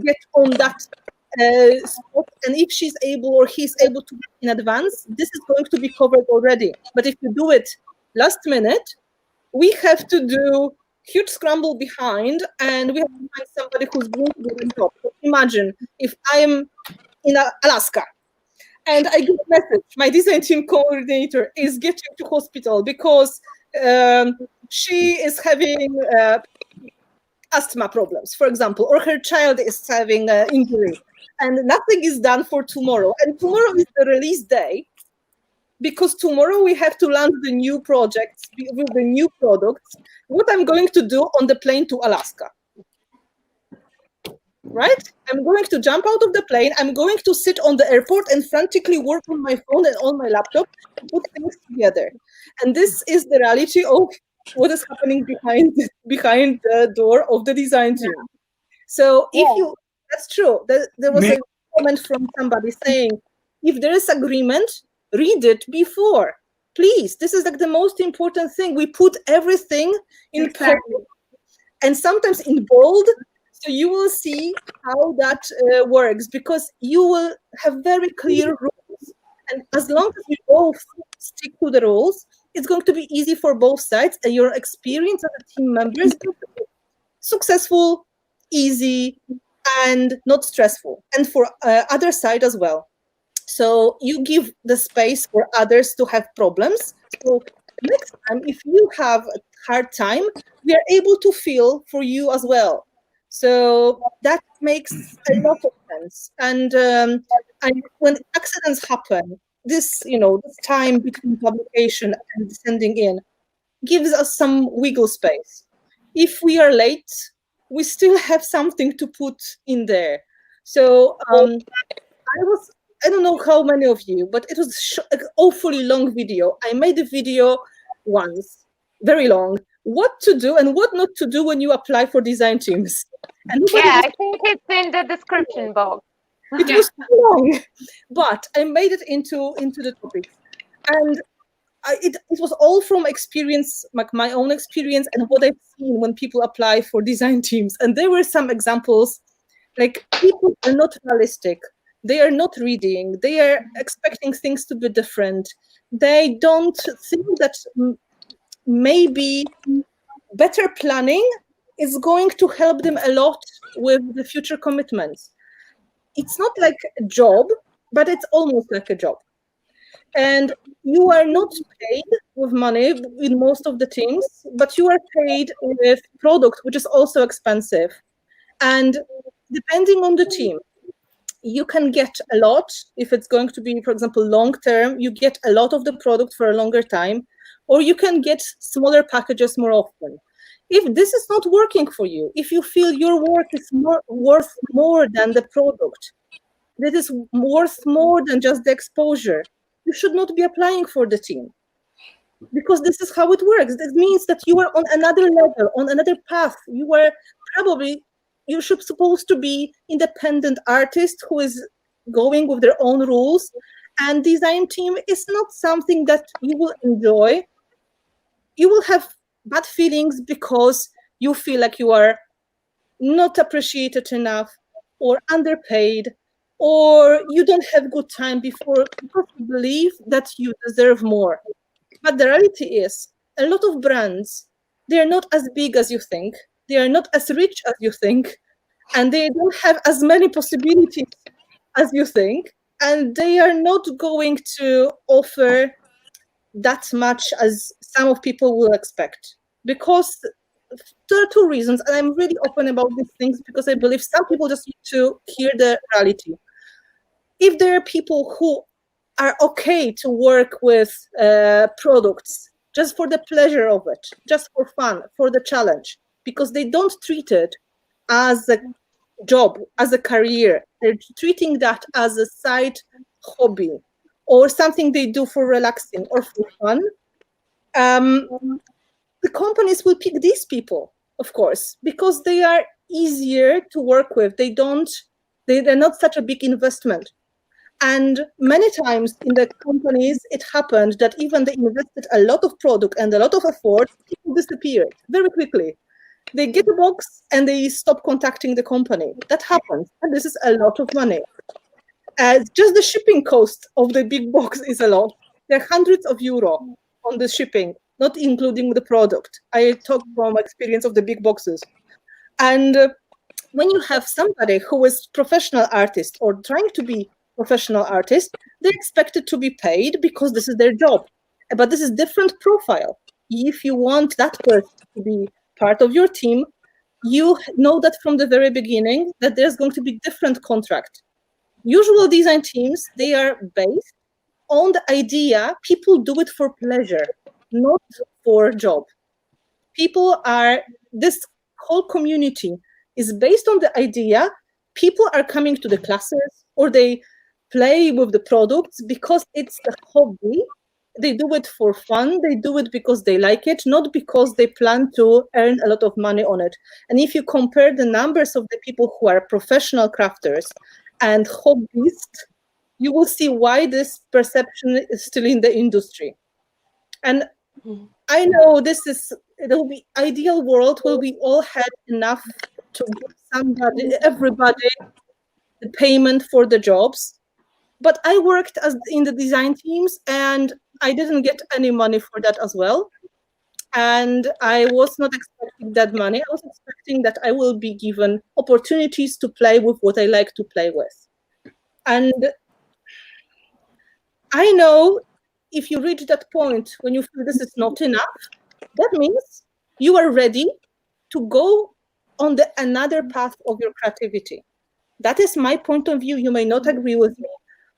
get on that spot. And if she's able or he's able to in advance, this is going to be covered already. But if you do it last minute, we have to do huge scramble behind, and we have to find somebody who's going to do the job. So imagine if I'm in Alaska and I get a message, my design team coordinator is getting to hospital because she is having asthma problems, for example, or her child is having an injury, and nothing is done for tomorrow. And tomorrow is the release day, because tomorrow we have to launch the new projects with the new products. What I'm going to do on the plane to Alaska, right? I'm going to jump out of the plane. I'm going to sit on the airport and frantically work on my phone and on my laptop to put things together. And this is the reality of what is happening behind the door of the design team. So if you, that's true. There was a comment from somebody saying, if there is agreement, read it before, please. This is like the most important thing. We put everything in purple and sometimes in bold, so you will see how that works, because you will have very clear rules. And as long as we both stick to the rules, it's going to be easy for both sides, and your experience as a team member is going to be successful, easy, and not stressful. And for other side as well. So you give the space for others to have problems. So next time, if you have a hard time, we are able to feel for you as well. So that makes a lot of sense. And when accidents happen, this, this time between publication and sending in gives us some wiggle space. If we are late, we still have something to put in there. So I don't know how many of you, but it was an awfully long video. I made a video once, very long, what to do and what not to do when you apply for design teams. And yeah, I think it's in the description box. It was too long, but I made it into the topic. And it was all from experience, like my own experience and what I've seen when people apply for design teams. And there were some examples, like people are not realistic. They are not reading. They are expecting things to be different. They don't think that maybe better planning is going to help them a lot with the future commitments. It's not like a job, but it's almost like a job. And you are not paid with money in most of the teams, but you are paid with product, which is also expensive. And depending on the team, you can get a lot. If it's going to be, for example, long-term, you get a lot of the product for a longer time, or you can get smaller packages more often. If this is not working for you, if you feel your work is worth more than the product, that is worth more than just the exposure, you should not be applying for the team. Because this is how it works. This means that you are on another level, on another path. You are probably, you should supposed to be independent artist who is going with their own rules. And design team is not something that you will enjoy. You will have bad feelings because you feel like you are not appreciated enough or underpaid, or you don't have good time because you believe that you deserve more. But the reality is, a lot of brands, they're not as big as you think, they are not as rich as you think, and they don't have as many possibilities as you think, and they are not going to offer that much as some of people will expect. Because there are two reasons, and I'm really open about these things because I believe some people just need to hear the reality. If there are people who are okay to work with products just for the pleasure of it, just for fun, for the challenge, because they don't treat it as a job, as a career, they're treating that as a side hobby or something they do for relaxing or for fun, the companies will pick these people, of course, because they are easier to work with. They're not such a big investment. And many times in the companies, it happened that even they invested a lot of product and a lot of effort, people disappeared very quickly. They get a box and they stop contacting the company. That happens, and this is a lot of money. Just the shipping cost of the big box is a lot. There are hundreds of euro on the shipping, not including the product. I talk from experience of the big boxes. And when you have somebody who is professional artist or trying to be professional artist, they're expected to be paid because this is their job. But this is different profile. If you want that person to be part of your team, you know that from the very beginning that there's going to be different contract. Usual design teams, they are based on the idea people do it for pleasure, not for job. This whole community is based on the idea people are coming to the classes or they play with the products because it's a hobby. They do it for fun. They do it because they like it, not because they plan to earn a lot of money on it. And if you compare the numbers of the people who are professional crafters and hobbyists, you will see why this perception is still in the industry. And I know the ideal world where we all had enough to give everybody the payment for the jobs. But I worked in the design teams and I didn't get any money for that as well. And I was not expecting that money. I was expecting that I will be given opportunities to play with what I like to play with. And I know if you reach that point when you feel this is not enough, that means you are ready to go on another path of your creativity. That is my point of view. You may not agree with me,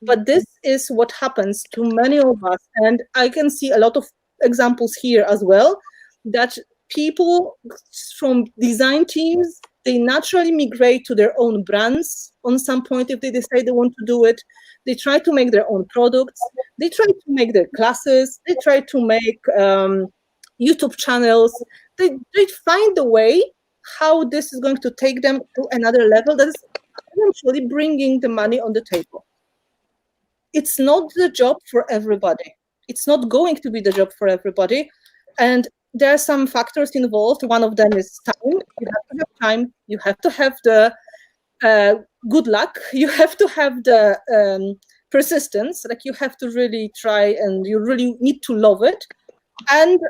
but this is what happens to many of us. And I can see a lot of examples here as well, that people from design teams, they naturally migrate to their own brands on some point if they decide they want to do it. They try to make their own products. They try to make their classes. They try to make YouTube channels. they find a way how this is going to take them to another level that is eventually bringing the money on the table. It's not the job for everybody. It's not going to be the job for everybody. And there are some factors involved. One of them is time. You have to have time. You have to have the good luck. You have to have the persistence. Like, you have to really try, and you really need to love it. And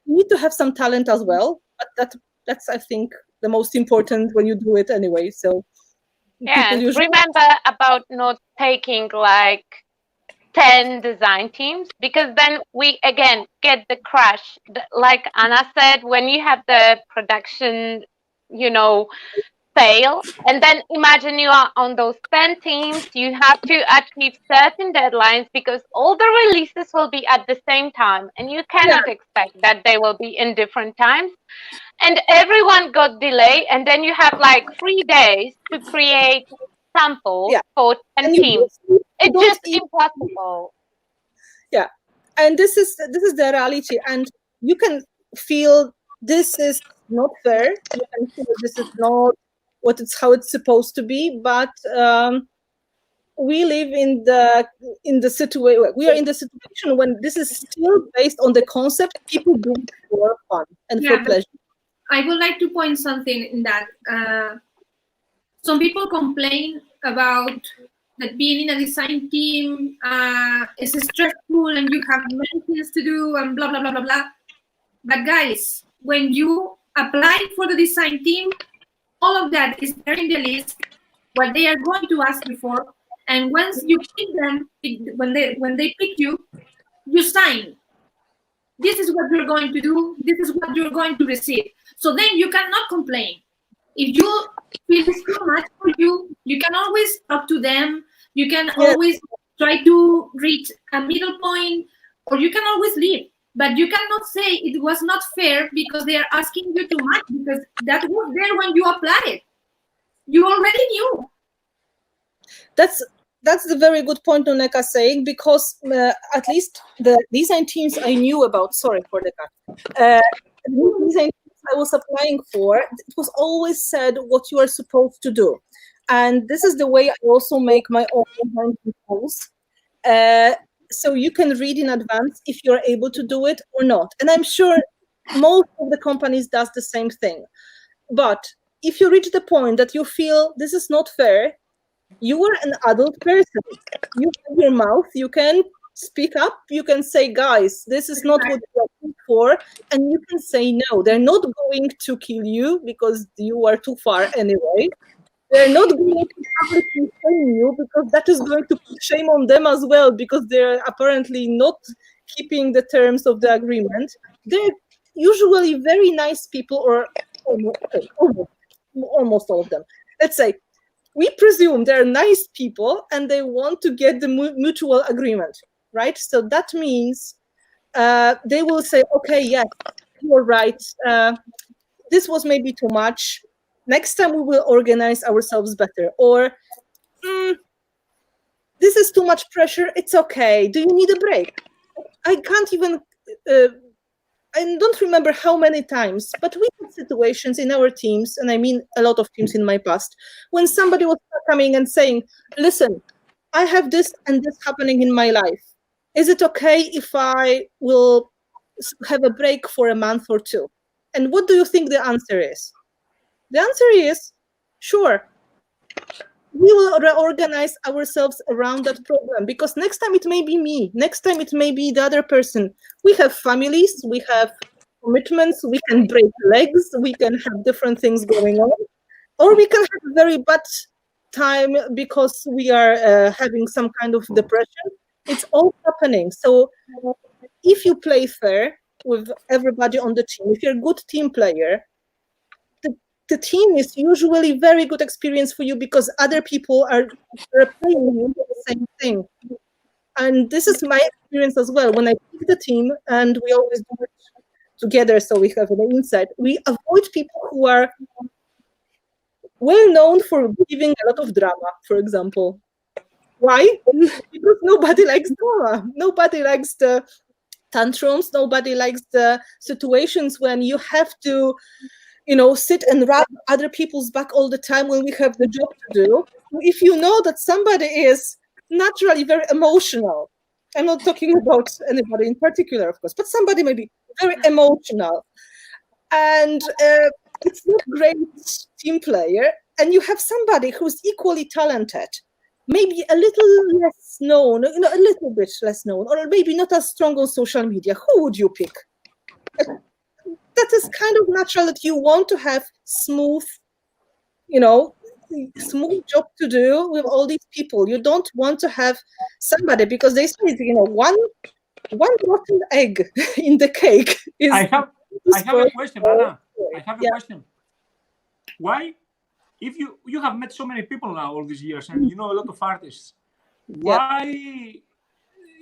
you need to have some talent as well. But that's, I think, the most important when you do it anyway. So yeah, and remember about not taking like 10 design teams, because then we again get the crash. Like Anna said, when you have the production, fail, and then imagine you are on those 10 teams, you have to achieve certain deadlines because all the releases will be at the same time, and you cannot expect that they will be in different times, and everyone got delay, and then you have like 3 days to create samples for 10 teams. It's just impossible. Yeah, and this is the reality, and you can feel this is not fair. You can feel this is not how it's supposed to be, but we live in the situation. We are in the situation when this is still based on the concept people do it for fun and for pleasure. I would like to point something in that. Some people complain about that being in a design team is stressful and you have many things to do and blah blah blah blah blah. But guys, when you apply for the design team, all of that is there in the list, what they are going to ask you for, and once you pick them, when they pick you, you sign. This is what you're going to do. This is what you're going to receive. So then you cannot complain. If you feel it's too much for you, you can always talk to them. You can always try to reach a middle point, or you can always leave. But you cannot say it was not fair because they are asking you too much, because that was there when you applied. You already knew. That's the very good point Noneka saying, because at least the design teams I knew about, sorry for the cut, the design teams I was applying for, it was always said what you are supposed to do. And this is the way I also make my own design proposals. So you can read in advance if you're able to do it or not. And I'm sure most of the companies does the same thing. But if you reach the point that you feel this is not fair, you are an adult person. You have your mouth, you can speak up, you can say, guys, this is not what you're looking for, and you can say no. They're not going to kill you because you are too far anyway. They're not going to publicly shame you because that is going to put shame on them as well, because they're apparently not keeping the terms of the agreement. They're usually very nice people, or almost all of them. Let's say, we presume they're nice people and they want to get the mutual agreement, right? So that means they will say, okay, yes, you're right. This was maybe too much. Next time we will organize ourselves better. Or this is too much pressure. It's okay. Do you need a break? I can't even, I don't remember how many times, but we had situations in our teams, and I mean a lot of teams in my past, when somebody was coming and saying, listen, I have this and this happening in my life. Is it okay if I will have a break for a month or two? And what do you think the answer is? The answer is, sure. We will reorganize ourselves around that problem, because next time it may be me, next time it may be the other person. We have families, we have commitments, we can break legs, we can have different things going on, or we can have a very bad time because we are having some kind of depression. It's all happening. So if you play fair with everybody on the team, if you're a good team player, the team is usually very good experience for you, because other people are playing you the same thing. And this is my experience as well. When I pick the team, and we always do it together, so we have an insight, we avoid people who are well known for giving a lot of drama, for example. Why? Because nobody likes drama. Nobody likes the tantrums. Nobody likes the situations when you have to, sit and rub other people's back all the time when we have the job to do. If you know that somebody is naturally very emotional, I'm not talking about anybody in particular, of course, but somebody may be very emotional, and it's not great team player, and you have somebody who's equally talented, maybe a little less known, a little bit less known, or maybe not as strong on social media, who would you pick? That is kind of natural that you want to have smooth job to do with all these people. You don't want to have somebody, because they say, one rotten egg in the cake is... I have a question, Anna. I have a question. Why, if you have met so many people now all these years, and you know a lot of artists, why,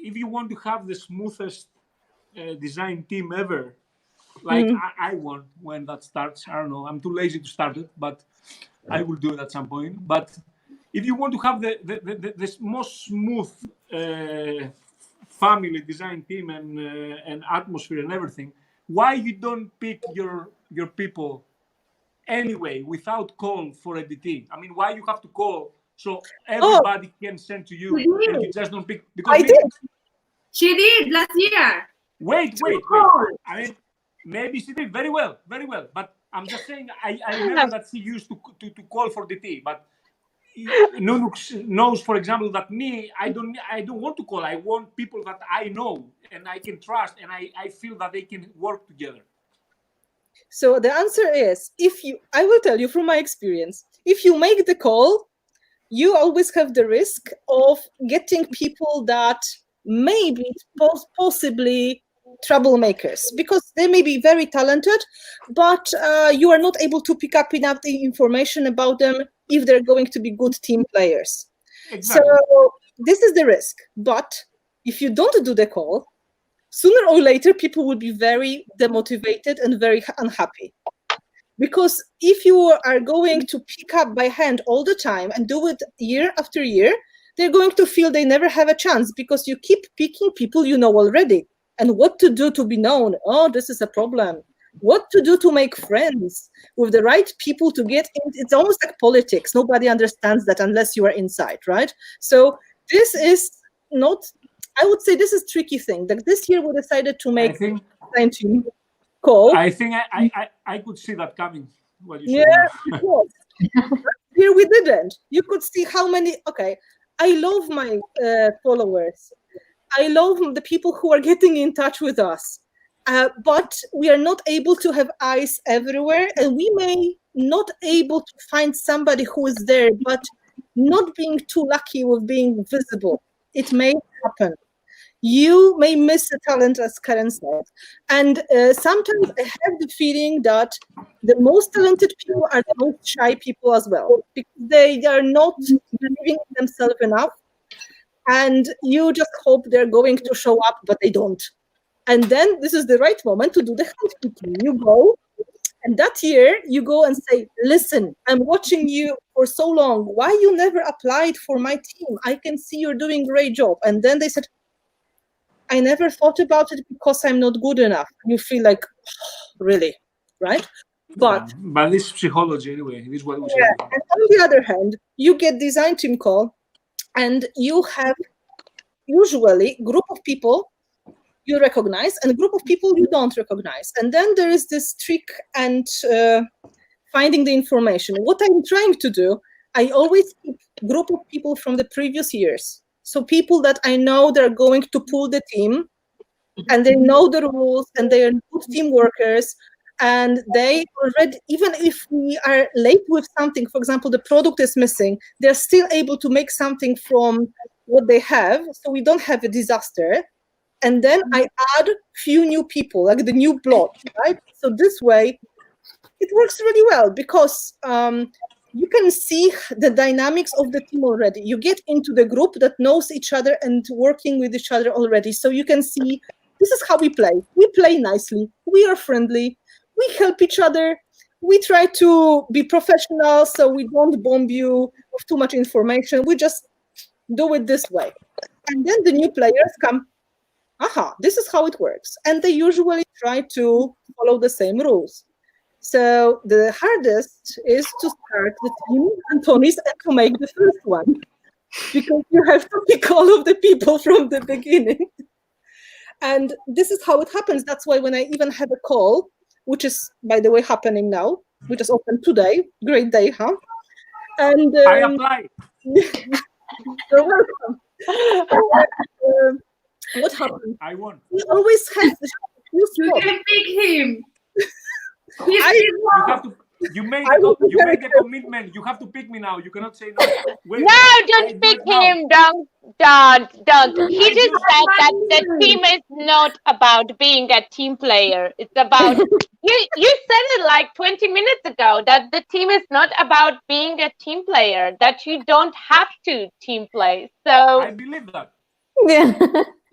if you want to have the smoothest design team ever, like I want when that starts, I don't know, I'm too lazy to start it, but I will do it at some point. But if you want to have the most smooth family design team and atmosphere and everything, why you don't pick your people anyway without call for a DT? I mean, why you have to call so everybody can send to you and you just don't pick? Because I did. She did last year. Wait. I mean, maybe she did very well. But I'm just saying, I remember that she used to call for DT. But Nunux knows, for example, that I don't want to call. I want people that I know and I can trust, and I feel that they can work together. So the answer is, I will tell you from my experience, if you make the call, you always have the risk of getting people that may be possibly troublemakers, because they may be very talented, but you are not able to pick up enough the information about them if they're going to be good team players. Exactly. So this is the risk. But if you don't do the call, sooner or later, people will be very demotivated and very unhappy. Because if you are going to pick up by hand all the time and do it year after year, they're going to feel they never have a chance, because you keep picking people you know already. And what to do to be known? Oh, this is a problem. What to do to make friends with the right people to get in? It's almost like politics. Nobody understands that unless you are inside, right? So this is not, I would say this is a tricky thing. Like this year we decided to make a team call. I think I could see that coming. What you said. Here we didn't. You could see how many, I love my followers. I love the people who are getting in touch with us, but we are not able to have eyes everywhere, and we may not able to find somebody who is there, but not being too lucky with being visible. It may happen. You may miss a talent, as Karen said. And sometimes I have the feeling that the most talented people are the most shy people as well, because they are not believing in themselves enough. And you just hope they're going to show up, but they don't. And then this is the right moment to do the handpicking. You go, and that year you go and say, listen, I'm watching you for so long. Why you never applied for my team? I can see you're doing a great job. And then they said, I never thought about it because I'm not good enough. You feel like, really, right? But this is psychology anyway. This is what we say. And on the other hand, you get design team call, and you have usually a group of people you recognize and a group of people you don't recognize. And then there is this trick and finding the information. What I'm trying to do, I always keep a group of people from the previous years. So people that I know they're going to pull the team, and they know the rules, and they are good team workers. And they already, even if we are late with something, for example, the product is missing, they're still able to make something from what they have, so we don't have a disaster. And then I add a few new people, like the new blood, right? So this way, it works really well, because you can see the dynamics of the team already. You get into the group that knows each other and working with each other already. So you can see, this is how we play. We play nicely. We are friendly. We help each other. We try to be professional, so we don't bomb you with too much information. We just do it this way. And then the new players come, aha, this is how it works. And they usually try to follow the same rules. So the hardest is to start the team, Antonis, and to make the first one. Because you have to pick all of the people from the beginning. And this is how it happens. That's why when I even had a call, which is, by the way, happening now, we just opened today. Great day, huh? And I apply. You're welcome. What happened? I won. We always have the You can pick him. You made a commitment. You have to pick me now. You cannot say no. Wait, no, don't pick him. Don't. He just said that the team is not about being a team player. It's about you said it like 20 minutes ago that the team is not about being a team player, that you don't have to team play. So I believe that. Yeah.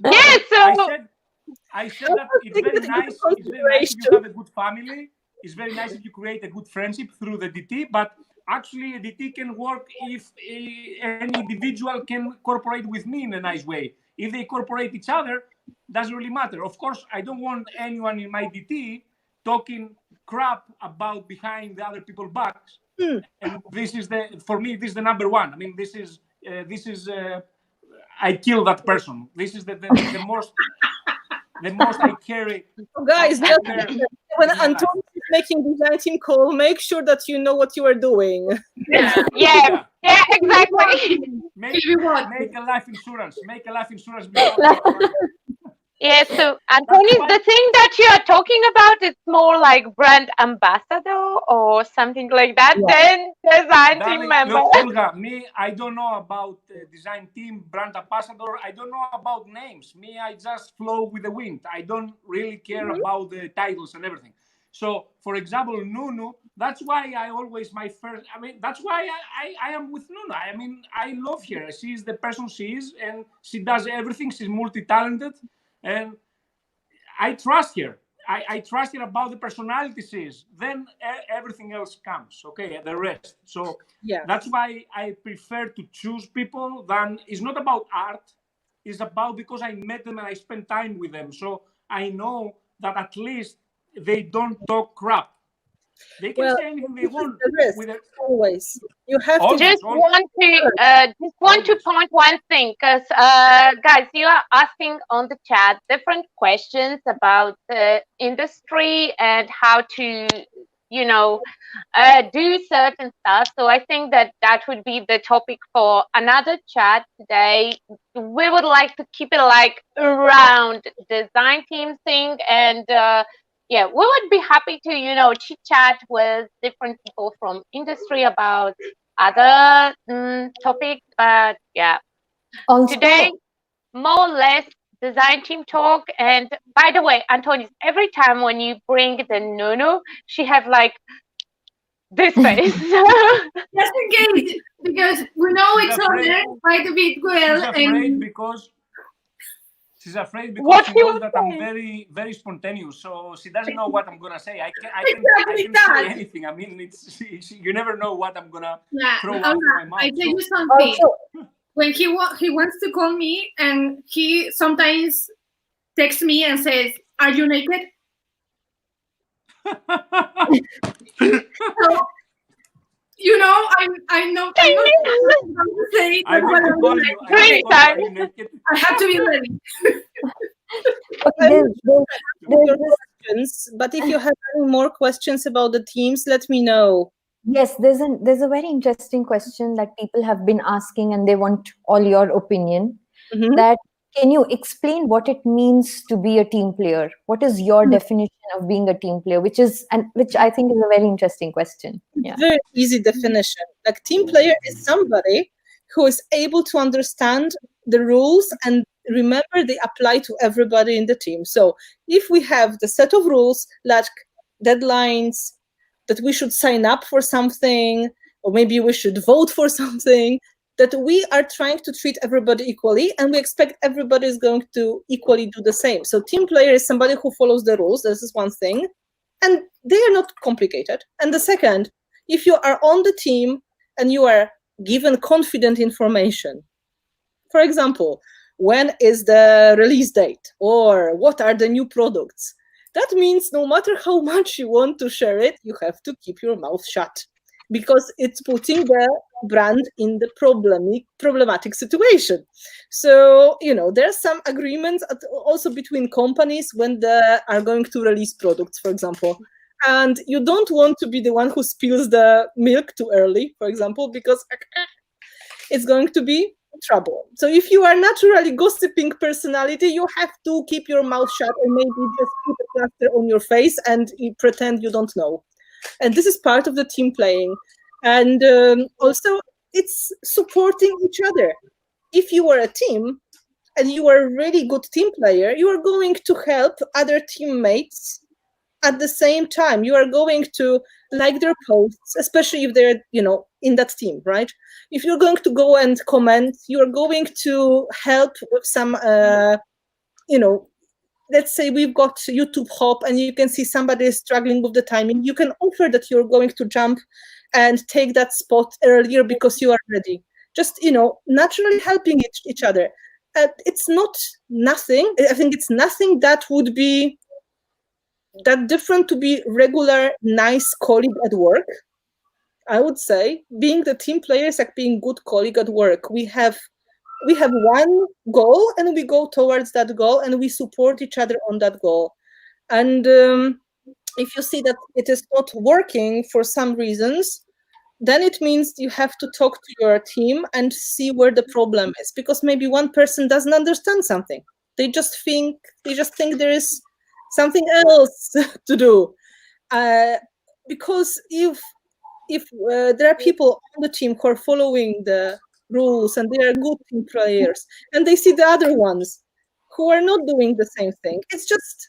Yeah, so I said that it's very nice. It's very nice if you have a good family. It's very nice if you create a good friendship through the DT, but actually a DT can work if any individual can cooperate with me in a nice way. If they cooperate each other, doesn't really matter. Of course, I don't want anyone in my DT talking crap about behind the other people's backs. And this is for me, this is the number one. I mean, this is I kill that person. This is the most I carry. Oh, guys, when Antonis is making design team call, make sure that you know what you are doing. Yeah, exactly. Make a life insurance. Make a life insurance before. Yeah, so Antonis, the thing that you are talking about is more like brand ambassador or something like that than design team member. Look, Olga, I don't know about design team, brand ambassador. I don't know about names. I just flow with the wind. I don't really care about the titles and everything. So, for example, Nunu, that's why that's why I am with Nunu. I mean, I love her. She is the person she is, and she does everything. She's multi-talented. And I trust her. I trust her about the personality she is. Then everything else comes, okay, the rest. So that's why I prefer to choose people it's not about art. It's about because I met them and I spent time with them. So I know that at least they don't talk crap. They can say anything they want. Always. You have to just want to point one thing, because guys, you are asking on the chat different questions about the industry and how to, do certain stuff. So I think that would be the topic for another chat today. We would like to keep it like around design team thing, and we would be happy to, chit chat with different people from industry about other topics. But also, today, more or less design team talk. And by the way, Antonis, every time when you bring the Nunu, she have like this face. Just in case, because we know it's on there quite a bit well. She's afraid because she knows that I'm very, very spontaneous. So she doesn't know what I'm gonna say. I can say anything. I mean, you never know what I'm gonna throw out of my mouth. I tell you something. When he wants to call me, and he sometimes texts me and says, "Are you naked?" So, I'm not going to say I want to call you. I have to be ready. Questions, but if you have any more questions about the teams, let me know. Yes, there's a very interesting question that people have been asking, and they want all your opinion. That can you explain what it means to be a team player? What is your definition of being a team player? Which I think is a very interesting question. Yeah. Very easy definition. Like, team player is somebody who is able to understand the rules and remember they apply to everybody in the team. So if we have the set of rules like deadlines, that we should sign up for something, or maybe we should vote for something, that we are trying to treat everybody equally, and we expect everybody is going to equally do the same. So team player is somebody who follows the rules. This is one thing, and they are not complicated. And the second, if you are on the team and you are given confident information, for example, when is the release date, or what are the new products. That means no matter how much you want to share it, you have to keep your mouth shut, because it's putting the brand in the problematic situation. So, there are some agreements also between companies when they are going to release products, for example. And you don't want to be the one who spills the milk too early, for example, because it's going to be trouble. So if you are naturally gossiping personality, you have to keep your mouth shut and maybe just put a plaster on your face and you pretend you don't know. And this is part of the team playing. And also, it's supporting each other. If you are a team and you are a really good team player, you are going to help other teammates at the same time. You are going to like their posts, especially if they're, in that team, right? If you're going to go and comment, you're going to help with some, let's say we've got YouTube Hop and you can see somebody is struggling with the timing. You can offer that you're going to jump and take that spot earlier because you are ready. Just, naturally helping each other. It's not nothing. I think it's nothing that would be that different to be regular, nice colleague at work. I would say being the team player is like being good colleague at work. We have one goal and we go towards that goal and we support each other on that goal. And if you see that it is not working for some reasons, then it means you have to talk to your team and see where the problem is, because maybe one person doesn't understand something. They just think there is something else to do. Because if there are people on the team who are following the rules and they are good team players, and they see the other ones who are not doing the same thing, it's just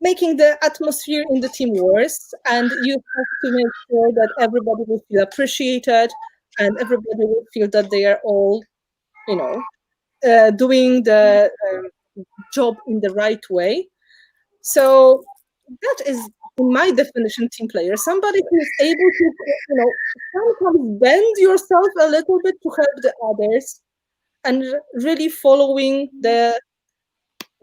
making the atmosphere in the team worse. And you have to make sure that everybody will feel appreciated and everybody will feel that they are all, doing the job in the right way. So that is, in my definition, team player. Somebody who is able to, sometimes bend yourself a little bit to help the others and really following the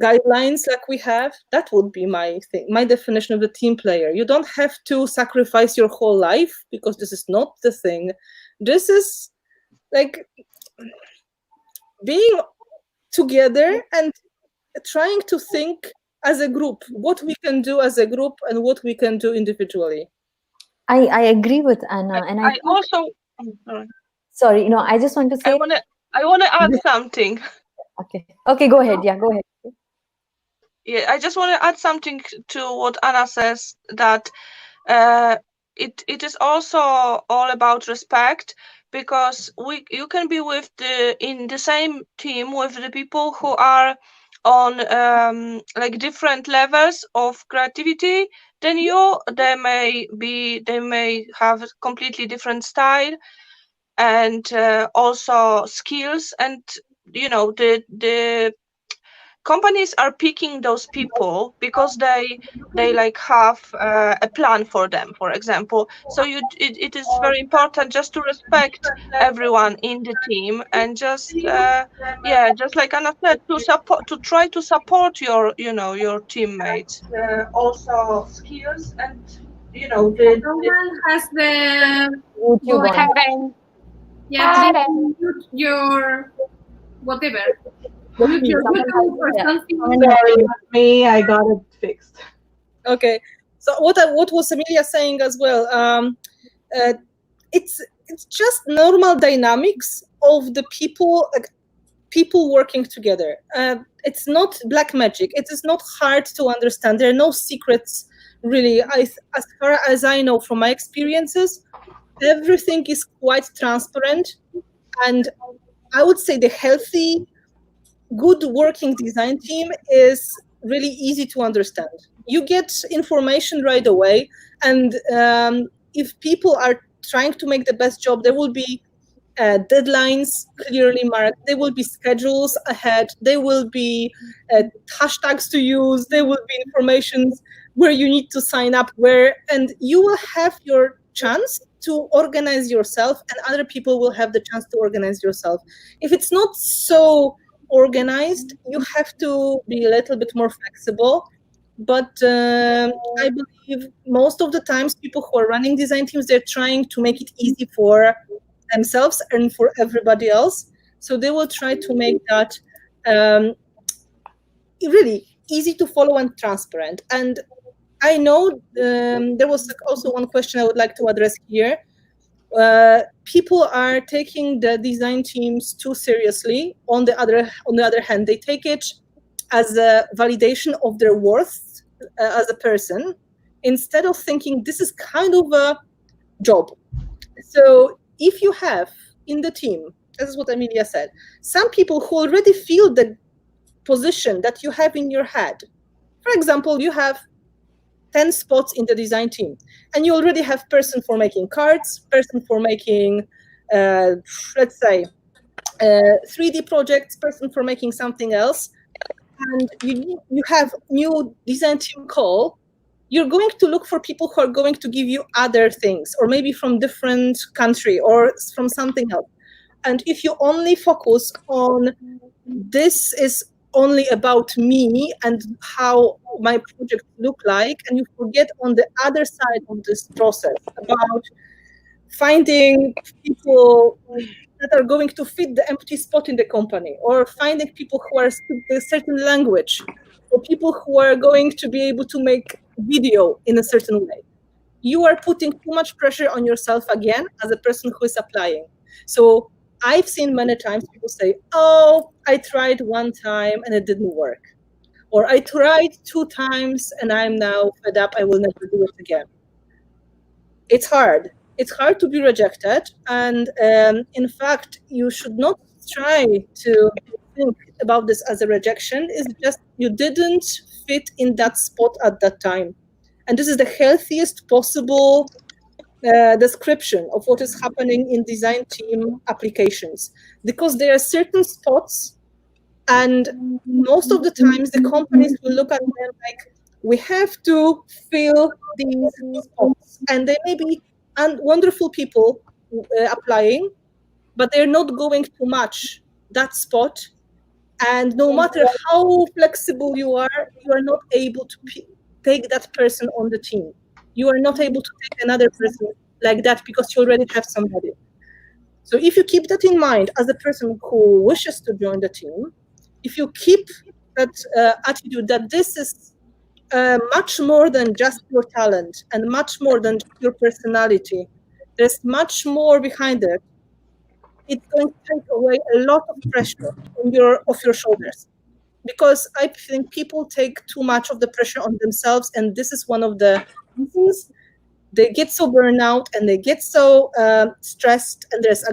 guidelines like we have. That would be my thing, my definition of the team player. You don't have to sacrifice your whole life, because this is not the thing. This is like being together and trying to think as a group, what we can do as a group and what we can do individually. I agree with Anna, and I also. Sorry, I just want to say. I want to add something. Okay, go ahead. Yeah, go ahead. Yeah, I just want to add something to what Anna says, that it is also all about respect, because you can be in the same team with the people who are on like different levels of creativity than you. They may have a completely different style and also skills, and the companies are picking those people because they like have a plan for them, for example. So it is very important just to respect everyone in the team, and just just like Anna said, to try to support your teammates, also skills, and Someone has the Karen. yeah, mute your whatever. Mute your YouTube or something. Sorry, me, I got it fixed. Okay, so what was Emilia saying as well? It's just normal dynamics of the people working together. It's not black magic. It is not hard to understand. There are no secrets, really. As far as I know from my experiences, everything is quite transparent, and I would say the healthy, good working design team is really easy to understand. You get information right away, and if people are trying to make the best job, there will be deadlines clearly marked. There will be schedules ahead. There will be hashtags to use. There will be information where you need to sign up where, and you will have your chance to organize yourself, and other people will have the chance to organize yourself. If it's not so organized. You have to be a little bit more flexible. But I believe most of the times people who are running design teams, they're trying to make it easy for themselves and for everybody else. So they will try to make that really easy to follow and transparent. And I know there was also one question I would like to address here. People are taking the design teams too seriously. On the other hand, they take it as a validation of their worth as a person, instead of thinking this is kind of a job. So if you have in the team, this is what Emilia said, some people who already feel the position that you have in your head. For example, you have 10 spots in the design team, and you already have person for making cards, person for making, let's say, 3D projects, person for making something else, and you have new design team call, you're going to look for people who are going to give you other things, or maybe from different country or from something else. And if you only focus on this is only about me and how my project look like, and you forget on the other side of this process about finding people that are going to fit the empty spot in the company, or finding people who are speak a certain language, or people who are going to be able to make video in a certain way. You are putting too much pressure on yourself again as a person who is applying. So I've seen many times people say, oh, I tried one time and it didn't work. Or I tried 2 times and I'm now fed up, I will never do it again. It's hard. It's hard to be rejected. And in fact, you should not try to think about this as a rejection. It's just you didn't fit in that spot at that time. And this is the healthiest possible description of what is happening in design team applications, because there are certain spots, and most of the times the companies will look at them like, we have to fill these spots, and there may be wonderful people applying, but they're not going to match that spot, and no matter how flexible you are not able to take that person on the team. You are not able to take another person like that because you already have somebody. So if you keep that in mind as a person who wishes to join the team, if you keep that attitude that this is much more than just your talent and much more than your personality, there's much more behind it, it's going to take away a lot of pressure off your shoulders. Because I think people take too much of the pressure on themselves, and this is one of the reasons they get so burned out and they get so stressed, and there's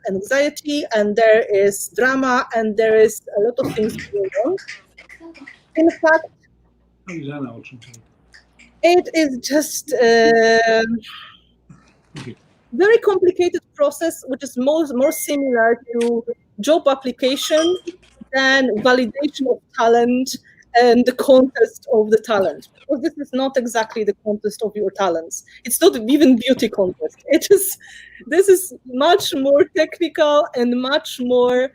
anxiety and there is drama and there is a lot of things going on. In fact, it is just a very complicated process, which is more similar to job application than validation of talent and the contest of the talent. Because this is not exactly the contest of your talents. It's not even beauty contest. This is much more technical and much more,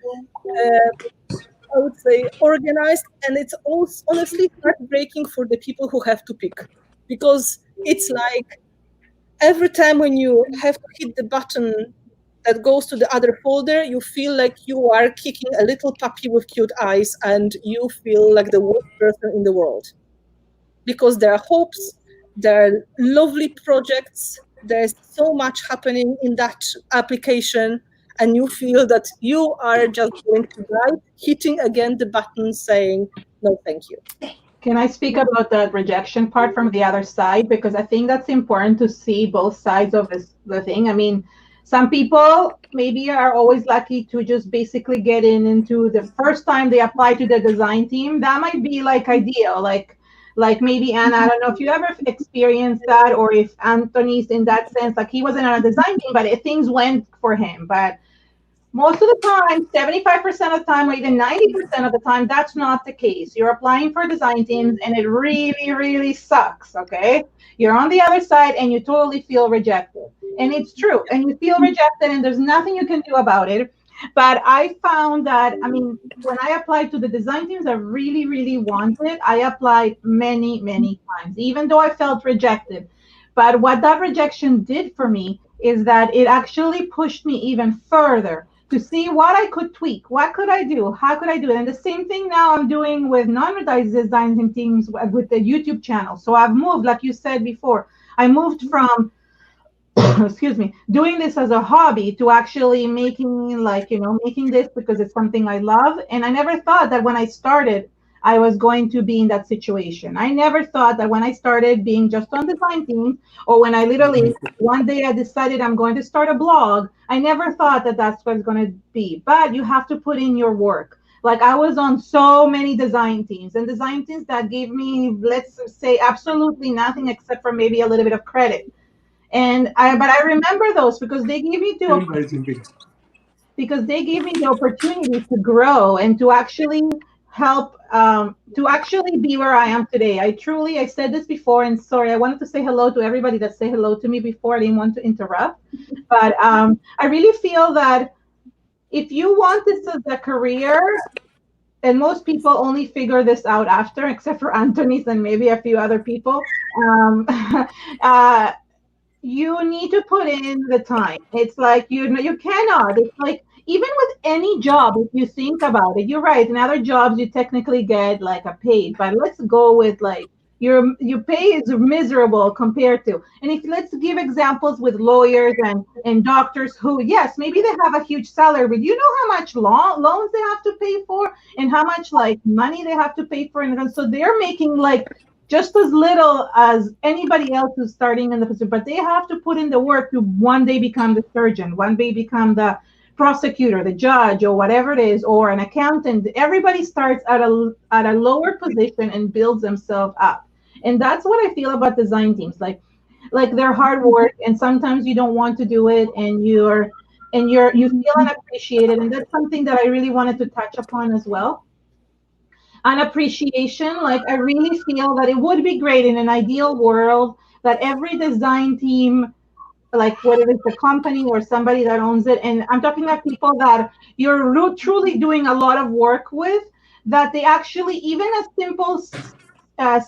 I would say, organized. And it's also honestly heartbreaking for the people who have to pick. Because it's like every time when you have to hit the button that goes to the other folder, you feel like you are kicking a little puppy with cute eyes, and you feel like the worst person in the world. Because there are hopes, there are lovely projects, there's so much happening in that application, and you feel that you are just going to die, hitting again the button saying, no, thank you. Can I speak about the rejection part from the other side? Because I think that's important to see both sides of the thing. I mean, some people maybe are always lucky to just basically get into the first time they apply to the design team. That might be like ideal, like maybe Anna, I don't know if you ever experienced that, or if Anthony's in that sense, like he wasn't on a design team, but things went for him. But most of the time, 75% of the time, or even 90% of the time, that's not the case. You're applying for design teams and it really, really sucks, okay? You're on the other side and you totally feel rejected. And it's true. And you feel rejected and there's nothing you can do about it. But I found that, I mean, when I applied to the design teams I really, really wanted, I applied many, many times, even though I felt rejected. But what that rejection did for me is that it actually pushed me even further to see what I could tweak. What could I do? How could I do it? And the same thing now I'm doing with non-design teams with the YouTube channel. So I've moved, like you said before, I moved from excuse me, doing this as a hobby to actually making, like, you know, making this because it's something I love. And I never thought that when I started, I was going to be in that situation. I never thought that when I started being just on design teams, or when I literally one day I decided I'm going to start a blog, I never thought that that's what it's going to be. But you have to put in your work. Like, I was on so many design teams, and design teams that gave me, let's say, absolutely nothing except for maybe a little bit of credit. But I remember those because they gave me the opportunity to grow and to actually help, to actually be where I am today. I said this before, and sorry, I wanted to say hello to everybody that said hello to me before. I didn't want to interrupt, but I really feel that if you want this as a career, and most people only figure this out after, except for Anthony's and maybe a few other people, you need to put in the time. It's like, you cannot. It's like, even with any job, if you think about it, you're right. In other jobs, you technically get like a paid, but let's go with like your pay is miserable compared to. And if let's give examples with lawyers and doctors who, yes, maybe they have a huge salary, but you know how much loans they have to pay for and how much like money they have to pay for, and so they're making like just as little as anybody else who's starting in the position, but they have to put in the work to one day become the surgeon, one day become the prosecutor, the judge, or whatever it is, or an accountant. Everybody starts at a lower position and builds themselves up. And that's what I feel about design teams. Like they're hard work, and sometimes you don't want to do it, and you feel unappreciated. And that's something that I really wanted to touch upon as well. An appreciation. Like, I really feel that it would be great in an ideal world that every design team, like whether it's a company or somebody that owns it, and I'm talking about people that you're truly doing a lot of work with, that they actually, even a simple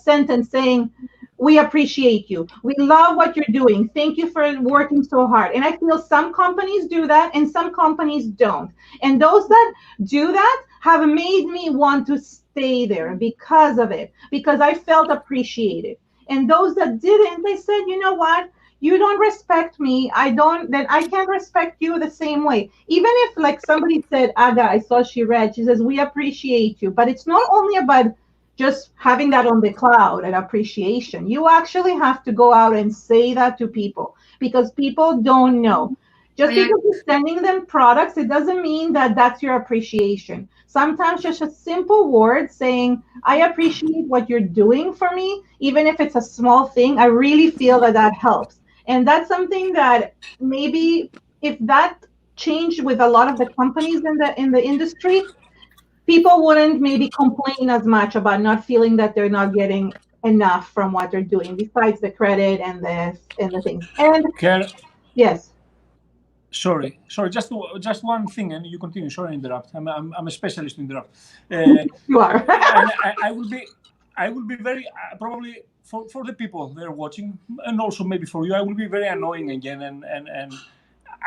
sentence saying, "We appreciate you. We love what you're doing. Thank you for working so hard." And I feel some companies do that and some companies don't. And those that do that have made me want to stay there because of it, because I felt appreciated. And those that didn't, they said, "You know what? You don't respect me. Then I can't respect you the same way." Even if, like, somebody said, "Aga, I saw she read," she says, "We appreciate you." But it's not only about just having that on the cloud and appreciation. You actually have to go out and say that to people, because people don't know. Just because you're sending them products, it doesn't mean that that's your appreciation. Sometimes just a simple word saying, "I appreciate what you're doing for me," even if it's a small thing, I really feel that helps. And that's something that maybe if that changed with a lot of the companies in the industry, people wouldn't maybe complain as much about not feeling that they're not getting enough from what they're doing, besides the credit and the things. And yes. Sorry, just one thing, and you continue. Sorry to interrupt. I'm a specialist in interrupt. You are. I will be very probably for the people that are watching, and also maybe for you, I will be very annoying again, and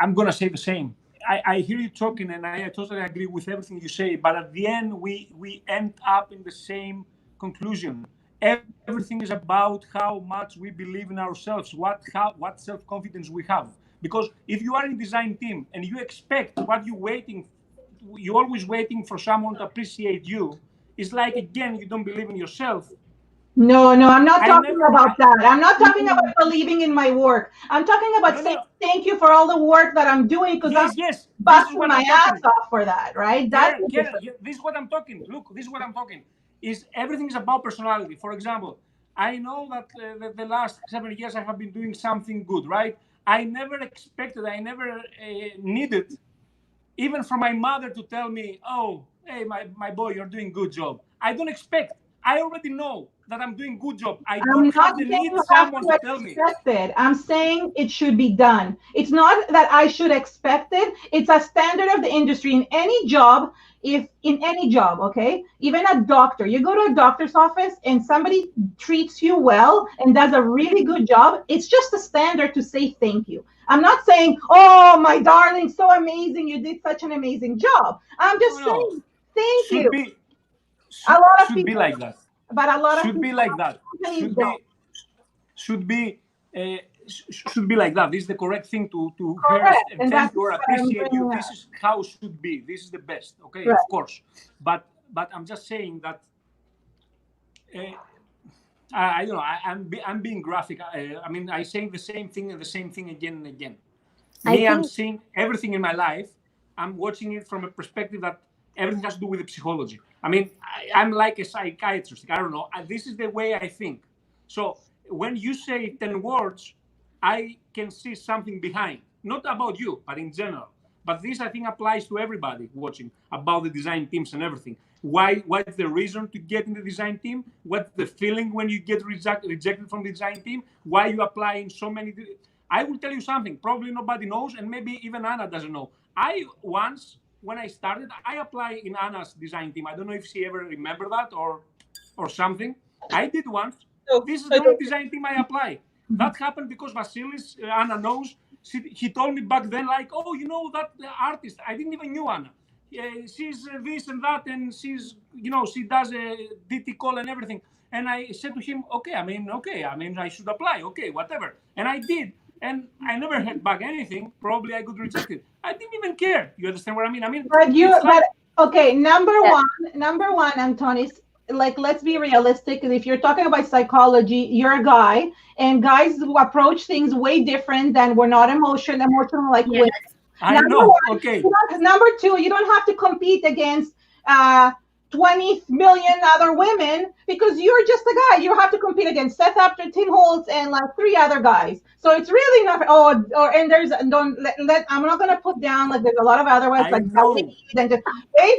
I'm gonna say the same. I hear you talking, and I totally agree with everything you say. But at the end, we end up in the same conclusion. Everything is about how much we believe in ourselves, what self-confidence we have. Because if you are in design team and you expect what you're always waiting for someone to appreciate you. It's like, again, you don't believe in yourself. No, I'm not talking about that. I'm not talking about believing in my work. I'm talking about saying thank you for all the work that I'm doing, because I'm busting my ass off for that, right? This is what I'm talking. Look, this is what I'm talking. Is everything is about personality. For example, I know that the last 7 years I have been doing something good, right? I never expected, I never needed, even from my mother to tell me, "Oh, hey, my boy, you're doing good job." I don't expect. I already know that I'm doing good job. I I'm don't have not the saying need you have someone to to tell me. expect it. I'm saying it should be done. It's not that I should expect it. It's a standard of the industry in any job. If in any job, okay, even a doctor, you go to a doctor's office and somebody treats you well and does a really good job, it's just a standard to say thank you. I'm not saying, oh, my darling, so amazing, you did such an amazing job. I'm just saying thank you. A lot of Should people be like that. But a lot of should be people like that. companies don't. Should be like that. This is the correct thing to Correct. hear And and thank that's you or what I'm appreciate you. bringing This up. is how it should be. This is the best. Okay, Right. of course. But I'm just saying that I don't know. I'm being graphic. I mean, I say the same thing and the same thing again and again. I'm seeing everything in my life. I'm watching it from a perspective that everything has to do with the psychology. I mean, I'm like a psychiatrist. I don't know. This is the way I think. So when you say 10 words, I can see something behind. Not about you, but in general. But this, I think, applies to everybody watching about the design teams and everything. What's the reason to get in the design team? What's the feeling when you get rejected from the design team? Why you apply in so many... I will tell you something. Probably nobody knows, and maybe even Anna doesn't know. Once, when I started, I applied in Anna's design team. I don't know if she ever remember that or something. I did once. This is the only design team I apply. That happened because Vasilis, Anna knows, he told me back then, like, oh, you know, that artist. I didn't even know Anna. She's this and that, and she's, you know, she does a DT call and everything. And I said to him, okay, I should apply, okay, whatever. And I did. And I never heard back anything. Probably I got rejected. I didn't even care. You understand what I mean? Okay, number one, Antonis, like, let's be realistic. If you're talking about psychology, you're a guy, and guys who approach things way different than we're not emotional like women. I know. Okay. Number two, you don't have to compete against 20 million other women because you're just a guy. You have to compete against Seth Apter, Tim Holtz, and like 3 other guys. So it's really not. And there's I'm not gonna put down like there's a lot of other ones like then just wait.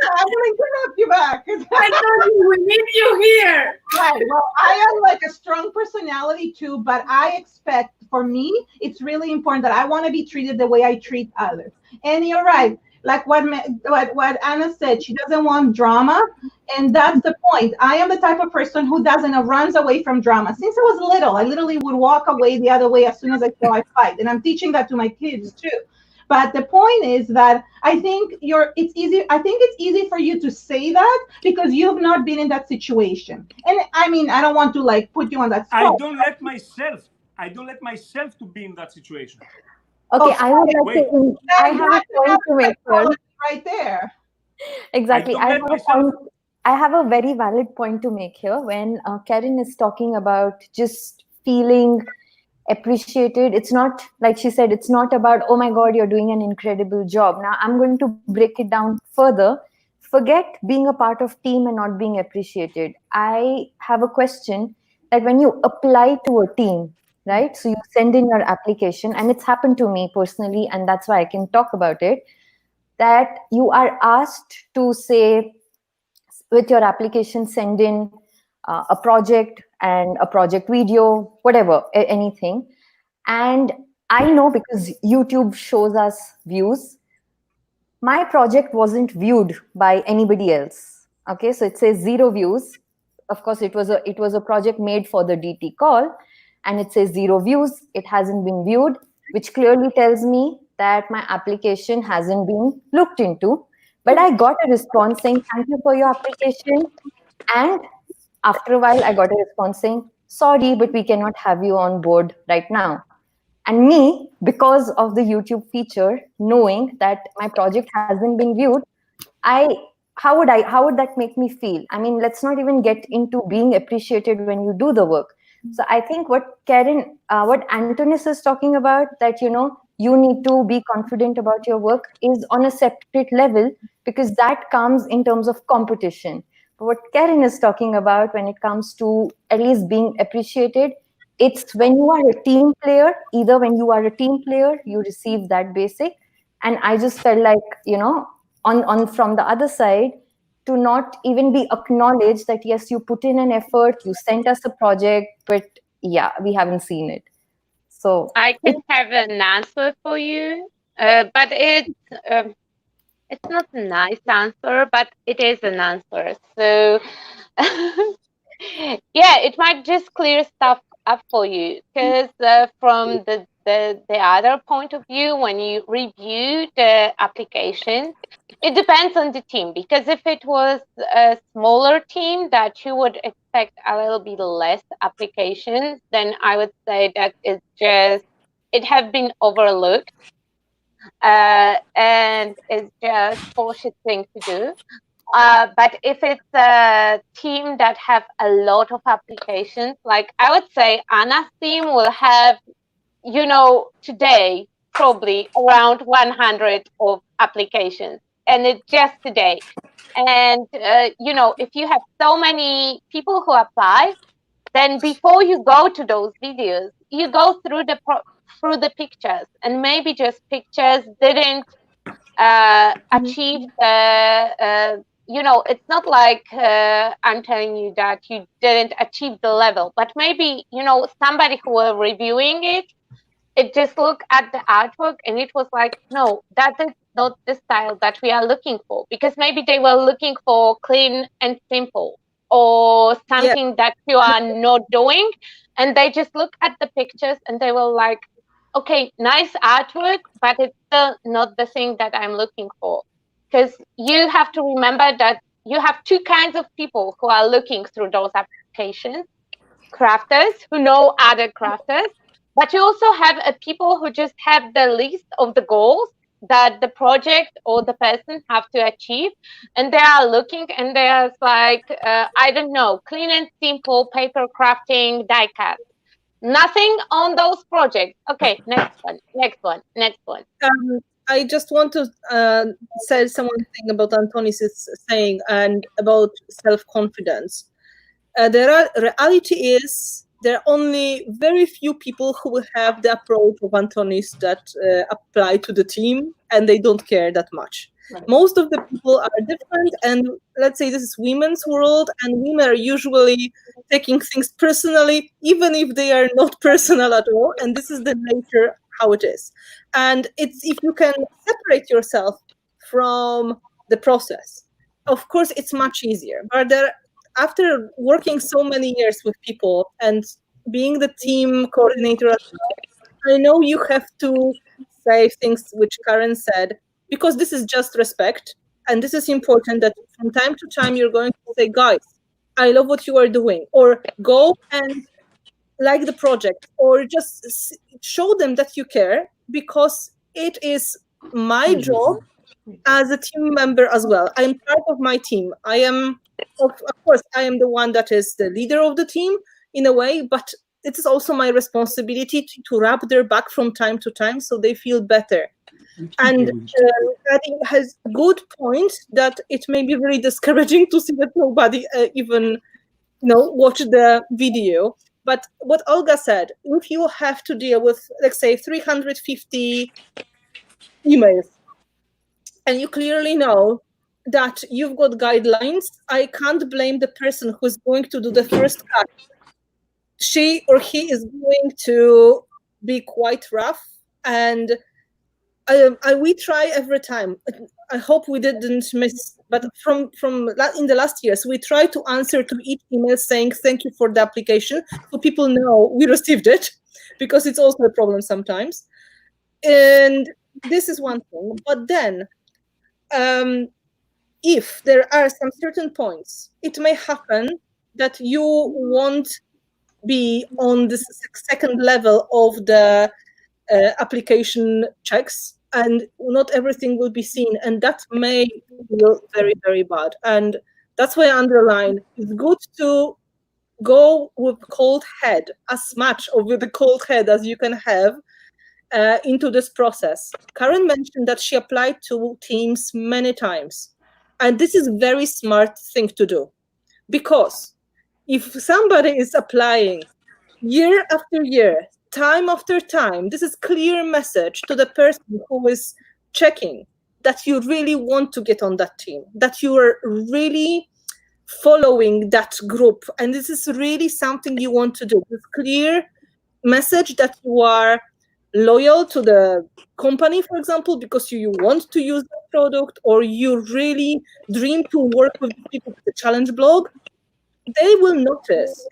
I'm gonna interrupt you back. I told you we need you here. Right. Well, I am like a strong personality too, but I expect, for me, it's really important that I want to be treated the way I treat others. And you're right. Like what Anna said, she doesn't want drama, and that's the point. I am the type of person who runs away from drama. Since I was little, I literally would walk away the other way as soon as I saw a fight, and I'm teaching that to my kids too. But the point is that I think it's easy for you to say that because you've not been in that situation. And I mean, I don't want to like put you on that spot. I don't let myself to be in that situation. Okay, I would like to. I have a point to make here. Right there. Exactly. I have a very valid point to make here. When Karen is talking about just feeling appreciated, it's not, like she said, it's not about, oh my God, you're doing an incredible job. Now I'm going to break it down further. Forget being a part of team and not being appreciated. I have a question, like when you apply to a team, right? So you send in your application, and it's happened to me personally, and that's why I can talk about it, that you are asked to say, with your application, send in a project and a project video, whatever, anything. And I know because YouTube shows us views, my project wasn't viewed by anybody else. Okay, so it says 0 views. Of course, it was a project made for the DT call, and it says 0 views. It hasn't been viewed, which clearly tells me that my application hasn't been looked into. But I got a response saying, thank you for your application. And after a while, I got a response saying, sorry, but we cannot have you on board right now. And me, because of the YouTube feature, knowing that my project hasn't been viewed, how would that make me feel? I mean, let's not even get into being appreciated when you do the work. So I think what Antonis is talking about, that, you know, you need to be confident about your work, is on a separate level, because that comes in terms of competition. But what Karen is talking about, when it comes to at least being appreciated, it's when you are a team player. Either when you are a team player, you receive that basic. And I just felt like, you know, on from the other side, to not even be acknowledged that yes, you put in an effort, you sent us a project, but yeah, we haven't seen it. So I can have an answer for you, but it's not a nice answer, but it is an answer. So yeah, it might just clear stuff up for you, because from the other point of view, when you review the application, it depends on the team, because if it was a smaller team that you would expect a little bit less applications, then I would say that it have been overlooked, and it's just bullshit thing to do. But if it's a team that have a lot of applications, like I would say Anna's team will have, today probably around 100 of applications, and it's just today. And, if you have so many people who apply, then before you go to those videos, you go through the pictures, and maybe just pictures didn't achieve it's not like I'm telling you that you didn't achieve the level, but maybe, somebody who were reviewing it just looked at the artwork and it was like, no, that is not the style that we are looking for, because maybe they were looking for clean and simple, or something that you are not doing, and they just look at the pictures and they were like, okay, nice artwork, but it's still not the thing that I'm looking for. Because you have to remember that you have two kinds of people who are looking through those applications: crafters who know other crafters, but you also have people who just have the list of the goals that the project or the person have to achieve, and they are looking and they're like, I don't know, clean and simple paper crafting, die cast. Nothing on those projects. Okay, next one. I just want to say one thing about Antonis is saying and about self-confidence. The reality is there are only very few people who will have the approach of Antonis that apply to the team, and they don't care that much. Right. Most of the people are different, and let's say this is women's world, and women are usually taking things personally, even if they are not personal at all, and this is the nature how it is. And it's, if you can separate yourself from the process, of course it's much easier. But after working so many years with people and being the team coordinator, I know you have to say things which Karen said, because this is just respect. And this is important, that from time to time you're going to say, guys, I love what you are doing, or go and like the project, or just show them that you care, because it is my job as a team member as well. I am part of my team. I am, of course, I am the one that is the leader of the team in a way, but it is also my responsibility to rub their back from time to time so they feel better. And I think has good point that it may be really discouraging to see that nobody even watch the video. But what Olga said, if you have to deal with, let's say, 350 emails, and you clearly know that you've got guidelines, I can't blame the person who's going to do the first cut. She or he is going to be quite rough, and we try every time. I hope we didn't miss, but from in the last years, we try to answer to each email saying thank you for the application, so people know we received it, because it's also a problem sometimes. And this is one thing. But then, if there are some certain points, it may happen that you won't be on the second level of the application checks, and not everything will be seen, and that may feel very, very bad. And that's why I underline, it's good to go with cold head, as much of with a cold head as you can have into this process. Karen mentioned that she applied to teams many times, and this is a very smart thing to do, because if somebody is applying year after year, time after time, this is clear message to the person who is checking that you really want to get on that team, that you are really following that group, and this is really something you want to do. This clear message that you are loyal to the company, for example, because you want to use the product, or you really dream to work with people with the challenge blog, they will notice.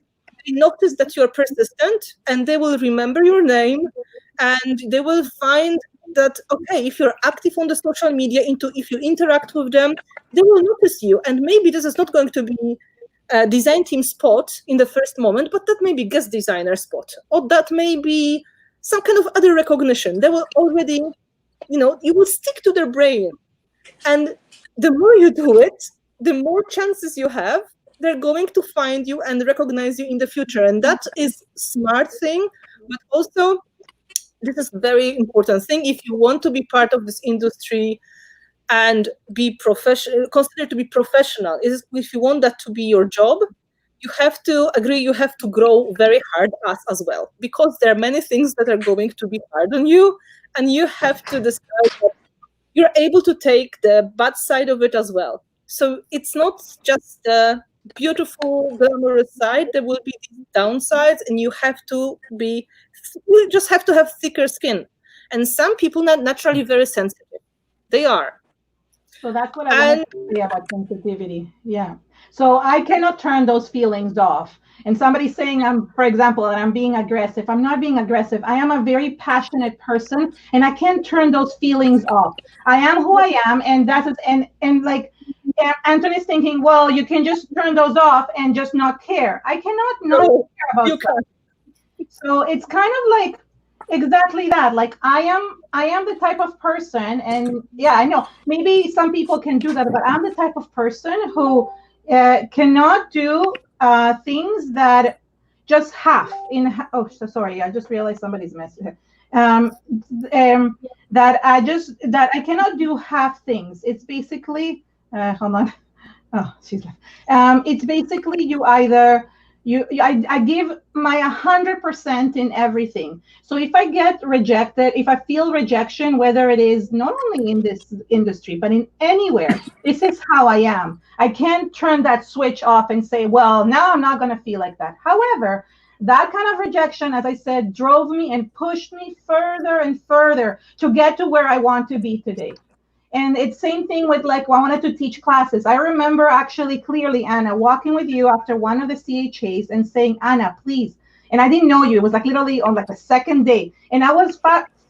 They notice that you're persistent, and they will remember your name, and they will find that, okay, if you're active on the social media, if you interact with them, they will notice you. And maybe this is not going to be a design team spot in the first moment, but that may be guest designer spot, or that may be some kind of other recognition. They will already, you will stick to their brain. And the more you do it, the more chances you have they're going to find you and recognize you in the future. And that is smart thing, but also this is very important thing. If you want to be part of this industry and be professional, consider to be professional, if you want that to be your job, you have to agree, you have to grow very hard as well, because there are many things that are going to be hard on you, and you have to decide that you're able to take the bad side of it as well. So it's not just the beautiful, glamorous side. There will be these downsides, and you just have to have thicker skin. And some people are not naturally very sensitive. They are. So that's what I want to say about sensitivity. Yeah. So I cannot turn those feelings off. And somebody saying for example, that I'm being aggressive. I'm not being aggressive. I am a very passionate person, and I can't turn those feelings off. I am who I am, and that's it. And like Anthony's thinking, well, you can just turn those off and just not care. I cannot not care about that. So it's kind of like exactly that. Like I am the type of person, and yeah, I know maybe some people can do that, but I'm the type of person who cannot do things that just half in. Oh, so sorry, I just realized somebody's message. That I cannot do half things. It's basically hold on. Oh, she's left. It's basically I give my 100% in everything. So if I get rejected, if I feel rejection, whether it is not only in this industry, but in anywhere, this is how I am. I can't turn that switch off and say, well, now I'm not going to feel like that. However, that kind of rejection, as I said, drove me and pushed me further and further to get to where I want to be today. And it's same thing with like, I wanted to teach classes. I remember actually clearly, Anna, walking with you after one of the CHAs and saying, Anna, please. And I didn't know you. It was like literally on like the second day. And I was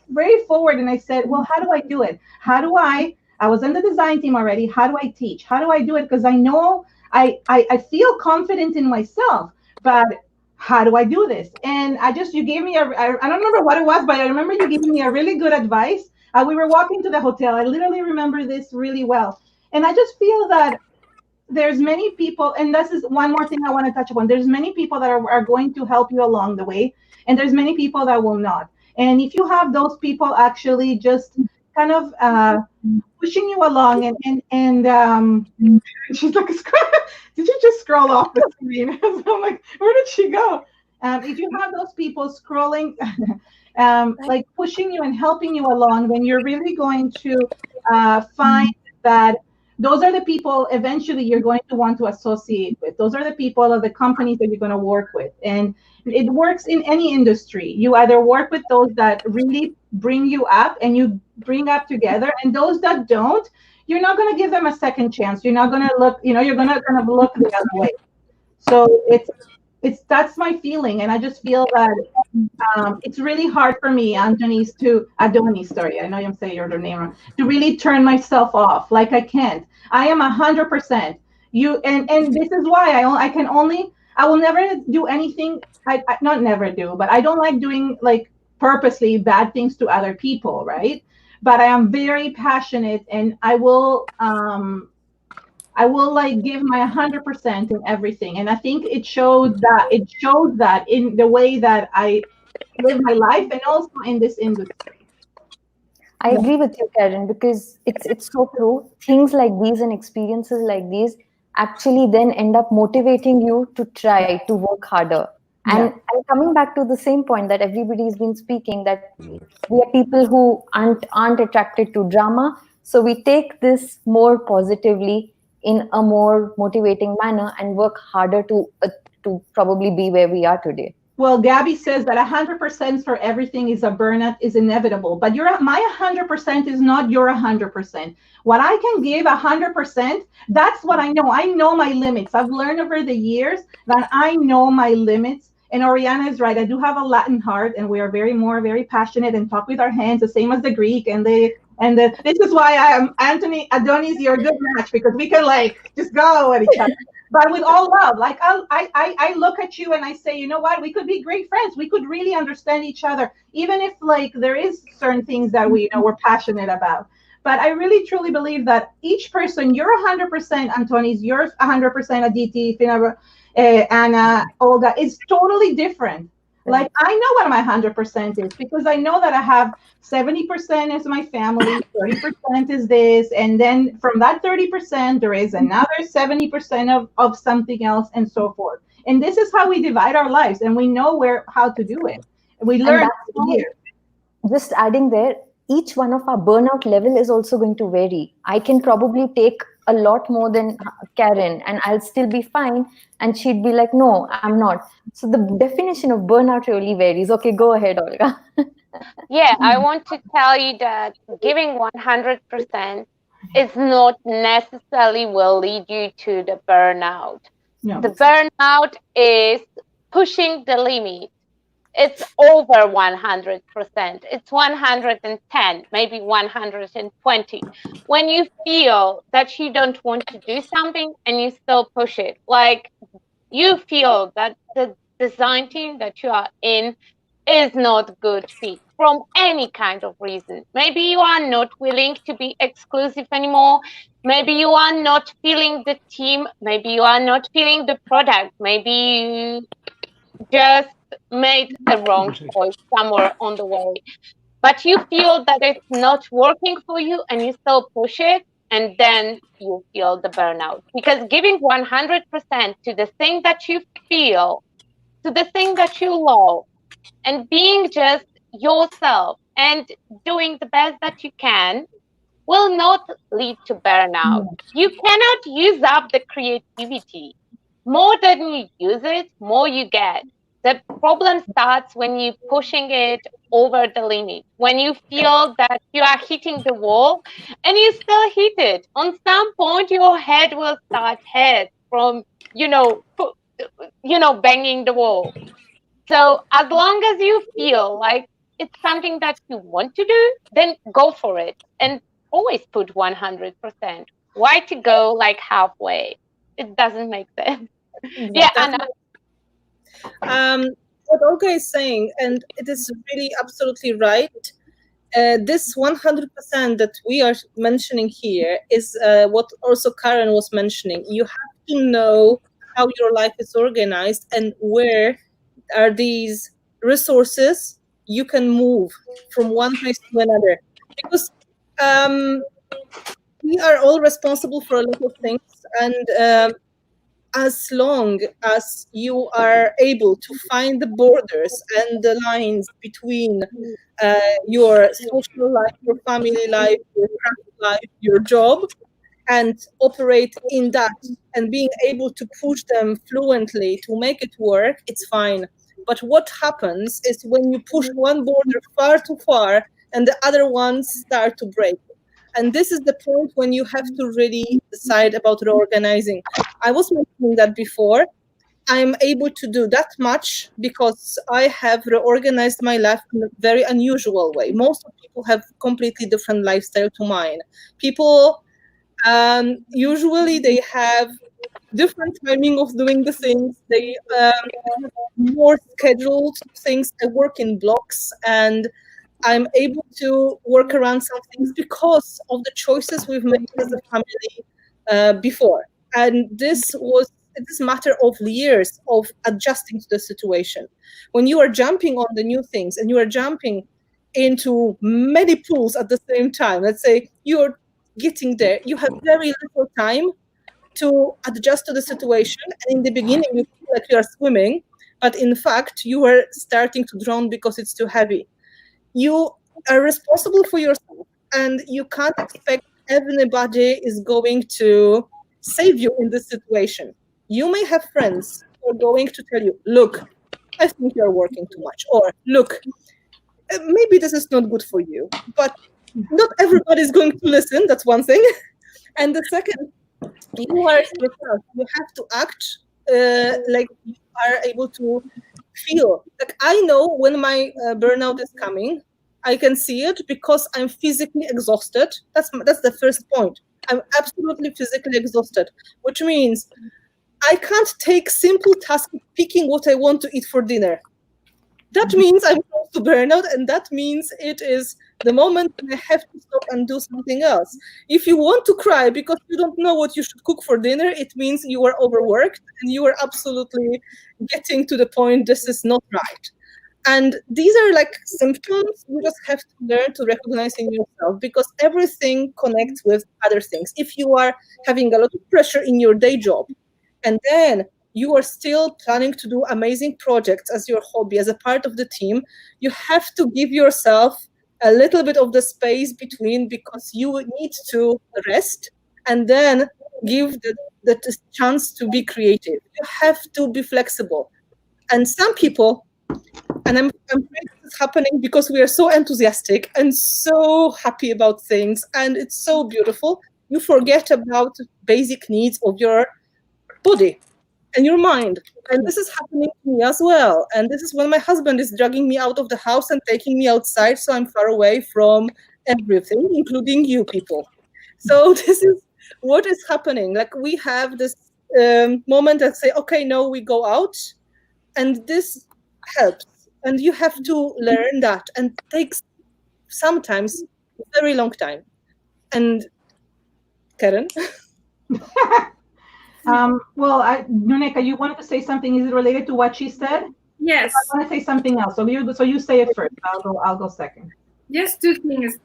very forward. And I said, well, how do I do it? I was in the design team already. How do I teach? How do I do it? Because I know I feel confident in myself, but how do I do this? And you gave me I don't remember what it was, but I remember you giving me a really good advice. We were walking to the hotel. I literally remember this really well. And I just feel that there's many people, and this is one more thing I want to touch upon. There's many people that are going to help you along the way, and there's many people that will not. And if you have those people actually just kind of pushing you along and she's like, did you just scroll off the screen? So I'm like, where did she go? If you have those people scrolling, like pushing you and helping you along, then you're really going to find that those are the people eventually you're going to want to associate with. Those are the people of the companies that you're going to work with. And it works in any industry. You either work with those that really bring you up and you bring up together, and those that don't, you're not going to give them a second chance. You're not going to look, you're going to kind of look the other way. So that's my feeling, and I just feel that it's really hard for me, Adonis, sorry, I know I'm saying your name wrong, to really turn myself off. Like I can't. I am 100%. And this is why I will never do anything. I not never do, but I don't like doing like purposely bad things to other people, right? But I am very passionate, and I will like give my 100% in everything. And I think it shows that in the way that I live my life, and also in this industry. I agree with you, Karen, because it's so true. Things like these and experiences like these actually then end up motivating you to try to work harder. And coming back to the same point that everybody's been speaking, that we are people who aren't attracted to drama. So we take this more positively in a more motivating manner and work harder to probably be where we are today. Well, Gabby says that 100% for everything is a burnout is inevitable, but my 100% is not your 100%. What I can give 100%, that's what I know. I know my limits. I've learned over the years that I know my limits. And Oriana is right. I do have a Latin heart, and we are very passionate and talk with our hands, the same as the Greek. This is why I am Adonis. You're a good match, because we can like just go at each other. But with all love, like I look at you and I say, you know what, we could be great friends. We could really understand each other, even if like there is certain things that we're passionate about. But I really truly believe that each person, you're 100% Antonis, you're 100% Aditi, Anna, Olga, is totally different. Like I know what my 100% is, because I know that I have 70% is my family, 30% is this, and then from that 30% there is another 70% of something else, and so forth. And this is how we divide our lives, and we know how to do it. We learn here. Just adding there, each one of our burnout level is also going to vary. I can probably take a lot more than Karen and I'll still be fine, and she'd be like, no, I'm not. So the definition of burnout really varies. Okay, go ahead, Olga. Yeah, I want to tell you that giving 100% is not necessarily will lead you to the burnout. No. The burnout is pushing the limit. It's over 100%. It's 110, maybe 120. When you feel that you don't want to do something and you still push it, like you feel that the design team that you are in is not good fit from any kind of reason. Maybe you are not willing to be exclusive anymore. Maybe you are not feeling the team. Maybe you are not feeling the product. Maybe you just made a wrong choice somewhere on the way. But you feel that it's not working for you and you still push it, and then you feel the burnout. Because giving 100% to the thing that you feel, to the thing that you love, and being just yourself and doing the best that you can will not lead to burnout. You cannot use up the creativity. More than you use it, more you get. The problem starts when you're pushing it over the limit, when you feel that you are hitting the wall and you still hit it. On some point, your head will start from, banging the wall. So as long as you feel like it's something that you want to do, then go for it and always put 100%. Why to go like halfway? It doesn't make sense. Yeah, Anna. What Olga is saying, and it is really absolutely right. This 100% that we are mentioning here is what also Karen was mentioning. You have to know how your life is organized and where are these resources you can move from one place to another, because we are all responsible for a lot of things, and as long as you are able to find the borders and the lines between your social life, your family life, your craft life, your job, and operate in that and being able to push them fluently to make it work, it's fine. But what happens is when you push one border far too far and the other ones start to break. And this is the point when you have to really decide about reorganizing. I was mentioning that before. I'm able to do that much because I have reorganized my life in a very unusual way. Most of people have completely different lifestyle to mine. People, usually they have different timing of doing the things. They have more scheduled things. I work in blocks, and I'm able to work around some things because of the choices we've made as a family before. And this was a matter of years of adjusting to the situation. When you are jumping on the new things and you are jumping into many pools at the same time, let's say you're getting there, you have very little time to adjust to the situation. And in the beginning, you feel like you are swimming, but in fact, you are starting to drown because it's too heavy. You are responsible for yourself, and you can't expect everybody is going to save you in this situation. You may have friends who are going to tell you, look, I think you're working too much, or look, maybe this is not good for you. But not everybody is going to listen. That's one thing. And the second, you are yourself. You have to act like you are able to feel. Like, I know when my burnout is coming. I can see it because I'm physically exhausted. That's the first point. I'm absolutely physically exhausted, which means I can't take simple task of picking what I want to eat for dinner. That means I'm close to burnout, and that means it is the moment when I have to stop and do something else. If you want to cry because you don't know what you should cook for dinner, it means you are overworked and you are absolutely getting to the point this is not right. And these are like symptoms you just have to learn to recognize in yourself, because everything connects with other things. If you are having a lot of pressure in your day job, and then you are still planning to do amazing projects as your hobby, as a part of the team, you have to give yourself a little bit of the space between, because you need to rest and then give the chance to be creative. You have to be flexible. And some people, and I'm afraid this is happening because we are so enthusiastic and so happy about things, and it's so beautiful, you forget about basic needs of your body and your mind. And this is happening to me as well. And this is when my husband is dragging me out of the house and taking me outside, so I'm far away from everything, including you people. So this is what is happening. Like, we have this moment that say, okay, no, we go out, and this helps. And you have to learn that, and it takes sometimes a very long time. And Karen? Well, Nuneka, you wanted to say something. Is it related to what she said? Yes. I want to say something else. So you say it first. I'll go second. Just two things.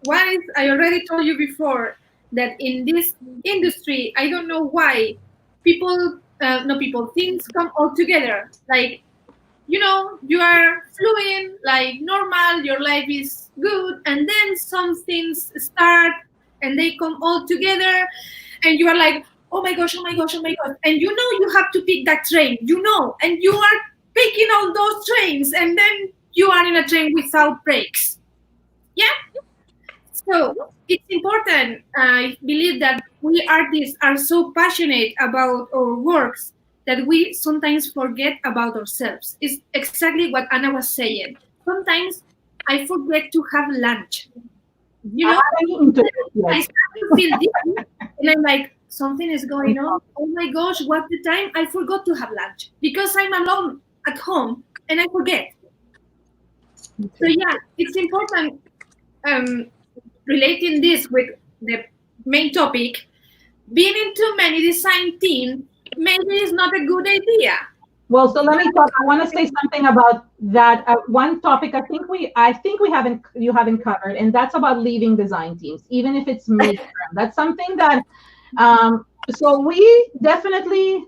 One is, I already told you before that in this industry, I don't know why things come all together. Like, you are fluent, like normal, your life is good, and then some things start and they come all together, and you are like, oh my gosh, and you have to pick that train, and you are picking all those trains, and then you are in a train without brakes. Yeah? So it's important. I believe that we artists are so passionate about our works that we sometimes forget about ourselves. It's exactly what Anna was saying. Sometimes I forget to have lunch. I start to feel different, and I'm like, something is going on. Oh my gosh, what's the time? I forgot to have lunch because I'm alone at home and I forget. So yeah, it's important relating this with the main topic. Being in too many design teams maybe is not a good idea. Well, so let me talk. I want to say something about that. One topic I think you haven't covered, and that's about leaving design teams, even if it's mid-term. That's something that. So we definitely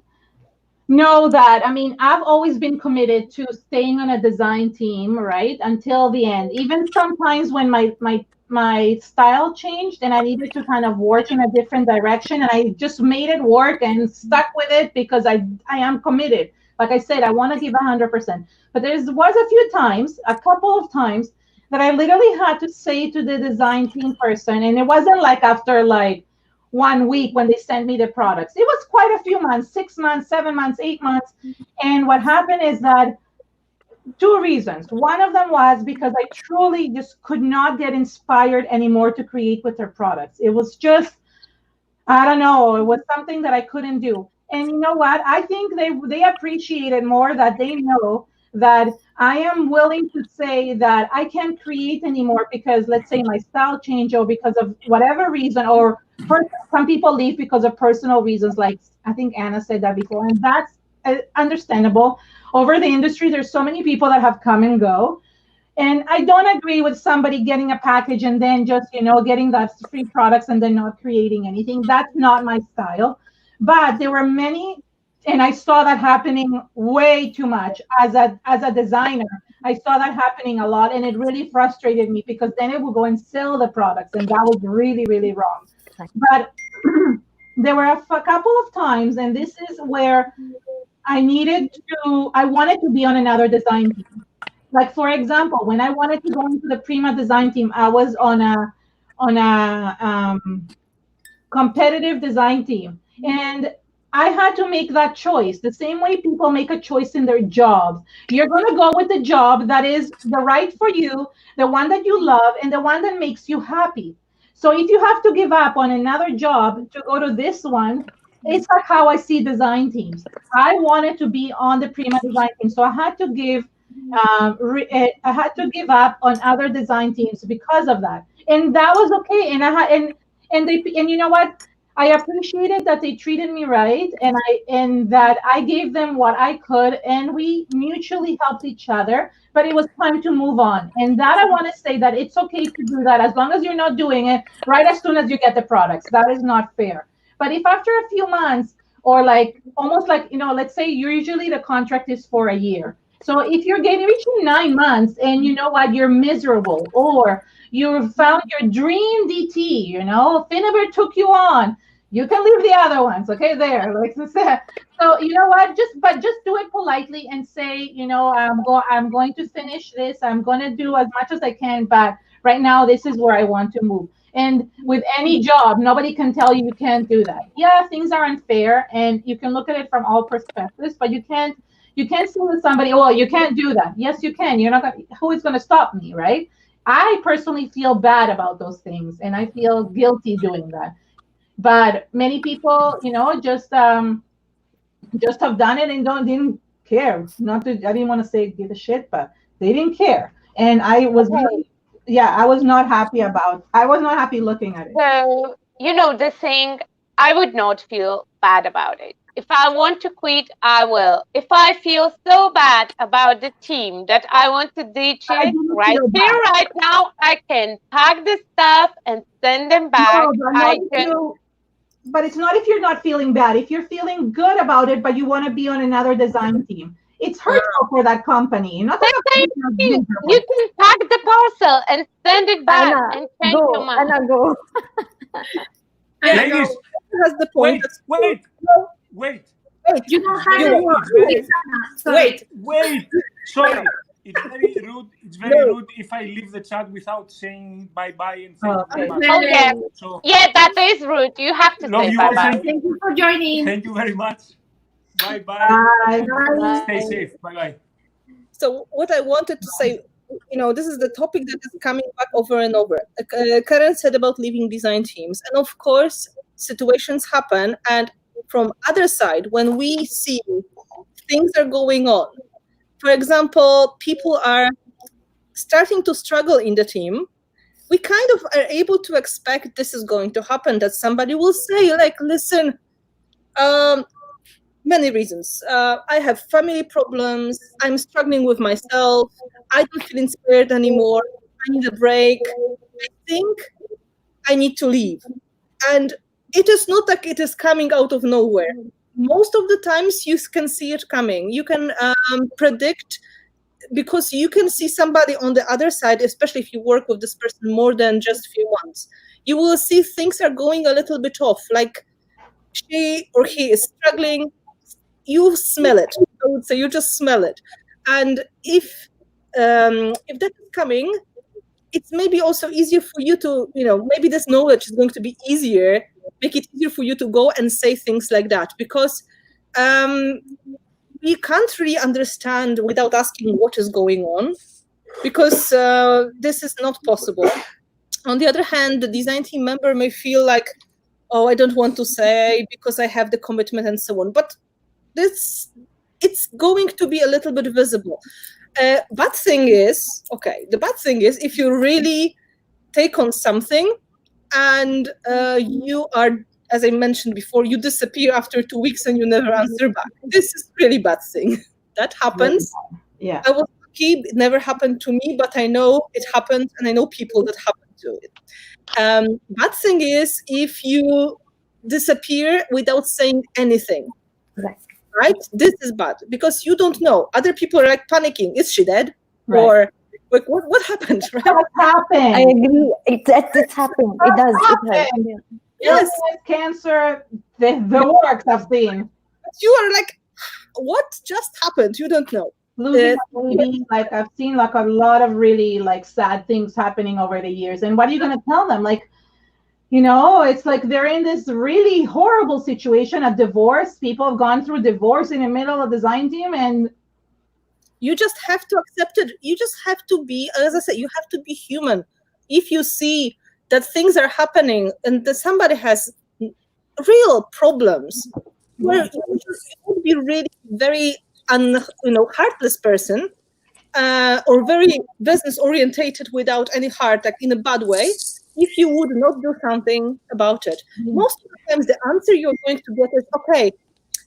know that. I mean, I've always been committed to staying on a design team, right, until the end. Even sometimes when my style changed and I needed to kind of work in a different direction, and I just made it work and stuck with it because I am committed. Like I said, I want to give 100%. But there was a couple of times that I literally had to say to the design team person, and it wasn't like after like 1 week when they sent me the products. It was quite a few months, 6 months, 7 months, 8 months. And what happened is that 2 reasons. One of them was because I truly just could not get inspired anymore to create with their products. It was just, I don't know, it was something that I couldn't do. And you know what? I think they appreciate it more that they know that I am willing to say that I can't create anymore because, let's say, my style changed or because of whatever reason, or some people leave because of personal reasons, like I think Anna said that before, and that's understandable. Over the industry, there's so many people that have come and go. And I don't agree with somebody getting a package and then just, getting the free products and then not creating anything. That's not my style. But there were many, and I saw that happening way too much as a designer. I saw that happening a lot, and it really frustrated me because then it would go and sell the products, and that was really, really wrong. But there were a couple of times, and this is where I wanted to be on another design team. Like, for example, when I wanted to go into the Prima design team, I was on a competitive design team, and I had to make that choice the same way people make a choice in their jobs. You're going to go with the job that is the right for you, the one that you love, and the one that makes you happy. So if you have to give up on another job to go to this one, it's like how I see design teams. I wanted to be on the Prima design team, so I had to give up on other design teams because of that, and that was okay. And you know what? I appreciated that they treated me right, and that I gave them what I could, and we mutually helped each other. But it was time to move on, and that I want to say that it's okay to do that as long as you're not doing it right as soon as you get the products. That is not fair. But if after a few months, or like almost like, let's say usually the contract is for a year. So if you're reaching 9 months and you know what, you're miserable, or you found your dream DT, Finnebert took you on, you can leave the other ones, okay, there. Like I said. So you know what, just do it politely and say, I'm going to finish this, I'm going to do as much as I can, but right now this is where I want to move. And with any job, nobody can tell you can't do that. Yeah, things are unfair, and you can look at it from all perspectives, but you can't say to somebody, oh, you can't do that. Yes, you can. You're not going. Who is going to stop me, right? I personally feel bad about those things, and I feel guilty doing that. But many people, just have done it and didn't care. I didn't want to say give a shit, but they didn't care, and I was really. Yeah, I was not happy looking at it. So, the thing, I would not feel bad about it. If I want to quit, I will. If I feel so bad about the team that I want to ditch it right here, right now, I can pack the stuff and send them back. No, but it's not if you're not feeling bad. If you're feeling good about it, but you want to be on another design team. It's hurtful for that company. You can pack the parcel and send it back and change your mind. Anna, go. Ladies, has the point. Wait. You don't have to Wait. Sorry. It's very rude. It's very rude if I leave the chat without saying bye-bye and thank you very much. Oh, yeah. So, yeah, that is rude. You have to say bye-bye. Thank you for joining. Thank you very much. Bye-bye. Stay safe. Bye-bye. So what I wanted to say, this is the topic that is coming back over and over. Karen said about leaving design teams. And of course, situations happen. And from other side, when we see things are going on, for example, people are starting to struggle in the team, we kind of are able to expect this is going to happen, that somebody will say, like, listen, many reasons. I have family problems. I'm struggling with myself. I don't feel inspired anymore. I need a break. I think I need to leave. And it is not like it is coming out of nowhere. Most of the times you can see it coming. You can predict, because you can see somebody on the other side, especially if you work with this person more than just a few months. You will see things are going a little bit off, like she or he is struggling. You smell it. I would say you just smell it. And if that is coming, it's maybe also easier for you to, maybe this knowledge is going to be easier, make it easier for you to go and say things like that, because we can't really understand without asking what is going on, because this is not possible. On the other hand, the design team member may feel like, oh, I don't want to say because I have the commitment and so on. But it's going to be a little bit visible. The bad thing is, if you really take on something and you are, as I mentioned before, you disappear after 2 weeks and you never answer back. This is really bad thing. That happens. Yeah. I was lucky, it never happened to me, but I know it happened, and I know people that happened to it. Bad thing is if you disappear without saying anything. Right. Right? This is bad, because you don't know. Other people are like panicking. Is she dead? Or like what happened? Right? What happened? I agree. It's happened. It does. It has. Yes. Cancer, the works I've seen. You are like, what just happened? You don't know. Losing a baby, like I've seen like a lot of really like sad things happening over the years. And what are you going to tell them? Like, you know, it's like they're in this really horrible situation, a divorce. People have gone through divorce in the middle of the design team, and you just have to accept it. You just have to be, as I said, you have to be human. If you see that things are happening and that somebody has real problems, where you would be really very heartless person, or very business orientated without any heart, like in a bad way, if you would not do something about it. Most of the times the answer you're going to get is, okay,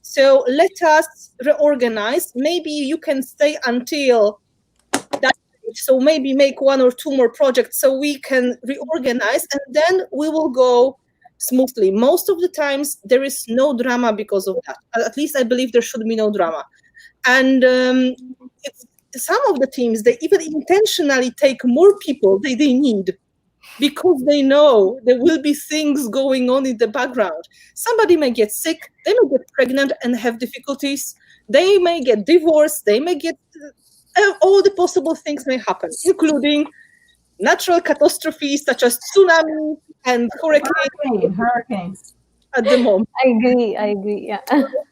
so let us reorganize. Maybe you can stay until that stage. So maybe make 1 or 2 more projects so we can reorganize, and then we will go smoothly. Most of the times there is no drama because of that. At least I believe there should be no drama. And some of the teams, they even intentionally take more people they need, because they know there will be things going on in the background. Somebody may get sick, they may get pregnant and have difficulties, they may get divorced, they may get all the possible things may happen, including natural catastrophes such as tsunami and hurricanes at the moment. I agree. Yeah.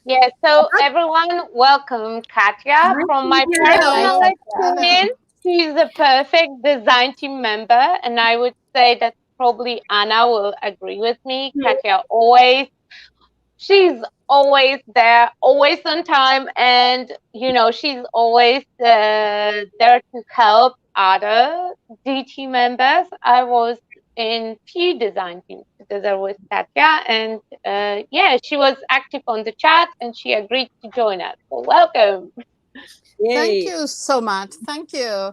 Yeah, so everyone, welcome Katya. From my personal experience, she's a perfect design team member, and I would say that probably Anna will agree with me. Katya she's always there, always on time, and she's always there to help other DT members. I was in few design teams together with Katya, and she was active on the chat and she agreed to join us. So welcome. Yay. Thank you so much. Thank you.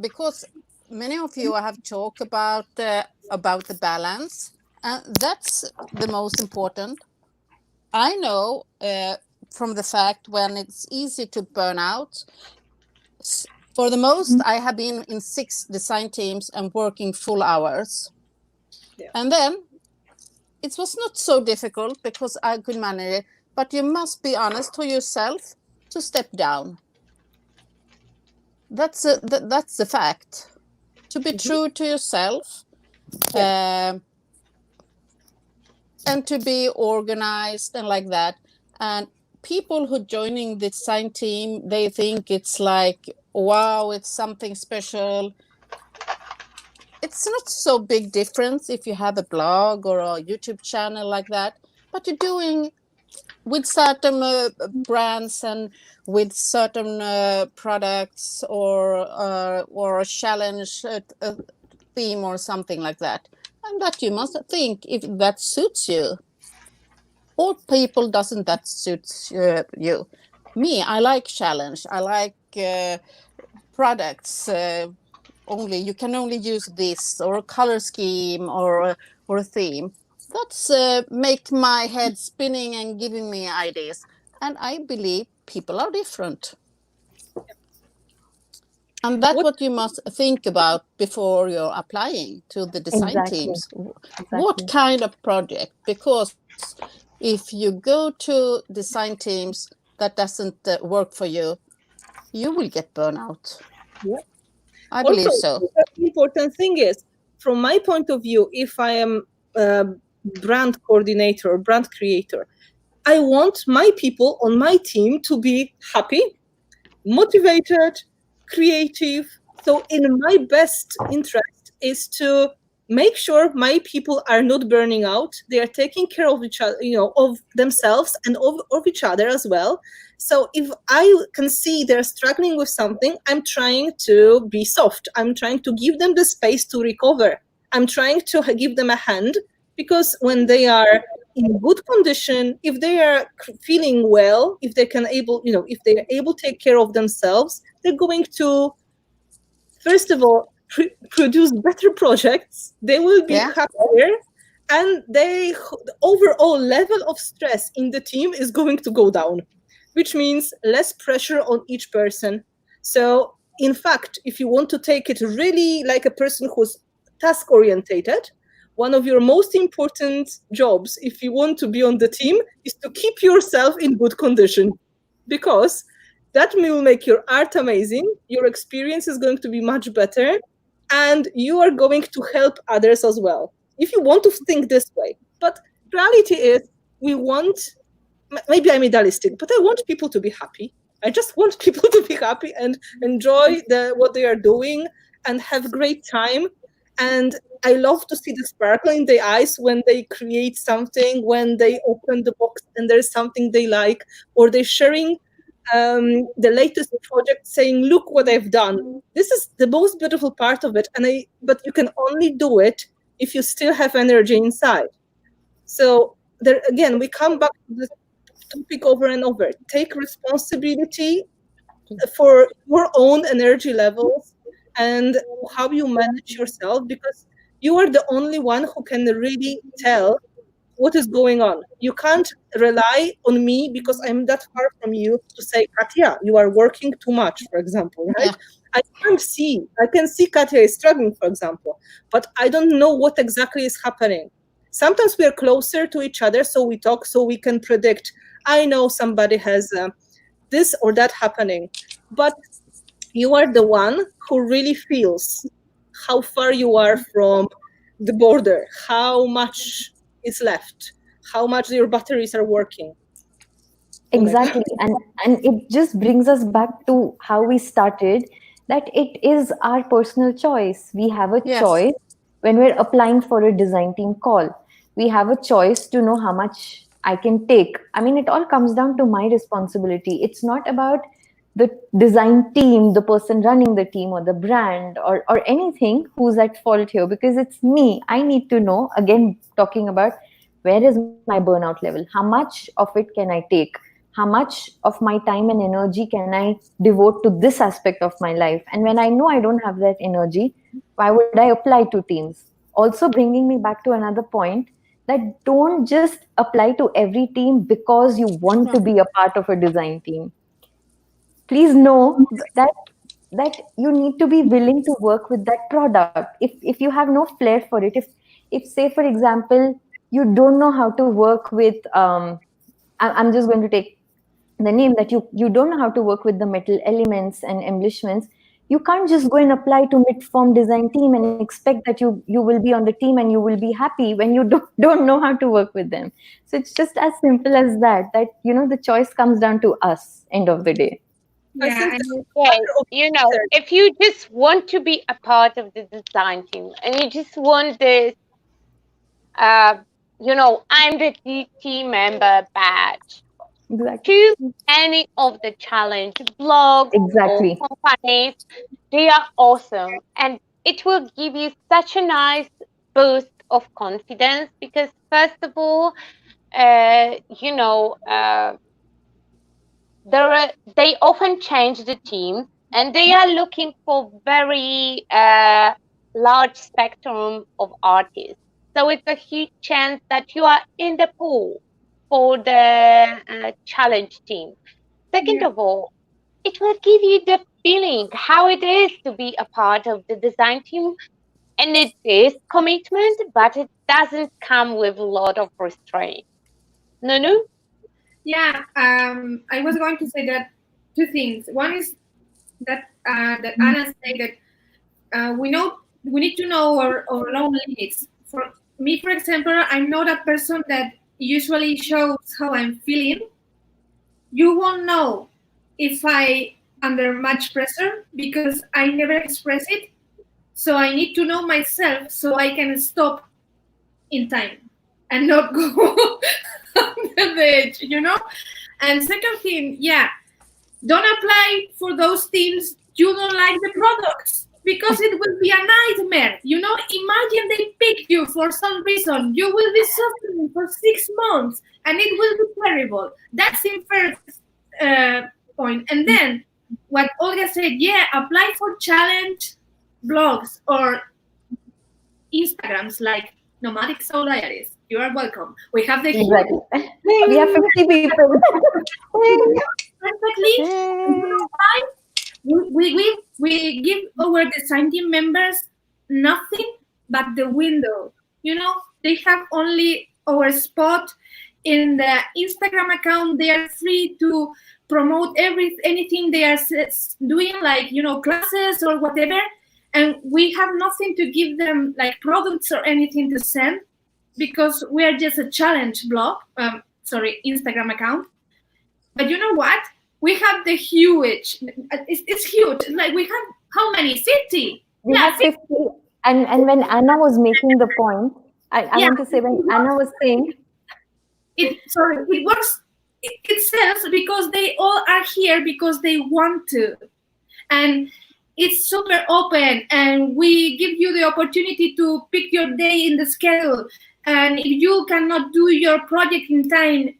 Because many of you have talked about the balance, and that's the most important. I know from the fact when it's easy to burn out. For the most, I have been in 6 design teams and working full hours. Yeah. And then it was not so difficult because I could manage it, but you must be honest to yourself to step down. That's the fact. To be true to yourself, and to be organized and like that. And people who joining the design team, they think it's like, wow, it's something special. It's not so big difference if you have a blog or a YouTube channel like that, but you're doing with certain brands and with certain products or a challenge theme or something like that. And that you must think if that suits you. Or people doesn't that suits you. Me, I like challenge. I like products. You can only use this or a color scheme or a theme. That's make my head spinning and giving me ideas. And I believe people are different. And that's what you must think about before you're applying to the design teams. Exactly. What kind of project? Because if you go to design teams that doesn't work for you, you will get burnout. Yeah. I believe so. The important thing is, from my point of view, if I am a brand coordinator or brand creator, I want my people on my team to be happy, motivated, creative. So in my best interest is to make sure my people are not burning out. They are taking care of each other, of themselves and of each other as well. So if I can see they're struggling with something, I'm trying to be soft. I'm trying to give them the space to recover. I'm trying to give them a hand, because when they are in good condition, if they are feeling well, if they are able to take care of themselves, they're going to, first of all, produce better projects. They will be happier, and the overall level of stress in the team is going to go down, which means less pressure on each person. So in fact, if you want to take it really like a person who's task orientated, one of your most important jobs, if you want to be on the team, is to keep yourself in good condition, because that will make your art amazing, your experience is going to be much better, and you are going to help others as well, if you want to think this way. But reality is, we want, maybe I'm idealistic, but I want people to be happy. I just want people to be happy and enjoy what they are doing and have great time. And I love to see the sparkle in their eyes when they create something, when they open the box and there's something they like, or they're sharing the latest project saying, look what I've done. This is the most beautiful part of it. But you can only do it if you still have energy inside. So there again, we come back to this topic over and over. Take responsibility for your own energy levels and how you manage yourself, because you are the only one who can really tell what is going on. You can't rely on me because I'm that far from you to say, Katya, you are working too much, for example, right? Yeah. I can see Katya is struggling, for example, but I don't know what exactly is happening. Sometimes we are closer to each other, so we talk, so we can predict. I know somebody has this or that happening, but you are the one who really feels how far you are from the border, how much is left, how much your batteries are working. Exactly. And it just brings us back to how we started, that it is our personal choice. We have a choice when we're applying for a design team call. We have a choice to know how much I can take. I mean, it all comes down to my responsibility. It's not about the design team, the person running the team, or the brand, or anything who's at fault here, because it's me. I need to know, again, talking about where is my burnout level? How much of it can I take? How much of my time and energy can I devote to this aspect of my life? And when I know I don't have that energy, why would I apply to teams? Also bringing me back to another point, that don't just apply to every team because you want to be a part of a design team. Please know that you need to be willing to work with that product. If you have no flair for it, if say, for example, you don't know how to work with, I'm just going to take the name, that you don't know how to work with the metal elements and embellishments, you can't just go and apply to mid-form design team and expect that you will be on the team and you will be happy when you don't know how to work with them. So it's just as simple as that, the choice comes down to us, end of the day. Yeah, if you just want to be a part of the design team and you just want this, I'm the team member badge. Exactly. Choose any of the challenge blogs or companies. They are awesome, and it will give you such a nice boost of confidence, because first of all, they often change the team, and they are looking for very large spectrum of artists. So it's a huge chance that you are in the pool for the challenge team. Second of all, it will give you the feeling how it is to be a part of the design team. And it is commitment, but it doesn't come with a lot of restraint. Nunu? Yeah, I was going to say that two things. One is that Anna said that we need to know our own limits. For me, for example, I'm not a person that usually shows how I'm feeling. You won't know if I under much pressure because I never express it. So I need to know myself so I can stop in time and not go under the edge, And second thing, don't apply for those teams you don't like the products, because it will be a nightmare. Imagine they pick you for some reason. You will be suffering for 6 months and it will be terrible. That's in first point. And then what Olga said, apply for challenge blogs or Instagrams like Nomadic Soul Diaries. You are welcome. We have the we have 50 people. Perfectly. we give our design team members nothing but the window. You know, they have only our spot in the Instagram account. They are free to promote anything they are doing, like, you know, classes or whatever. And we have nothing to give them, like products or anything to send, because we are just a challenge blog, Instagram account. But you know what? We have the huge, it's huge. Like, we have how many? 50? We have 50. And when Anna was making the point, I want to say, when Anna was saying, it works itself because they all are here because they want to. And it's super open, and we give you the opportunity to pick your day in the schedule. And if you cannot do your project in time,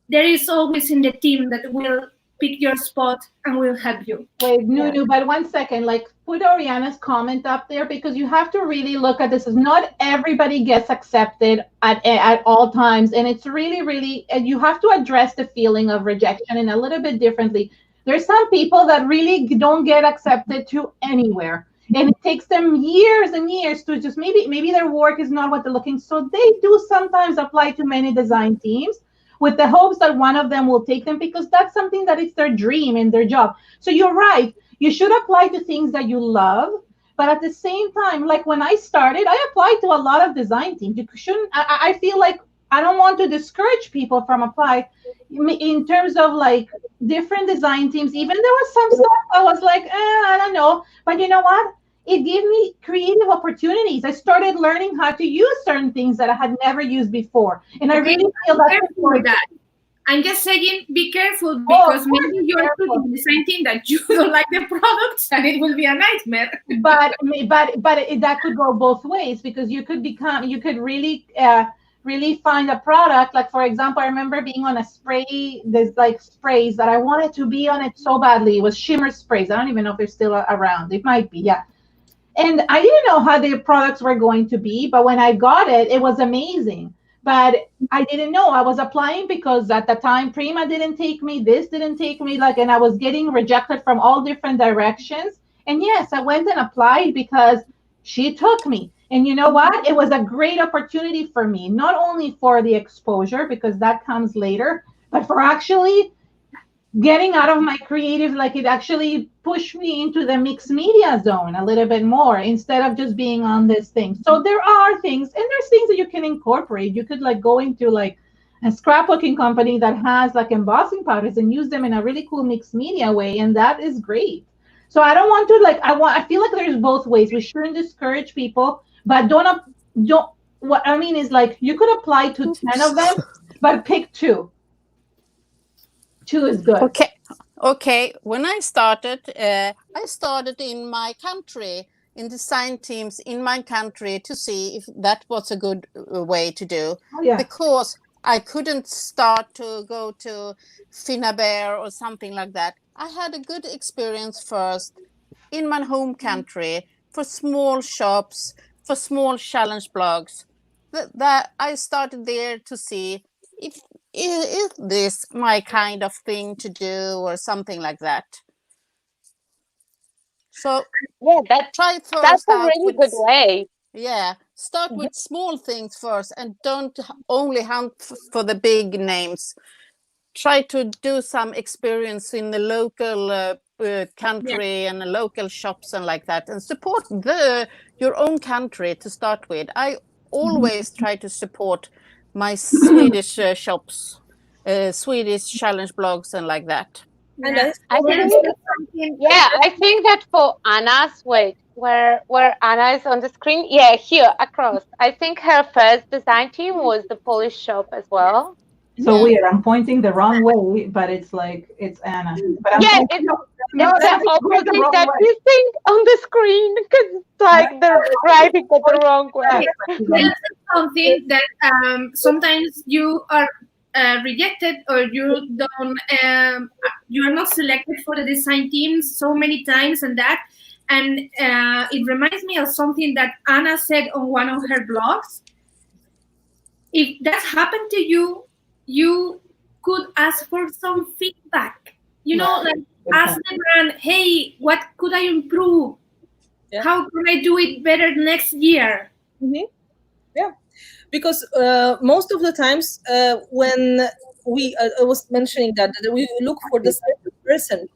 there is always in the team that will pick your spot and will help you. Wait, Nunu, but 1 second, like, put Oriana's comment up there, because you have to really look at this. Is not everybody gets accepted at all times, and it's really, and you have to address the feeling of rejection in a little bit differently. There's some people that really don't get accepted to anywhere, and it takes them years and years to just maybe their work is not what they're looking. So they do sometimes apply to many design teams with the hopes that one of them will take them, because that's something that it's their dream and their job. So you're right. You should apply to things that you love, but at the same time, like when I started, I applied to a lot of design teams. You shouldn't. I feel like I don't want to discourage people from applying in terms of like different design teams. Even there was some stuff I was like, I don't know. But you know what? It gave me creative opportunities. I started learning how to use certain things that I had never used before. And I really feel that's important. I'm just saying, be careful, because maybe you're putting the same thing that you don't like the products, and it will be a nightmare. But that could go both ways, because you could really really find a product. Like, for example, I remember being on a spray. There's like sprays that I wanted to be on it so badly. It was shimmer sprays. I don't even know if they're still around. It might be, yeah. And I didn't know how the products were going to be, but when I got it, it was amazing. But I didn't know. I was applying because at the time Prima didn't take me, this didn't take me, like, and I was getting rejected from all different directions. And yes, I went and applied because she took me. And you know what? It was a great opportunity for me, not only for the exposure, because that comes later, but for actually getting out of my creative, like it actually pushed me into the mixed media zone a little bit more instead of just being on this thing. So there are things, and there's things that you can incorporate. You could like go into like a scrapbooking company that has like embossing powders and use them in a really cool mixed media way, and that is great. So I don't want to like, I feel like there's both ways. We shouldn't discourage people, but don't, what I mean is like, you could apply to 10 of them, but pick 2. 2 is good. Okay. When I started in my country, in design teams in my country, to see if that was a good way to do. Oh, yeah. Because I couldn't start to go to Finnabair or something like that. I had a good experience first in my home country for small shops, for small challenge blogs. That I started there to see if is this my kind of thing to do or something like that. So yeah, try first. That's a really good way. Yeah, start with small things first, and don't only hunt for the big names. Try to do some experience in the local country and the local shops and like that, and support your own country to start with. I always try to support my Swedish shops, Swedish challenge blogs and like that. I think that for Anna's, where Anna is on the screen, here across. I think her first design team was the Polish shop as well. So weird. I'm pointing the wrong way, but it's like it's Anna. But I'm it's the opposite that you think on the screen, because it's like they're writing it the wrong way. This is something that sometimes you are rejected, or you don't, you are not selected for the design teams so many times, and it reminds me of something that Anna said on one of her blogs. If that happened to you, you could ask for some feedback. You know, like ask the brand, hey, what could I improve? Yeah. How can I do it better next year? Mm-hmm. Yeah, because most of the times when I was mentioning that we look for the certain person,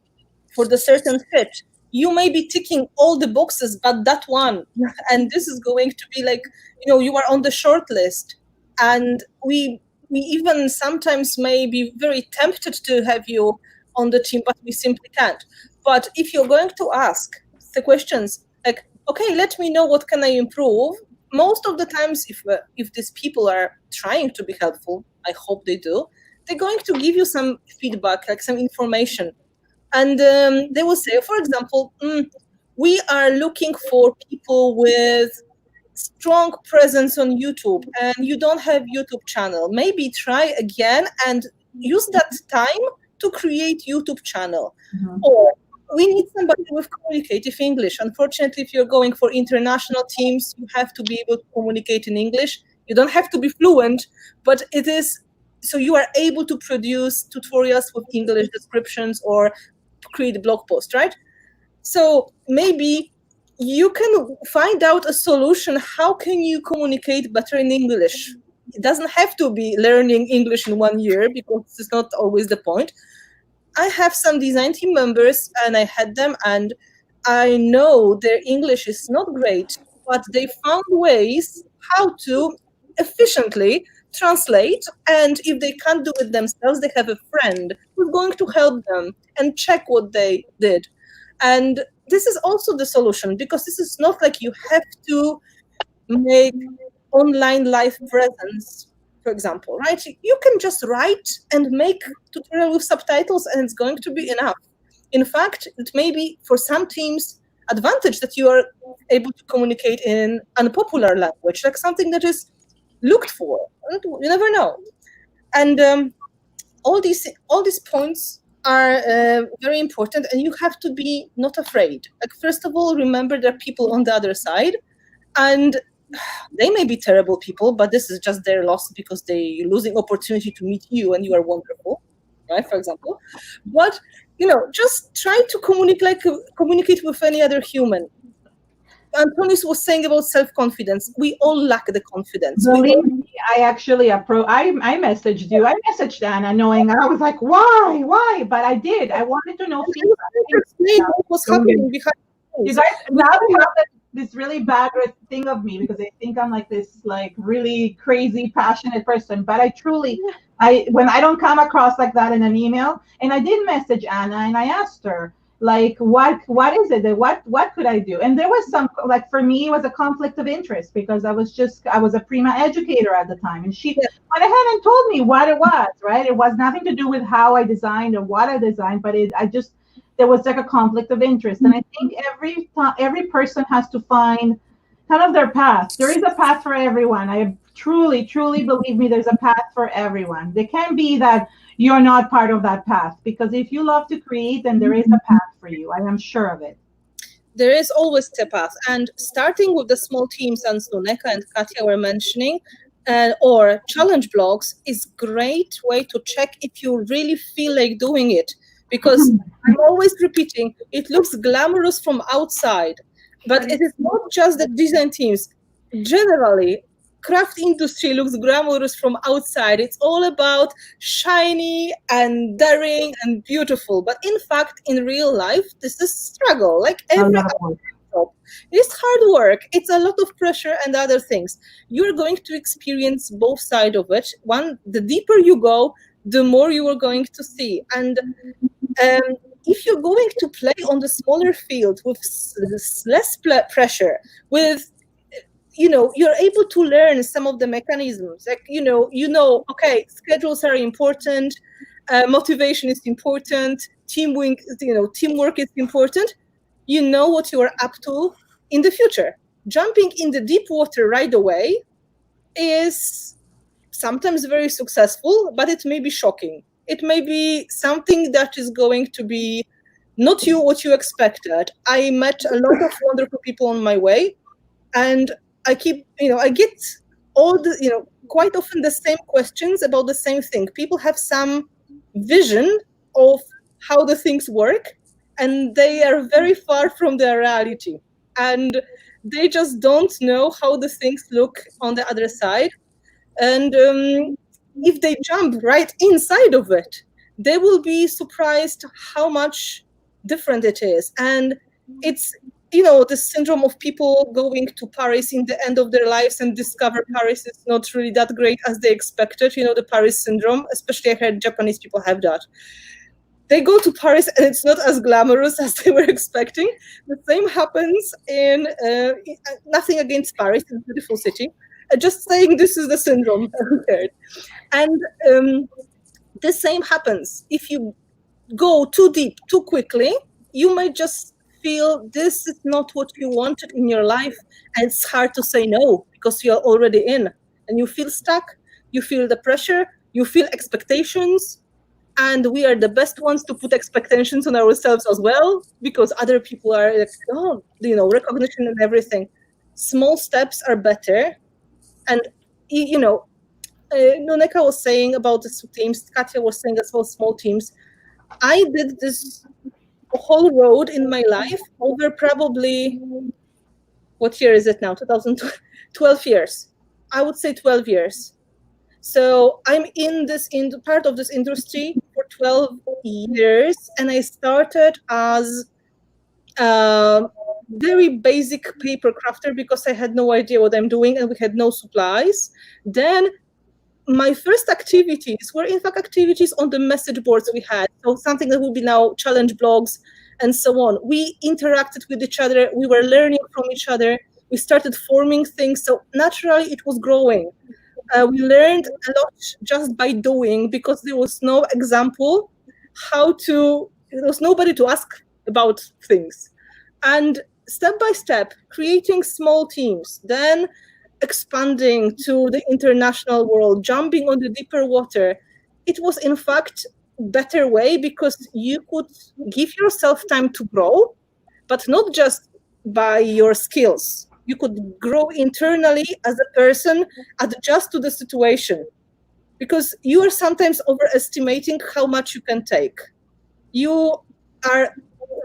for the certain fit, you may be ticking all the boxes but that one, and this is going to be like, you are on the short list, and we even sometimes may be very tempted to have you on the team, but we simply can't. But if you're going to ask the questions like, okay, let me know what can I improve, most of the times if these people are trying to be helpful, I hope they do, they're going to give you some feedback, like some information. And they will say, for example, we are looking for people with strong presence on YouTube, and you don't have YouTube channel. Maybe try again and use that time to create YouTube channel. Or we need somebody with communicative English. Unfortunately, if you're going for international teams, you have to be able to communicate in English. You don't have to be fluent, but it is so you are able to produce tutorials with English descriptions or create blog posts, right? So maybe you can find out a solution. How can you communicate better in English? It doesn't have to be learning English in 1 year, because it's not always the point. I have some design team members, and I had them, and I know their English is not great, but they found ways how to efficiently translate, and if they can't do it themselves, they have a friend who's going to help them and check what they did. And this is also the solution, because this is not like you have to make online live presence, for example, right? You can just write and make tutorial with subtitles, and it's going to be enough. In fact, it may be for some teams advantage that you are able to communicate in unpopular language, like something that is looked for. You never know. And all these points are very important, and you have to be not afraid. Like, first of all, remember there are people on the other side, and they may be terrible people, but this is just their loss, because they're losing opportunity to meet you, and you are wonderful, right? For example, but just try to communicate with any other human. Antonis was saying about self-confidence. We all lack the confidence. Believe me, I actually I messaged you. I messaged Anna, knowing I was like, why? But I did. I wanted to know what was happening behind. You guys now they have this really bad thing of me, because they think I'm like this really crazy passionate person. But when I don't come across like that in an email, and I did message Anna and I asked her, like, what is it? What could I do? And there was some, like, for me, it was a conflict of interest, because I was a prima educator at the time, and she went ahead and told me what it was, right? It was nothing to do with how I designed or what I designed, but there was like a conflict of interest. And I think every person has to find kind of their path. There is a path for everyone. I truly, truly believe me, there's a path for everyone. There can be that you're not part of that path, because if you love to create, then there is a path for you. I am sure of it. There is always a path. And starting with the small teams, and Suneka and Katya were mentioning, or challenge blogs, is great way to check if you really feel like doing it. Because I'm always repeating, it looks glamorous from outside, but it is not just the design teams. Generally, craft industry looks glamorous from outside. It's all about shiny and daring and beautiful. But in fact, in real life, this is struggle. Like every other job. It's hard work. It's a lot of pressure and other things. You're going to experience both sides of it. The deeper you go, the more you are going to see. And if you're going to play on the smaller field with less pressure, with you're able to learn some of the mechanisms. Like okay, schedules are important, motivation is important, teamwork is important. You know what you are up to in the future. Jumping in the deep water right away is sometimes very successful, but it may be shocking. It may be something that is going to be not what you expected. I met a lot of wonderful people on my way, and I get all the, quite often the same questions about the same thing. People have some vision of how the things work, and they are very far from their reality. And they just don't know how the things look on the other side. And if they jump right inside of it, they will be surprised how much different it is. And it's, you know, the syndrome of people going to Paris in the end of their lives and discover Paris is not really that great as they expected. You know, the Paris syndrome, especially I heard Japanese people have that. They go to Paris and it's not as glamorous as they were expecting. The same happens in, nothing against Paris, it's a beautiful city. Just saying this is the syndrome. And the same happens. If you go too deep, too quickly, you might just feel this is not what you wanted in your life. And it's hard to say no because you're already in and you feel stuck, you feel the pressure, you feel expectations. And we are the best ones to put expectations on ourselves as well, because other people are like, oh, you know, recognition and everything. Small steps are better. And, you know, Noneka was saying about the teams, Katja was saying as well, small teams. I did this whole road in my life over probably, what year is it now? 2012 years. I would say 12 years. So I'm in part of this industry for 12 years, and I started as very basic paper crafter because I had no idea what I'm doing and we had no supplies. Then my first activities were in fact activities on the message boards we had. So something that would be now challenge blogs and so on. We interacted with each other. We were learning from each other. We started forming things. So naturally it was growing. We learned a lot just by doing because there was no example there was nobody to ask about things. And step by step, creating small teams, then expanding to the international world, jumping on the deeper water. It was in fact a better way because you could give yourself time to grow, but not just by your skills. You could grow internally as a person, adjust to the situation, because you are sometimes overestimating how much you can take. You are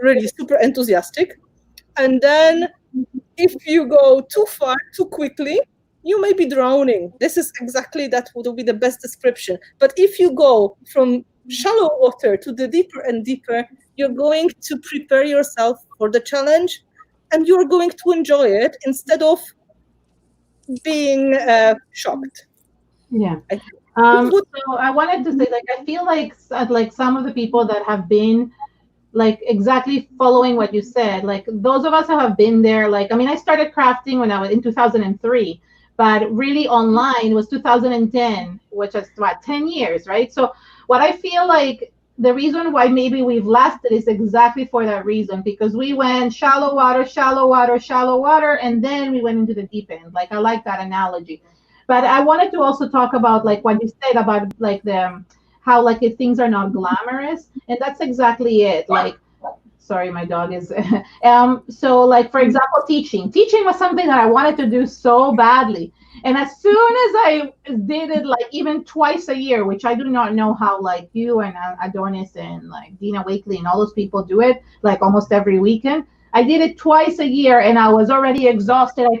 really super enthusiastic, and then if you go too far, too quickly, you may be drowning. This is exactly, that would be the best description. But if you go from shallow water to the deeper and deeper, you're going to prepare yourself for the challenge, and you're going to enjoy it instead of being shocked. Yeah. So I wanted to say, like, I feel like some of the people that have been like exactly following what you said, like those of us who have been there, like, I mean, I started crafting when I was in 2003, but really online was 2010, which is what, 10 years, right? So what I feel like the reason why maybe we've lasted is exactly for that reason, because we went shallow water, shallow water, shallow water, and then we went into the deep end. Like, I like that analogy. But I wanted to also talk about like what you said about like how like if things are not glamorous, and that's exactly it. Like, sorry, my dog is so like, for example, teaching was something that I wanted to do so badly, and as soon as I did it, like even twice a year, which I do not know how like you and Adonis and like Dina Wakely and all those people do it, like almost every weekend. I did it twice a year and I was already exhausted. I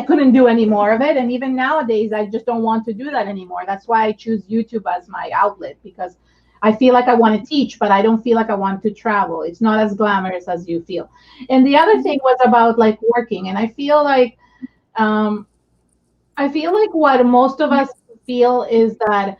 couldn't do any more of it. And even nowadays, I just don't want to do that anymore. That's why I choose YouTube as my outlet, because I feel like I want to teach, but I don't feel like I want to travel. It's not as glamorous as you feel. And the other thing was about like working. And I feel like what most of us feel is that,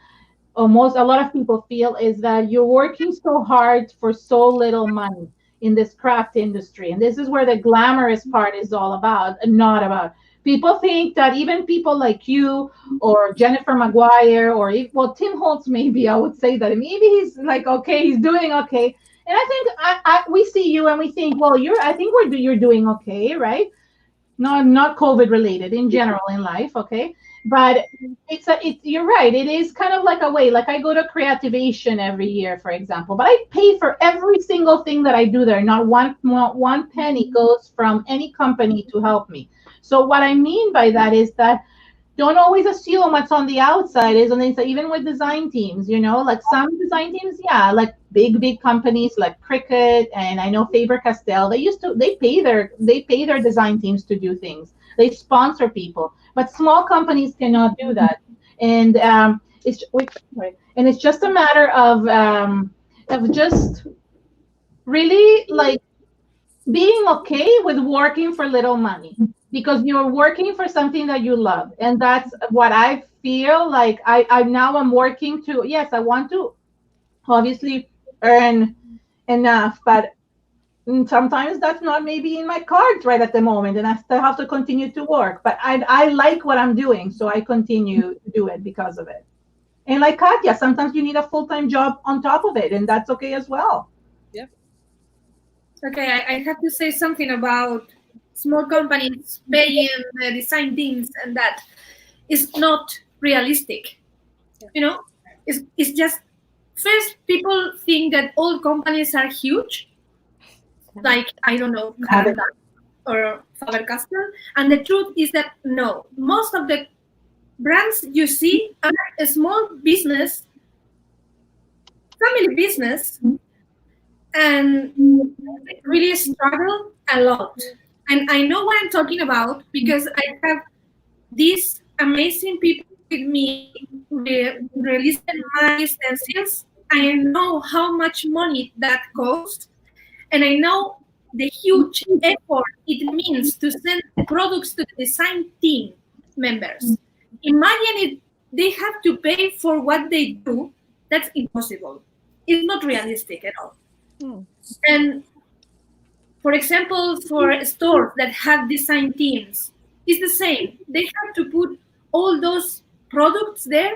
a lot of people feel is that you're working so hard for so little money in this craft industry. And this is where the glamorous part is all about, and not about. People think that even people like you or Jennifer Maguire or, well, Tim Holtz, maybe I would say that maybe he's like, okay, he's doing okay. And I think we see you and we think, well, you're doing okay, right? Not COVID related, in general in life, okay? But you're right. It is kind of like a way, like I go to Creativation every year, for example, but I pay for every single thing that I do there. Not one penny goes from any company to help me. So what I mean by that is that don't always assume what's on the outside is on the inside, even with design teams, you know, like some design teams, yeah, like big companies like Cricut, and I know Faber-Castell, they pay their design teams to do things. They sponsor people, but small companies cannot do that. And it's just a matter of just really like being okay with working for little money, because you're working for something that you love. And that's what I feel like I'm working to. Yes, I want to obviously earn enough, but sometimes that's not maybe in my cards right at the moment, and I still have to continue to work. But I like what I'm doing, so I continue to do it because of it. And like Katya, sometimes you need a full-time job on top of it, and that's okay as well. Yeah. Okay, I have to say something about small companies paying the design teams, and that is not realistic. You know, it's just, first, people think that all companies are huge, like, I don't know, Canada or Faber-Castell, and the truth is that no, most of the brands you see are a small business, family business, and really struggle a lot. And I know what I'm talking about because I have these amazing people with me releasing my stencils. I know how much money that costs, and I know the huge effort it means to send products to the design team members. Imagine if they have to pay for what they do. That's impossible. It's not realistic at all. And for example, for stores that have design teams, it's the same. They have to put all those products there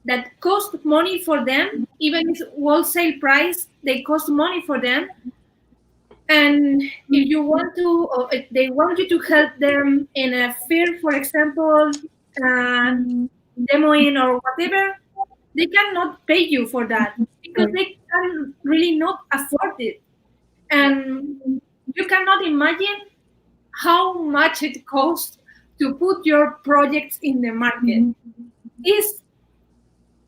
that cost money for them, even if wholesale price, they cost money for them. And if you want to, or if they want you to help them in a fair, for example, demoing or whatever, they cannot pay you for that because they can really not afford it. And you cannot imagine how much it costs to put your projects in the market. Is,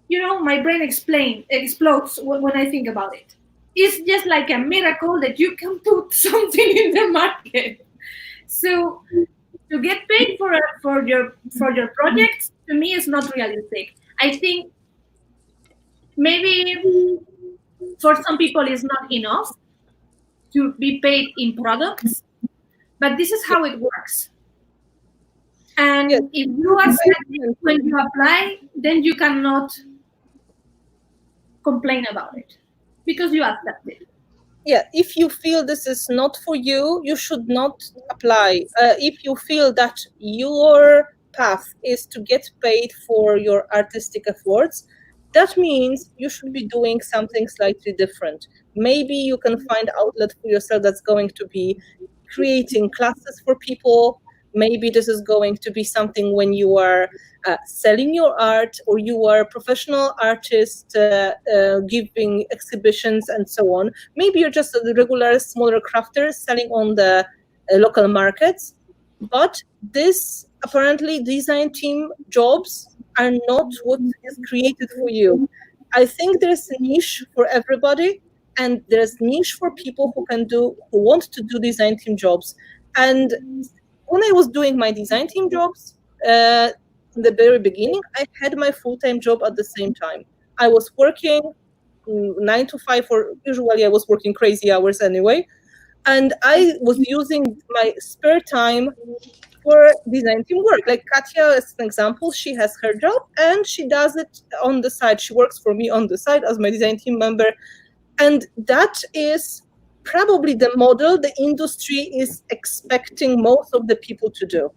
you know, my brain explodes when I think about it. It's just like a miracle that you can put something in the market. So to get paid for your projects, to me, is not realistic. I think maybe for some people it's not enough to be paid in products, but this is how it works. And if you accept it when you apply, then you cannot complain about it because you accept it. Yeah, if you feel this is not for you, you should not apply. If you feel that your path is to get paid for your artistic efforts, that means you should be doing something slightly different. Maybe you can find outlet for yourself that's going to be creating classes for people. Maybe this is going to be something when you are selling your art, or you are a professional artist giving exhibitions and so on. Maybe you're just a regular smaller crafter selling on the local markets. But this, apparently, design team jobs are not what is created for you. I think there's a niche for everybody, and there's niche for people who want to do design team jobs. And when I was doing my design team jobs, in the very beginning, I had my full-time job at the same time. I was working 9 to 5, or usually I was working crazy hours anyway. And I was using my spare time for design team work. Like Katya, as an example, she has her job and she does it on the side. She works for me on the side as my design team member. And that is probably the model the industry is expecting most of the people to do.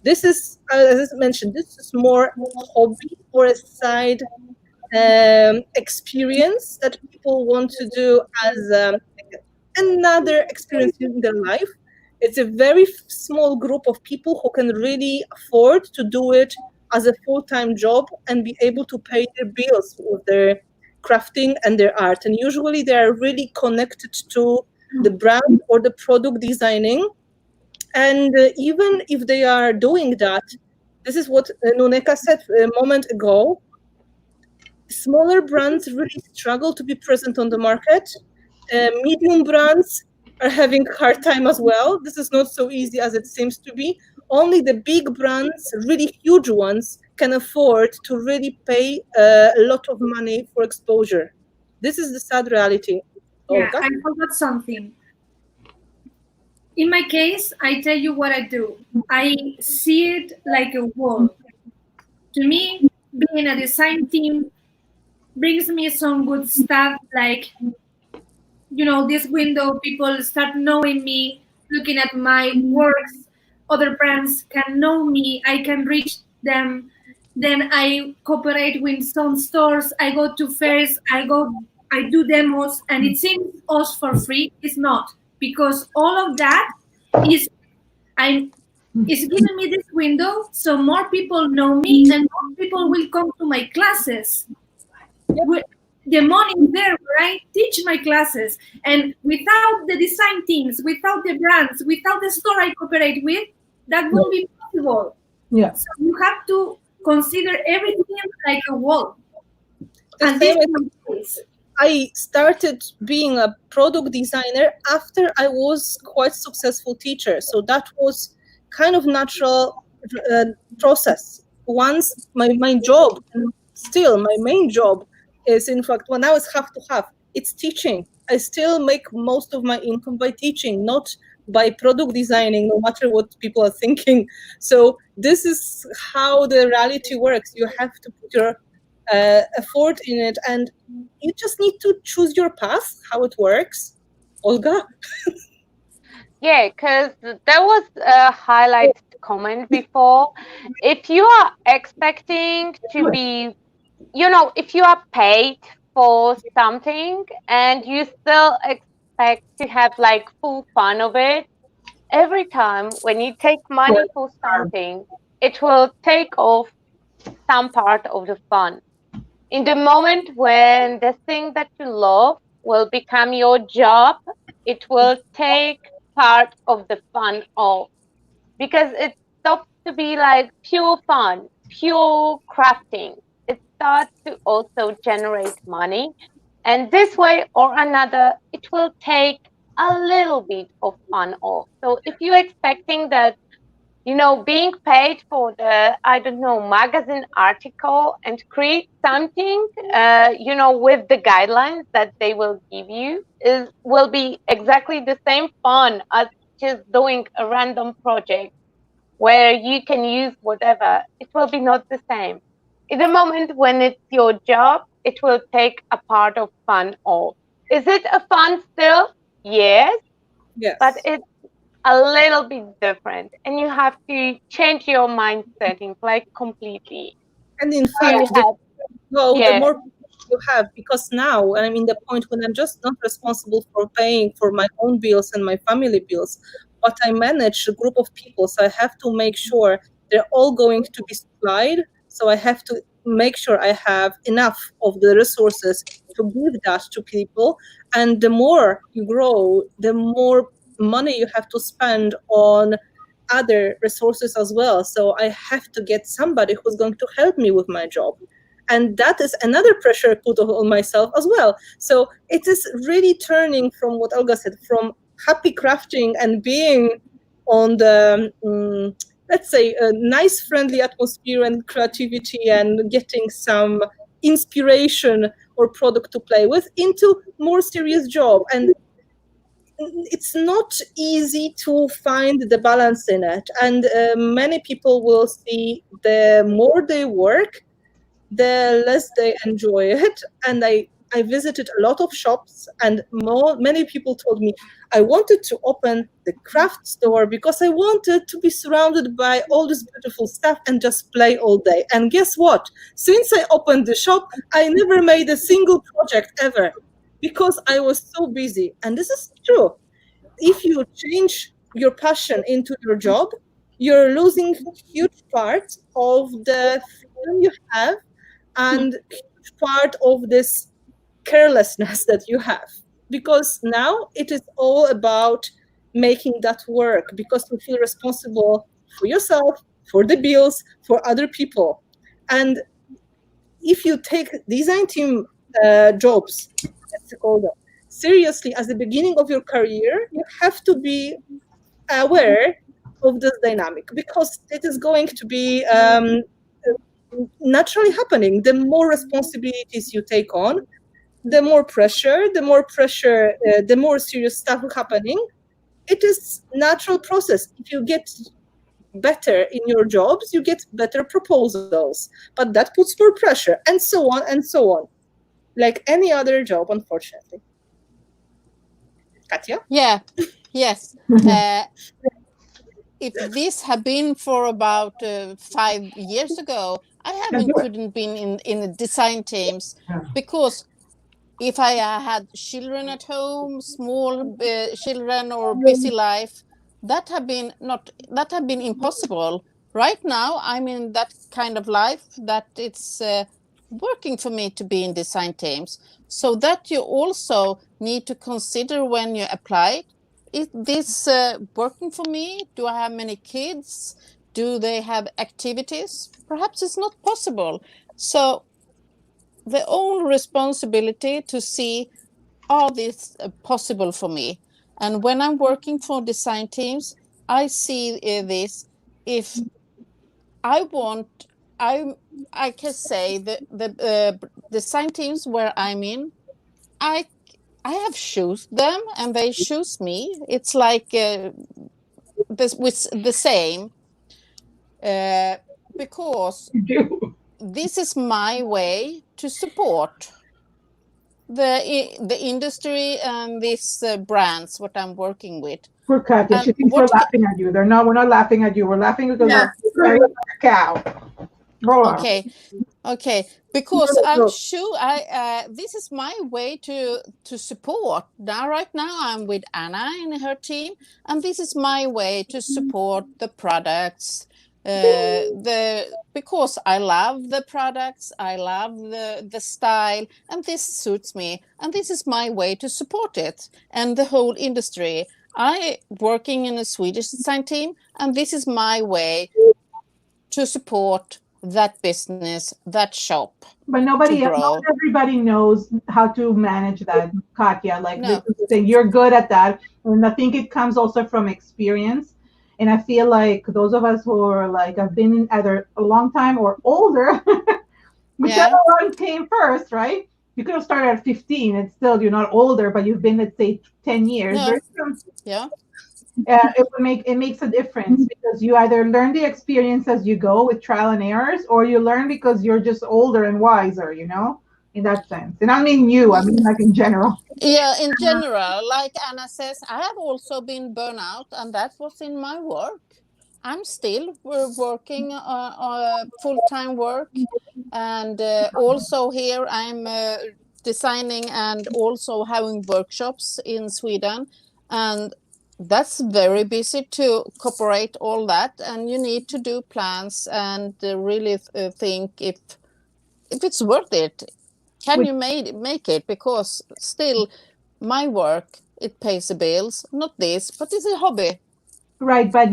This is, as I mentioned, this is more hobby or a side experience that people want to do as another experience in their life. It's a very small group of people who can really afford to do it as a full-time job and be able to pay their bills with their crafting and their art. And usually they are really connected to the brand or the product designing. And even if they are doing that, This is what Nuneka said a moment ago. Smaller brands really struggle to be present on the market. Medium brands are having a hard time as well. This is not so easy as it seems to be. Only the big brands, really huge ones, can afford to really pay a lot of money for exposure. This is the sad reality. Yeah, I forgot something. In my case, I tell you what I do. I see it like a wall. To me, being a design team brings me some good stuff, like, you know, this window, people start knowing me, looking at my works, other brands can know me, I can reach them. Then I cooperate with some stores, I go to fairs, I do demos, and it seems us for free. It's not, because all of that is giving me this window, so more people know me and more people will come to my classes. The money is there where I teach my classes, and without the design teams, without the brands, without the store I cooperate with, that won't be possible. Yeah. So you have to consider everything like a wall. I started being a product designer after I was quite successful teacher. So that was kind of natural process. Once my job, still my main job, is in fact, when I was half to half, it's teaching. I still make most of my income by teaching, not by product designing, no matter what people are thinking. So this is how the reality works. You have to put your effort in it, and you just need to choose your path, how it works. Olga? Yeah, because there was a highlight comment before. If you are expecting to be, you know, if you are paid for something and you still expect to have like full fun of it, every time when you take money for something, it will take off some part of the fun. In the moment when the thing that you love will become your job, it will take part of the fun off, because it stops to be like pure fun, pure crafting. It starts to also generate money, and this way or another, it will take a little bit of fun off. So if you're expecting that, you know, being paid for the, I don't know, magazine article and create something, you know, with the guidelines that they will give you will be exactly the same fun as just doing a random project where you can use whatever. It will be not the same. In the moment when it's your job, it will take a part of fun off. Is it a fun still? Yes. Yes. But it's a little bit different, and you have to change your mind setting like completely. And in fact, the more you have, because now I'm in the point when I'm just not responsible for paying for my own bills and my family bills, but I manage a group of people, so I have to make sure they're all going to be supplied. So I have to make sure I have enough of the resources to give that to people. And the more you grow, the more money you have to spend on other resources as well. So I have to get somebody who's going to help me with my job. And that is another pressure I put on myself as well. So it is really turning from what Olga said, from happy crafting and being on the, let's say, a nice, friendly atmosphere and creativity and getting some inspiration or product to play with, into more serious job. And it's not easy to find the balance in it. And many people will see the more they work, the less they enjoy it. And I visited a lot of shops, and many people told me, I wanted to open the craft store because I wanted to be surrounded by all this beautiful stuff and just play all day. And guess what? Since I opened the shop, I never made a single project ever, because I was so busy. And this is true. If you change your passion into your job, you're losing huge part of the freedom you have and huge part of this carelessness that you have. Because now it is all about making that work, because you feel responsible for yourself, for the bills, for other people. And if you take design team jobs, let's call them, seriously as the beginning of your career, you have to be aware of this dynamic, because it is going to be naturally happening. The more responsibilities you take on, the more pressure, the more serious stuff happening. It is natural process. If you get better in your jobs, you get better proposals, but that puts more pressure, and so on and so on, like any other job, unfortunately. Katja? Yeah, yes. If this had been for about 5 years ago, I couldn't been in the design teams, because if I had children at home, small children or busy life, that had been impossible. Right now, I'm in that kind of life that it's working for me to be in design teams. So that you also need to consider when you apply. Is this working for me? Do I have many kids? Do they have activities? Perhaps it's not possible. So the own responsibility to see, are this possible for me? And when I'm working for design teams, I see this. If I want, I can say the design teams where I'm in, I have choose them and they choose me. It's like this with the same, because this is my way to support the industry and these brands what I'm working with. Poor Katja, she thinks we're laughing at you. We're not laughing at you. We're laughing because we're like a cow. Okay, because I'm sure this is my way to support. Right now I'm with Anna and her team, and this is my way to support the products. Because I love the products, I love the style, and this suits me, and this is my way to support it and the whole industry. I working in a Swedish design team, and this is my way to support that business, that shop. But not everybody knows how to manage that, Katja. Like this is the thing, you're good at that, and I think it comes also from experience. And I feel like those of us who are like have been either a long time or older, whichever one came first, right? You could have started at 15 and still you're not older, but you've been, let's say, 10 years. It makes a difference, because you either learn the experience as you go with trial and errors, or you learn because you're just older and wiser, you know, in that sense. And I mean you, I mean like in general. Yeah, in general, like Anna says, I have also been burnt out, and that was in my work. I'm still working full-time work, and also here I'm designing and also having workshops in Sweden, and that's very busy to cooperate all that, and you need to do plans and really think if it's worth it. Can you make it? Because still my work, it pays the bills, not this, but it's a hobby. Right, but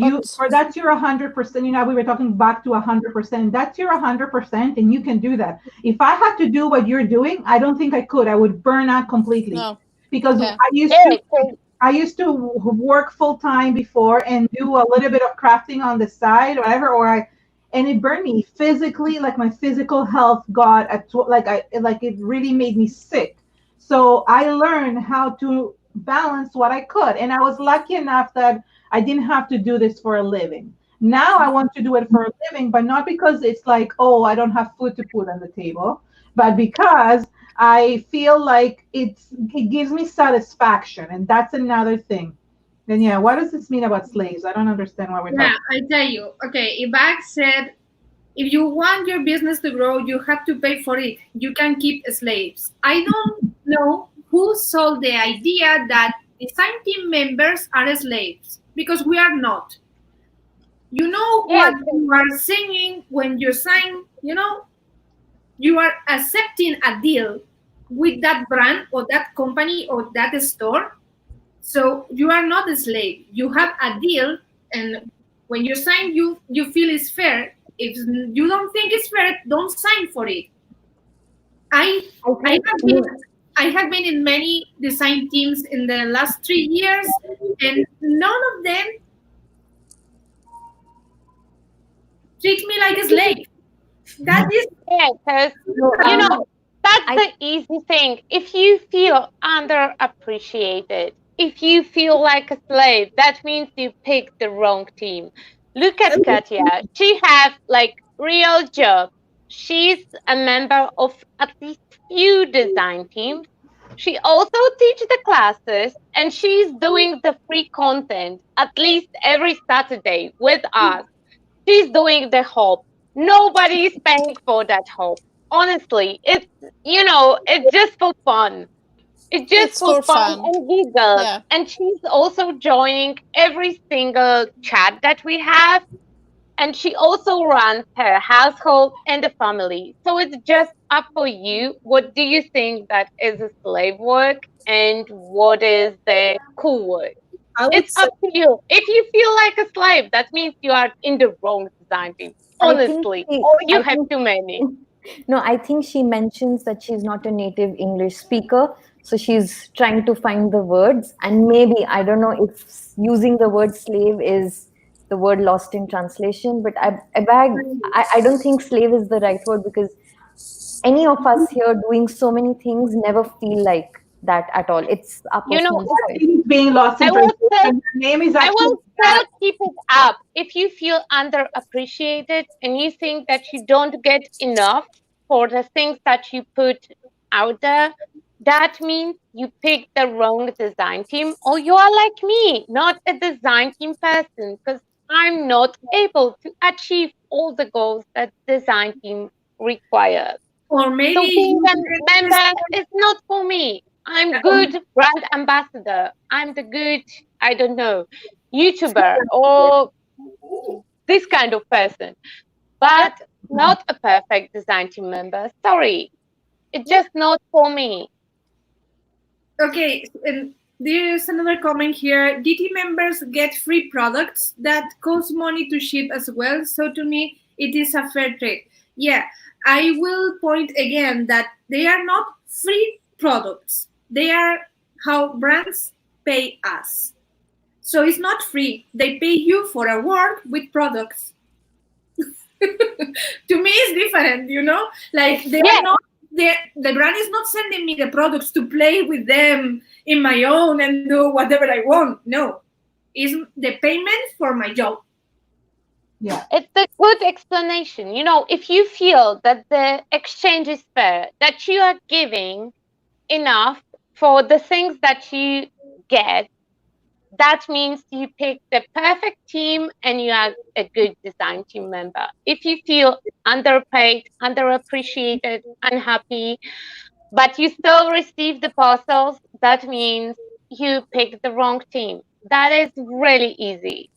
that's your 100%. You know, we were talking back to 100%. That's your 100%, and you can do that. If I had to do what you're doing, I don't think I could. I would burn out completely. No. Because I used to work full time before and do a little bit of crafting on the side, or whatever, and it burned me physically. Like my physical health got it really made me sick. So I learned how to balance what I could, and I was lucky enough that I didn't have to do this for a living. Now I want to do it for a living, but not because it's like, oh, I don't have food to put on the table, but because I feel like it gives me satisfaction, and that's another thing. Then what does this mean about slaves? I don't understand why we're talking. I tell you. Okay, Ibak said, if you want your business to grow, you have to pay for it. You can keep slaves. I don't know who sold the idea that design team members are slaves, because we are not. You know what you are saying when you sign, you are accepting a deal with that brand or that company or that store. So you are not a slave. You have a deal, and When you sign, you feel it's fair. If you don't think it's fair, don't sign for it. I have been in many design teams in the last 3 years, and none of them treat me like a slave. That is, because you know, that's the easy thing. If you feel underappreciated, if you feel like a slave, that means you picked the wrong team. Look at Katia. She has like real job. She's a member of at least few design teams. She also teaches the classes, and she's doing the free content at least every Saturday with us. She's doing the hub. Nobody is paying for that hub. Honestly, it's, you know, it's just for fun. It's just for fun and giggles. Yeah. And she's also joining every single chat that we have. And she also runs her household and the family. So it's just up for you. What do you think that is a slave work and what is the cool work? It's up to you. If you feel like a slave, that means you are in the wrong design team. Honestly, or you have too many. No, I think she mentions that she's not a native English speaker. So she's trying to find the words. And maybe, I don't know if using the word slave is the word lost in translation. But I don't think slave is the right word, because any of us here doing so many things never feel like that at all. It's our personal choice. Being lost in translation. Name is I will still keep it up. If you feel underappreciated and you think that you don't get enough for the things that you put out there, that means you picked the wrong design team, or you are like me, not a design team person, because I'm not able to achieve all the goals that design team requires. Or maybe so being a member is not for me. I'm good brand ambassador. I'm the good, I don't know, YouTuber or this kind of person, but not a perfect design team member. Sorry, it's just not for me. Okay, and there's another comment here. DT members get free products that cost money to ship as well. So to me, it is a fair trade. Yeah, I will point again that they are not free products. They are how brands pay us. So it's not free. They pay you for a work with products. To me, it's different, you know? Like they are not. The brand is not sending me the products to play with them in my own and do whatever I want. No, it's the payment for my job. Yeah, it's a good explanation. You know, if you feel that the exchange is fair, that you are giving enough for the things that you get, that means you pick the perfect team and you are a good design team member. If you feel underpaid, underappreciated, unhappy, but you still receive the parcels, that means you picked the wrong team. That is really easy.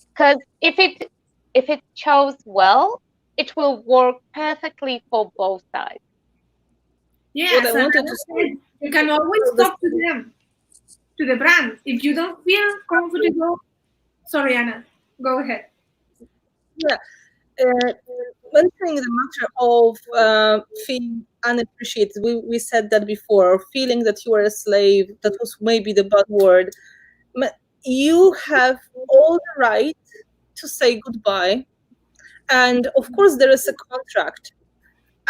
Because if it shows well, it will work perfectly for both sides. Yes, you can always talk to them, to the brand. If you don't feel comfortable, sorry, Anna, go ahead. Yeah, mentioning the matter of feeling unappreciated, we said that before, feeling that you are a slave, that was maybe the bad word. You have all the right to say goodbye. And of course, there is a contract.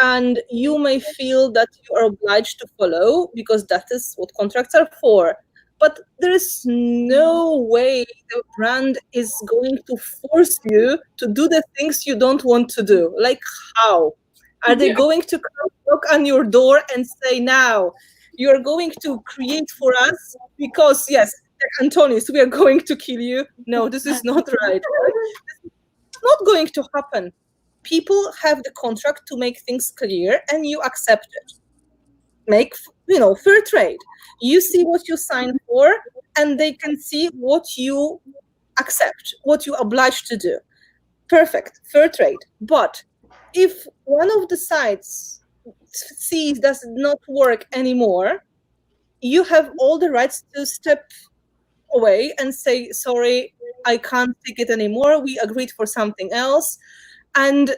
And you may feel that you are obliged to follow because that is what contracts are for. But there is no way the brand is going to force you to do the things you don't want to do. Like how? Are they going to come knock on your door and say, now, you're going to create for us because, yes, Antonis, we are going to kill you? No, this is not right. It's not going to happen. People have the contract to make things clear and you accept it. Make, fair trade. You see what you sign for and they can see what you accept, what you obliged to do. Perfect, fair trade. But if one of the sides sees does not work anymore, you have all the rights to step away and say, sorry, I can't take it anymore. We agreed for something else. And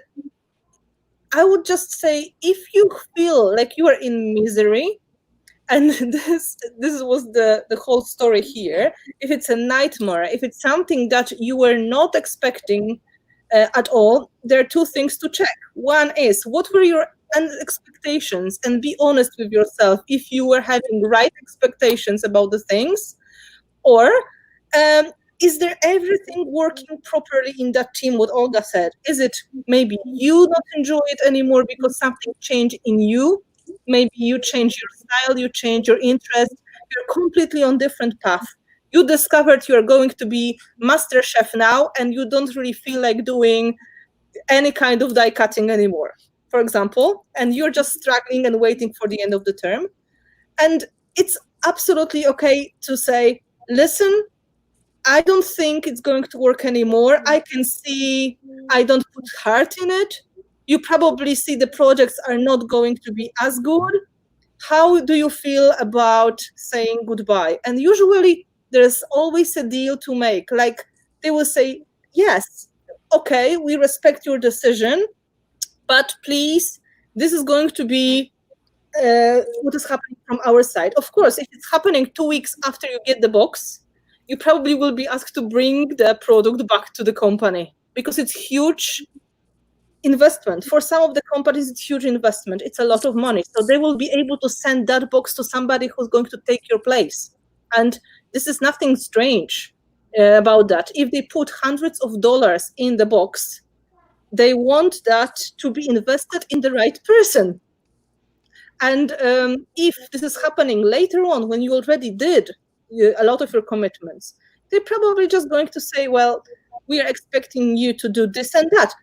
I would just say, if you feel like you are in misery, and this was the whole story here, if it's a nightmare, if it's something that you were not expecting at all, there are two things to check. One is, what were your expectations? And be honest with yourself if you were having right expectations about the things, or is there everything working properly in that team, what Olga said? Is it maybe you not enjoy it anymore because something changed in you? Maybe you change your style, you change your interest, you're completely on different path. You discovered you're going to be master chef now, and you don't really feel like doing any kind of die cutting anymore, for example, and you're just struggling and waiting for the end of the term. And it's absolutely okay to say, listen, I don't think it's going to work anymore. I can see I don't put heart in it. You probably see the projects are not going to be as good. How do you feel about saying goodbye? And usually there's always a deal to make. Like, they will say, yes, okay, we respect your decision, but please, this is going to be what is happening from our side. Of course, if it's happening 2 weeks after you get the box, you probably will be asked to bring the product back to the company, because it's huge investment. For some of the companies, it's huge investment. It's a lot of money. So they will be able to send that box to somebody who's going to take your place. And this is nothing strange about that. If they put hundreds of dollars in the box, they want that to be invested in the right person. And if this is happening later on, when you already did a lot of your commitments, they're probably just going to say, well, we are expecting you to do this and that.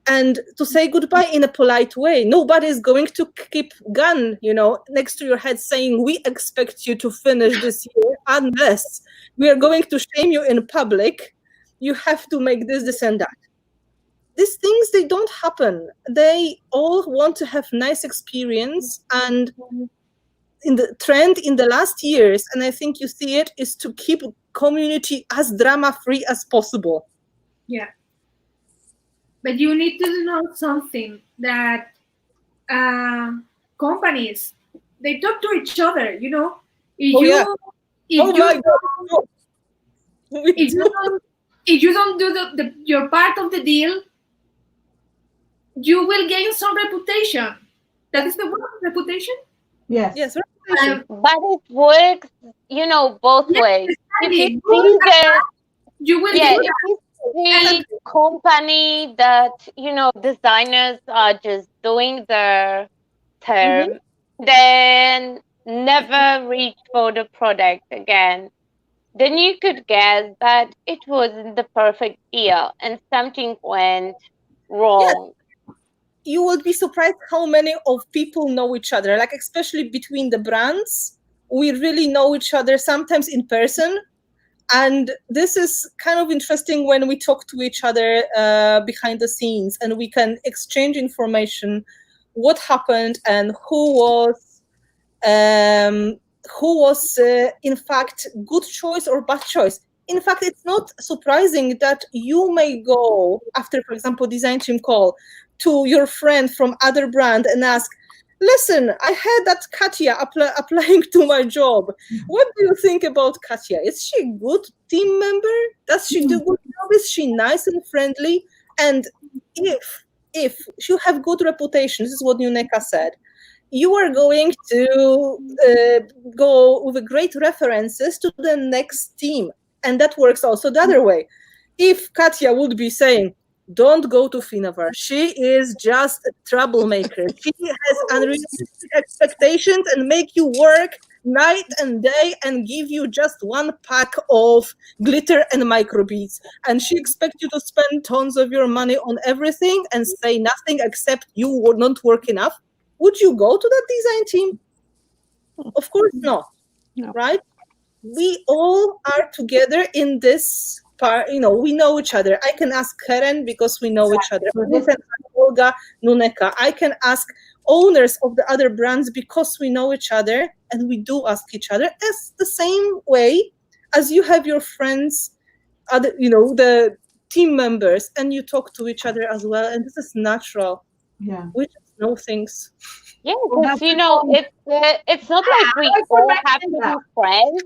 And to say goodbye in a polite way. Nobody is going to keep gun, next to your head saying, we expect you to finish this year, unless we are going to shame you in public. You have to make this and that. These things, they don't happen. They all want to have nice experience. And in the trend in the last years, and I think you see it, is to keep community as drama-free as possible. Yeah. But you need to know something, that companies, they talk to each other, If you don't do your part of the deal, you will gain some reputation. That is the word, reputation? Yes. Yes. But it works, both ways. If you see you will the company that designers are just doing their term, then never reach for the product again, then you could guess that it wasn't the perfect deal and something went wrong. Yes. You would be surprised how many of people know each other, like especially between the brands. We really know each other, sometimes in person. And this is kind of interesting when we talk to each other behind the scenes, and we can exchange information, what happened and who was in fact good choice or bad choice. In fact, it's not surprising that you may go after, for example, design team call to your friend from other brand and ask, listen, I had that Katya applying to my job. What do you think about Katya? Is she a good team member? Does she do good job? Is she nice and friendly? And if you have good reputation, this is what Nuneka said, you are going to go with great references to the next team. And that works also the other way. If Katya would be saying, don't go to Finavar, she is just a troublemaker. She has unrealistic expectations and make you work night and day and give you just one pack of glitter and microbeads. And she expects you to spend tons of your money on everything and say nothing except you would not work enough. Would you go to that design team? Of course not, right? We all are together in this part, we know each other. I can ask Karen because we know each other. I can ask Olga, Nuneka. I can ask owners of the other brands because we know each other, and we do ask each other as the same way as you have your friends other, the team members, and you talk to each other as well, and this is natural. Yeah, we just know things. Yeah, because it's not like we all have to be friends,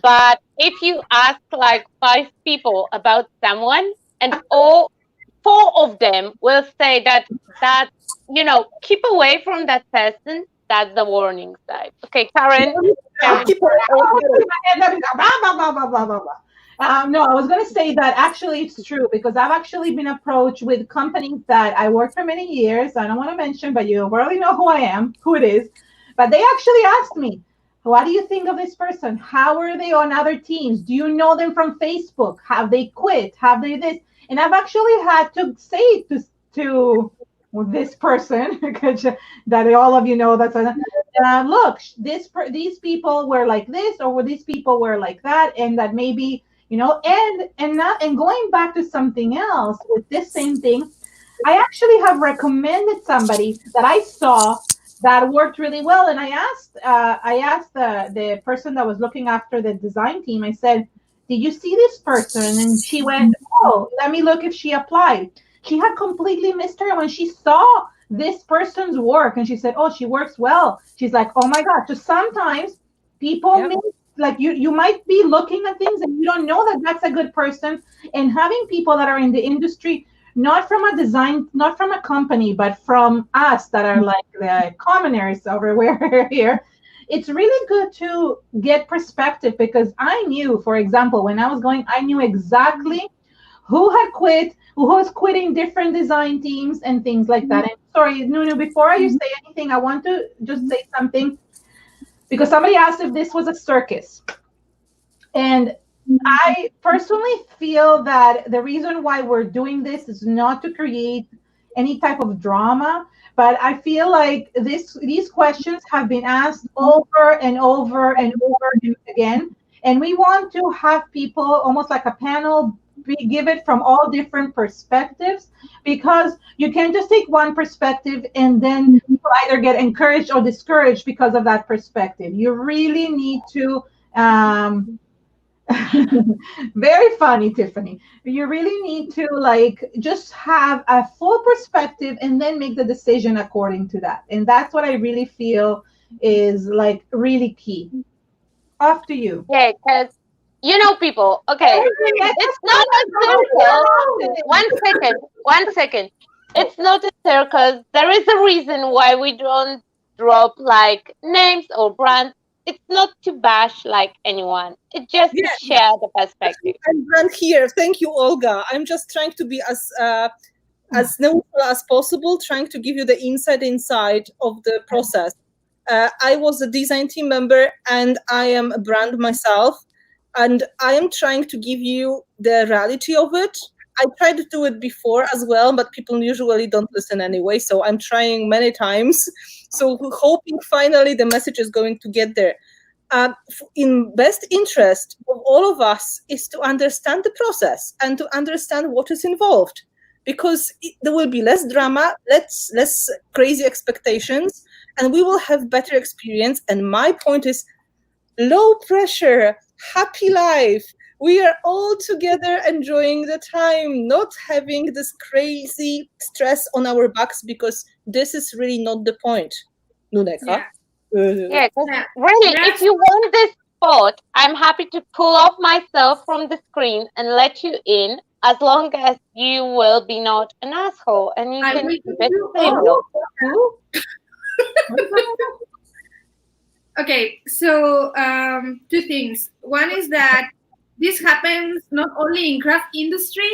but if you ask like 5 people about someone, and all 4 of them will say that keep away from that person, that's the warning sign. Okay, Karen. No, I was going to say that actually it's true, because I've actually been approached with companies that I worked for many years. I don't want to mention, but you already know who it is. But they actually asked me, what do you think of this person? How are they on other teams? Do you know them from Facebook? Have they quit? Have they this? And I've actually had to say to this person, that all of you know, that's look, these people were like this, or these people were like that, and that maybe, and going back to something else with this same thing, I actually have recommended somebody that I saw that worked really well, and I asked the person that was looking after the design team. I said, did you see this person? And she went, oh, let me look if she applied. She had completely missed her when she saw this person's work, and she said, oh, she works well. She's like, oh my God. So sometimes people miss, like you might be looking at things and you don't know that that's a good person. And having people that are in the industry, not from a design, not from a company, but from us that are like the commoners everywhere here, it's really good to get perspective, because I knew, for example, when I was going, I knew exactly who had quit, who was quitting different design teams and things like that. And sorry, Nunu, before you say anything, I want to just say something, because somebody asked if this was a circus. And I personally feel that the reason why we're doing this is not to create any type of drama, but I feel like these questions have been asked over and over and over and again. And we want to have people, almost like a panel, give it from all different perspectives, because you can't just take one perspective and then people either get encouraged or discouraged because of that perspective. You really need to very funny, Tiffany. You really need to just have a full perspective and then make the decision according to that. And that's what I really feel is really key. Off to you. Yeah, because people, okay, it's not a circle. One second. It's not a circus. There is a reason why we don't drop names or brands. It's not to bash anyone. It's just to share the perspective. I'm brand here. Thank you, Olga. I'm just trying to be as neutral as possible, trying to give you the inside of the process. I was a design team member, and I am a brand myself. And I am trying to give you the reality of it. I tried to do it before as well, but people usually don't listen anyway. So I'm trying many times. So hoping finally the message is going to get there. In best interest of all of us is to understand the process and to understand what is involved, because there will be less drama, less crazy expectations, and we will have better experience. And my point is low pressure, happy life. We are all together enjoying the time, not having this crazy stress on our backs, because this is really not the point. Nuneka? Yeah, really, if you want this spot, I'm happy to pull off myself from the screen and let you in, as long as you will be not an asshole and you can keep it simple. Okay, so 2 things. One is that this happens not only in craft industry,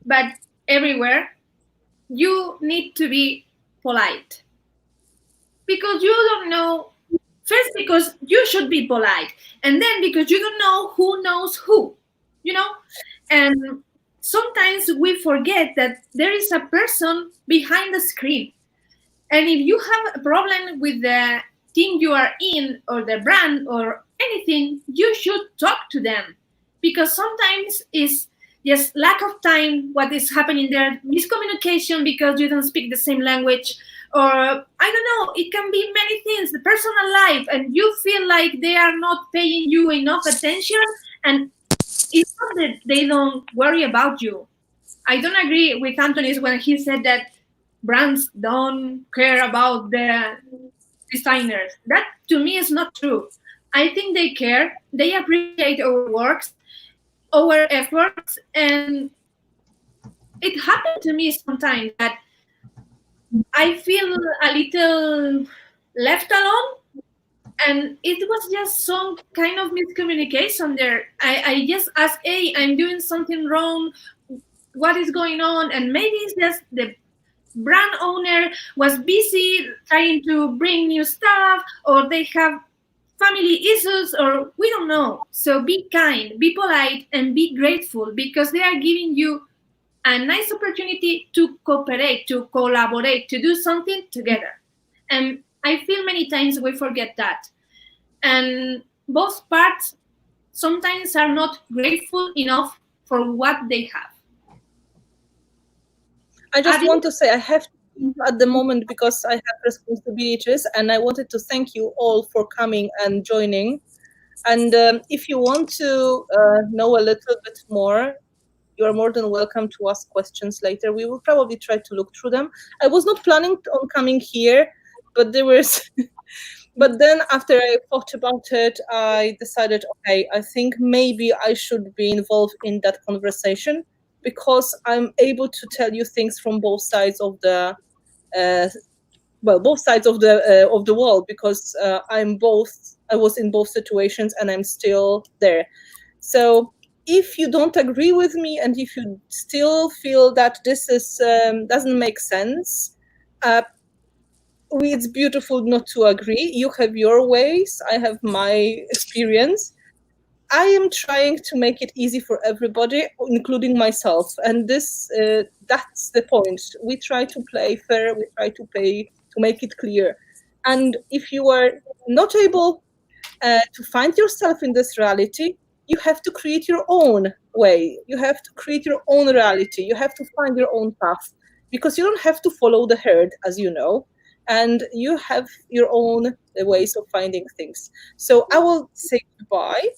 but everywhere. You need to be polite, because you don't know. First, because you should be polite, and then because you don't know who knows who, And sometimes we forget that there is a person behind the screen, and if you have a problem with the team you are in, or the brand, or anything, you should talk to them, because sometimes it's just lack of time, what is happening there, miscommunication because you don't speak the same language, or I don't know, it can be many things, the personal life, and you feel like they are not paying you enough attention, and it's not that they don't worry about you. I don't agree with Anthony when he said that brands don't care about the designers. That to me is not true. I think they care. They appreciate our works, our efforts, and it happened to me sometimes that I feel a little left alone, and it was just some kind of miscommunication there. I just asked, hey, I'm doing something wrong. What is going on? And maybe it's just the brand owner was busy trying to bring new stuff, or they have family issues, or we don't know. So be kind, be polite, and be grateful, because they are giving you a nice opportunity to cooperate, to collaborate, to do something together. And I feel many times we forget that. And both parts sometimes are not grateful enough for what they have. I just want to say I have to leave at the moment because I have responsibilities, and I wanted to thank you all for coming and joining. And if you want to know a little bit more, you are more than welcome to ask questions later. We will probably try to look through them. I was not planning on coming here, but there was... But then after I thought about it, I decided, okay, I think maybe I should be involved in that conversation, because I'm able to tell you things from both sides of the, both sides of the wall, because I was in both situations and I'm still there. So if you don't agree with me, and if you still feel that this is doesn't make sense, it's beautiful not to agree. You have your ways, I have my experience. I am trying to make it easy for everybody, including myself. And this that's the point. We try to play fair, we try to make it clear. And if you are not able to find yourself in this reality, you have to create your own way. You have to create your own reality. You have to find your own path, because you don't have to follow the herd, as you know, and you have your own ways of finding things. So I will say goodbye,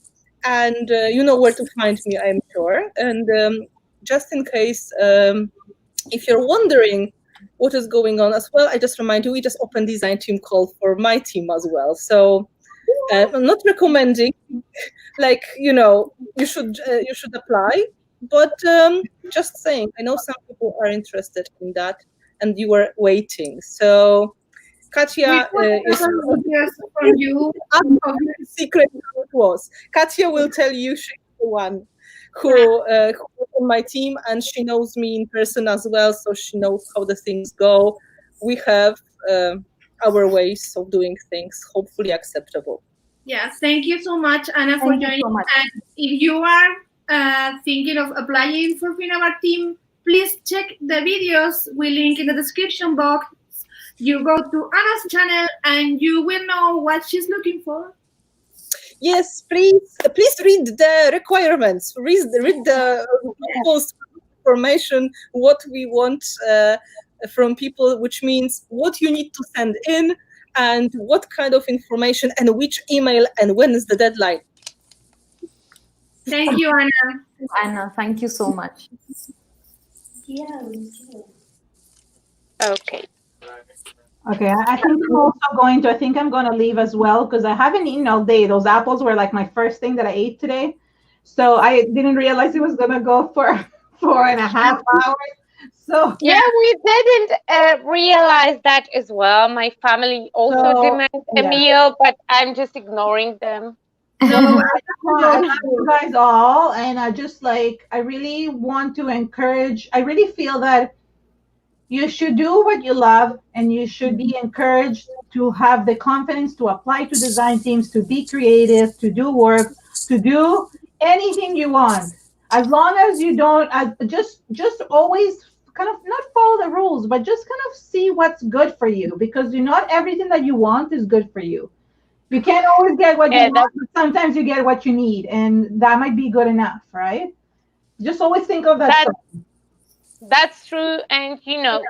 and you know where to find me, I'm sure. And just in case, if you're wondering what is going on as well, I just remind you, we just opened design team call for my team as well. So I'm not recommending, like, you know, you should apply, but just saying, I know some people are interested in that, and you were waiting. So Katia is from you. Secret how it was. Katia will tell you. She's the one who is on my team, and she knows me in person as well, so she knows how the things go. We have our ways of doing things, hopefully acceptable. Yes, thank you so much, Anna, for joining. And if you are thinking of applying for Finabar team, please check the videos we link in the description box. You go to Anna's channel and you will know what she's looking for. Yes, please read the requirements. Read the information, what we want from people, which means what you need to send in, and what kind of information, and which email, and when is the deadline. Thank you, Anna. Anna, thank you so much. Yeah. Okay. Okay, I think I'm also going to, I think I'm going to leave as well, because I haven't eaten all day. Those apples were like my first thing that I ate today. So I didn't realize it was going to go for 4.5 hours. So yeah, we didn't realize that as well. My family also demanded a meal, but I'm just ignoring them. So I love you guys all, and I really want to encourage. I really feel that you should do what you love, and you should be encouraged to have the confidence to apply to design teams, to be creative, to do work, to do anything you want. As long as you don't, just always kind of not follow the rules, but just kind of see what's good for you, because not everything that you want is good for you. You can't always get what you want, but sometimes you get what you need, and that might be good enough, right? Just always think of that. That's true. And, you know,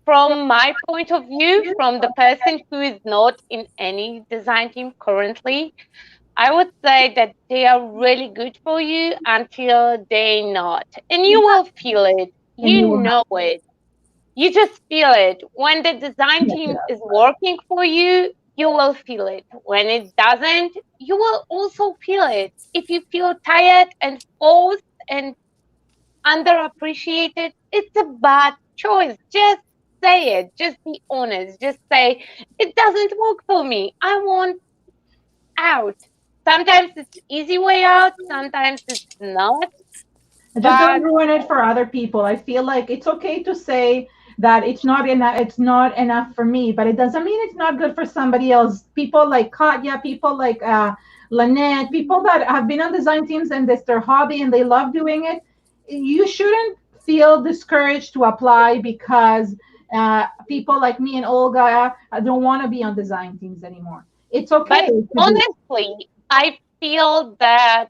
from my point of view, from the person who is not in any design team currently, I would say that they are really good for you until they're not. And you will feel it. And you You will know it. You just feel it. When the design Yeah. team is working for you, you will feel it. When it doesn't, you will also feel it. If you feel tired and forced and underappreciated, it's a bad choice. Just say it. Just be honest. Just say, it doesn't work for me. I want out. Sometimes it's easy way out, sometimes it's not. Just don't But ruin it for other people. I feel like it's okay to say that it's not enough. It's not enough for me, but it doesn't mean it's not good for somebody else. People like Katya, people like Lynette, people that have been on design teams and it's their hobby and they love doing it. You shouldn't feel discouraged to apply because people like me and Olga don't want to be on design teams anymore. It's okay. but honestly, I feel that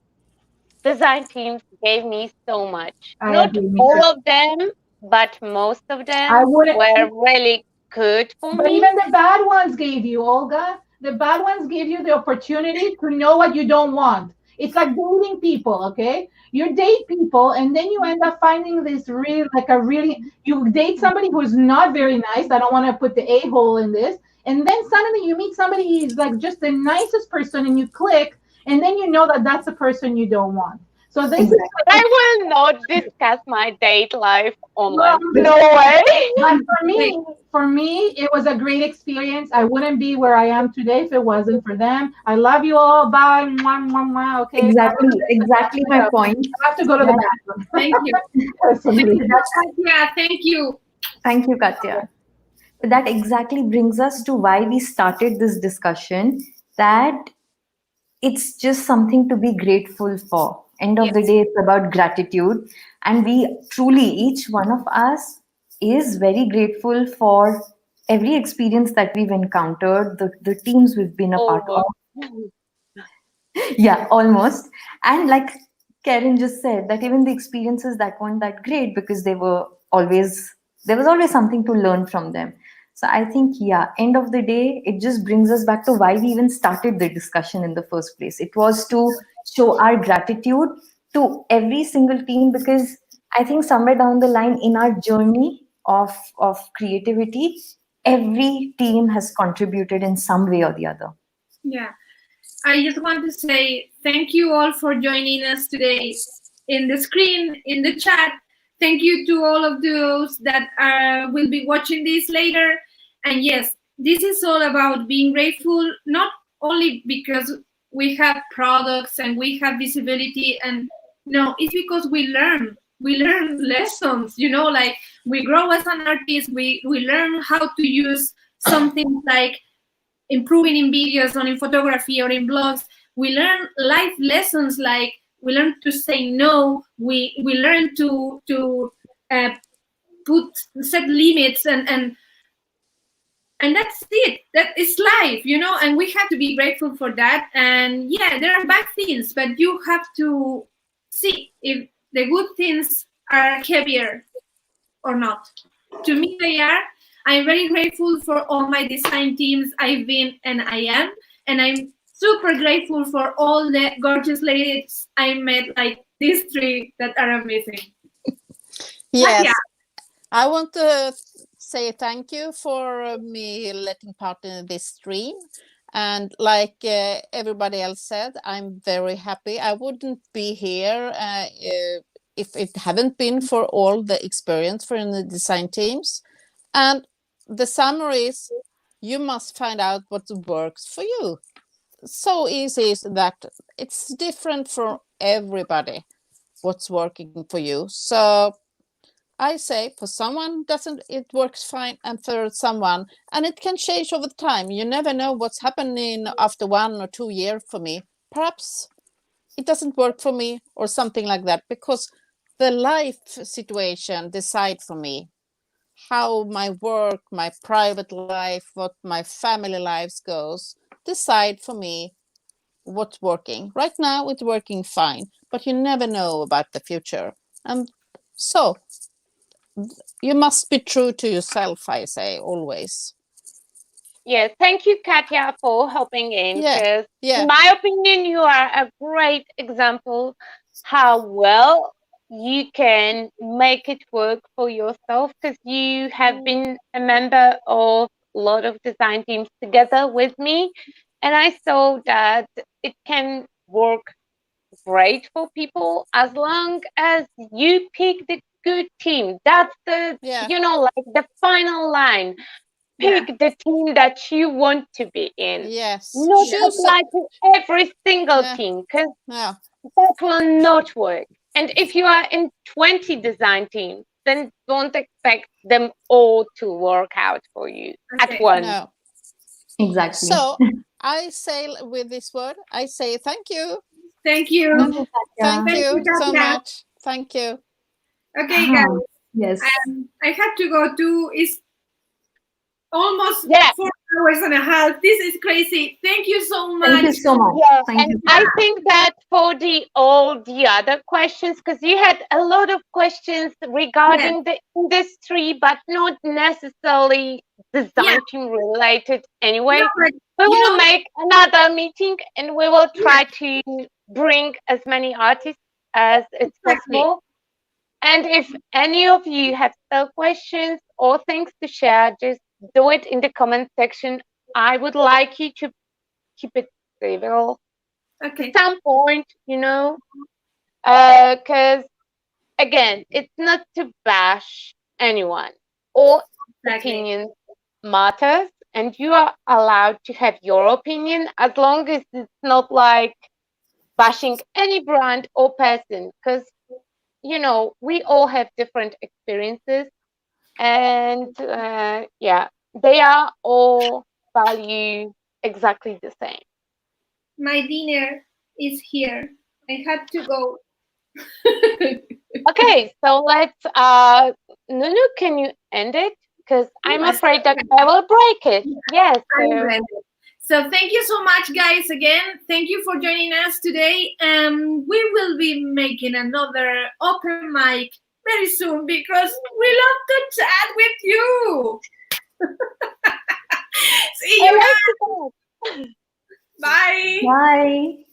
design teams gave me so much. I Not agree. all of them, but most of I them wouldn't. were really good for But me. even the bad ones gave you, Olga. The bad ones give you the opportunity to know what you don't want. It's like dating people, okay? You date people and then you end up finding this you date somebody who's not very nice. I don't want to put the a-hole in this. And then suddenly you meet somebody who's like just the nicest person and you click and then you know that that's the person you don't want. So this is I will not discuss my date life online. No. No way. But for me, it was a great experience. I wouldn't be where I am today if it wasn't for them. I love you all. Bye. Mwah, mwah, mwah. Okay. Exactly my point. I have to go to the bathroom. Thank you. Personally. Yeah, thank you. Thank you, Katya. That exactly brings us to why we started this discussion, that it's just something to be grateful for. End of the day, it's about gratitude. And we truly, each one of us is very grateful for every experience that we've encountered, the teams we've been a part of. Yeah, almost. And like Karen just said, that even the experiences that weren't that great because there was always something to learn from them. So I think, yeah, end of the day, it just brings us back to why we even started the discussion in the first place. It was to show our gratitude to every single team, because I think somewhere down the line in our journey of creativity, every team has contributed in some way or the other. Yeah. I just want to say thank you all for joining us today in the screen, in the chat. Thank you to all of those that will be watching this later. And yes, this is all about being grateful, not only because we have products and we have visibility, and no, it's because we learn lessons, like we grow as an artist, we learn how to use something like improving in videos or in photography or in blogs. We learn life lessons, like we learn to say no, we learn to set limits, and that's it. That is life, and we have to be grateful for that. And yeah, there are bad things, but you have to see if the good things are heavier or not. To me, they are. I'm very grateful for all my design teams I've been and I am. And I'm super grateful for all the gorgeous ladies I met, like these three that are amazing. Yes. Yeah. I want to say thank you for me letting part in this stream. And like everybody else said, I'm very happy. I wouldn't be here if it hadn't been for all the experience for the design teams. And the summary is, you must find out what works for you. So easy is that. It's different for everybody what's working for you. So I say for someone it works fine, and for someone, and it can change over time. You never know what's happening after 1 or 2 years for me. Perhaps it doesn't work for me or something like that, because the life situation decide for me how my work, my private life, what my family lives goes, decide for me what's working. Right now it's working fine, but you never know about the future. And so you must be true to yourself, I say always. Yes, thank you, Katya, for helping in. Yeah, Because yeah. in my opinion, you are a great example how well you can make it work for yourself, because you have been a member of a lot of design teams together with me, and I saw that it can work great for people as long as you pick the good team. That's the, Yeah. like the final line. Pick the team that you want to be in. Yes. Not Choose apply to every single Yeah. team, because Yeah. that will not work. And if you are in 20 design teams, then don't expect them all to work out for you at once. No. Exactly. So I say with this word, I say thank you. Thank you. Thank Thank you you, so Katya. much. Thank you. Okay, guys. Yes. I have to go to. It's almost Yeah. 4 hours and a half. This is crazy. Thank you so much. Thank you so much. Yeah, Thank and you. I think that for all the other questions, because you had a lot of questions regarding the industry, but not necessarily design team related anyway. No, but, We you will know- make another meeting and we will try to bring as many artists as it's possible. And if any of you have still questions or things to share, just do it in the comment section. I would like you to keep it civil. Okay. At some point, because again, it's not to bash anyone. All opinions matters, and you are allowed to have your opinion as long as it's not like bashing any brand or person, because we all have different experiences, and they are all value exactly the same. My dinner is here. I had to go. Okay, so let's Nunu, can you end it? Because I'm afraid that I will break it. Yes. So thank you so much, guys, again. Thank you for joining us today. We will be making another open mic very soon because we love to chat with you. See you guys. Bye. Bye. Bye.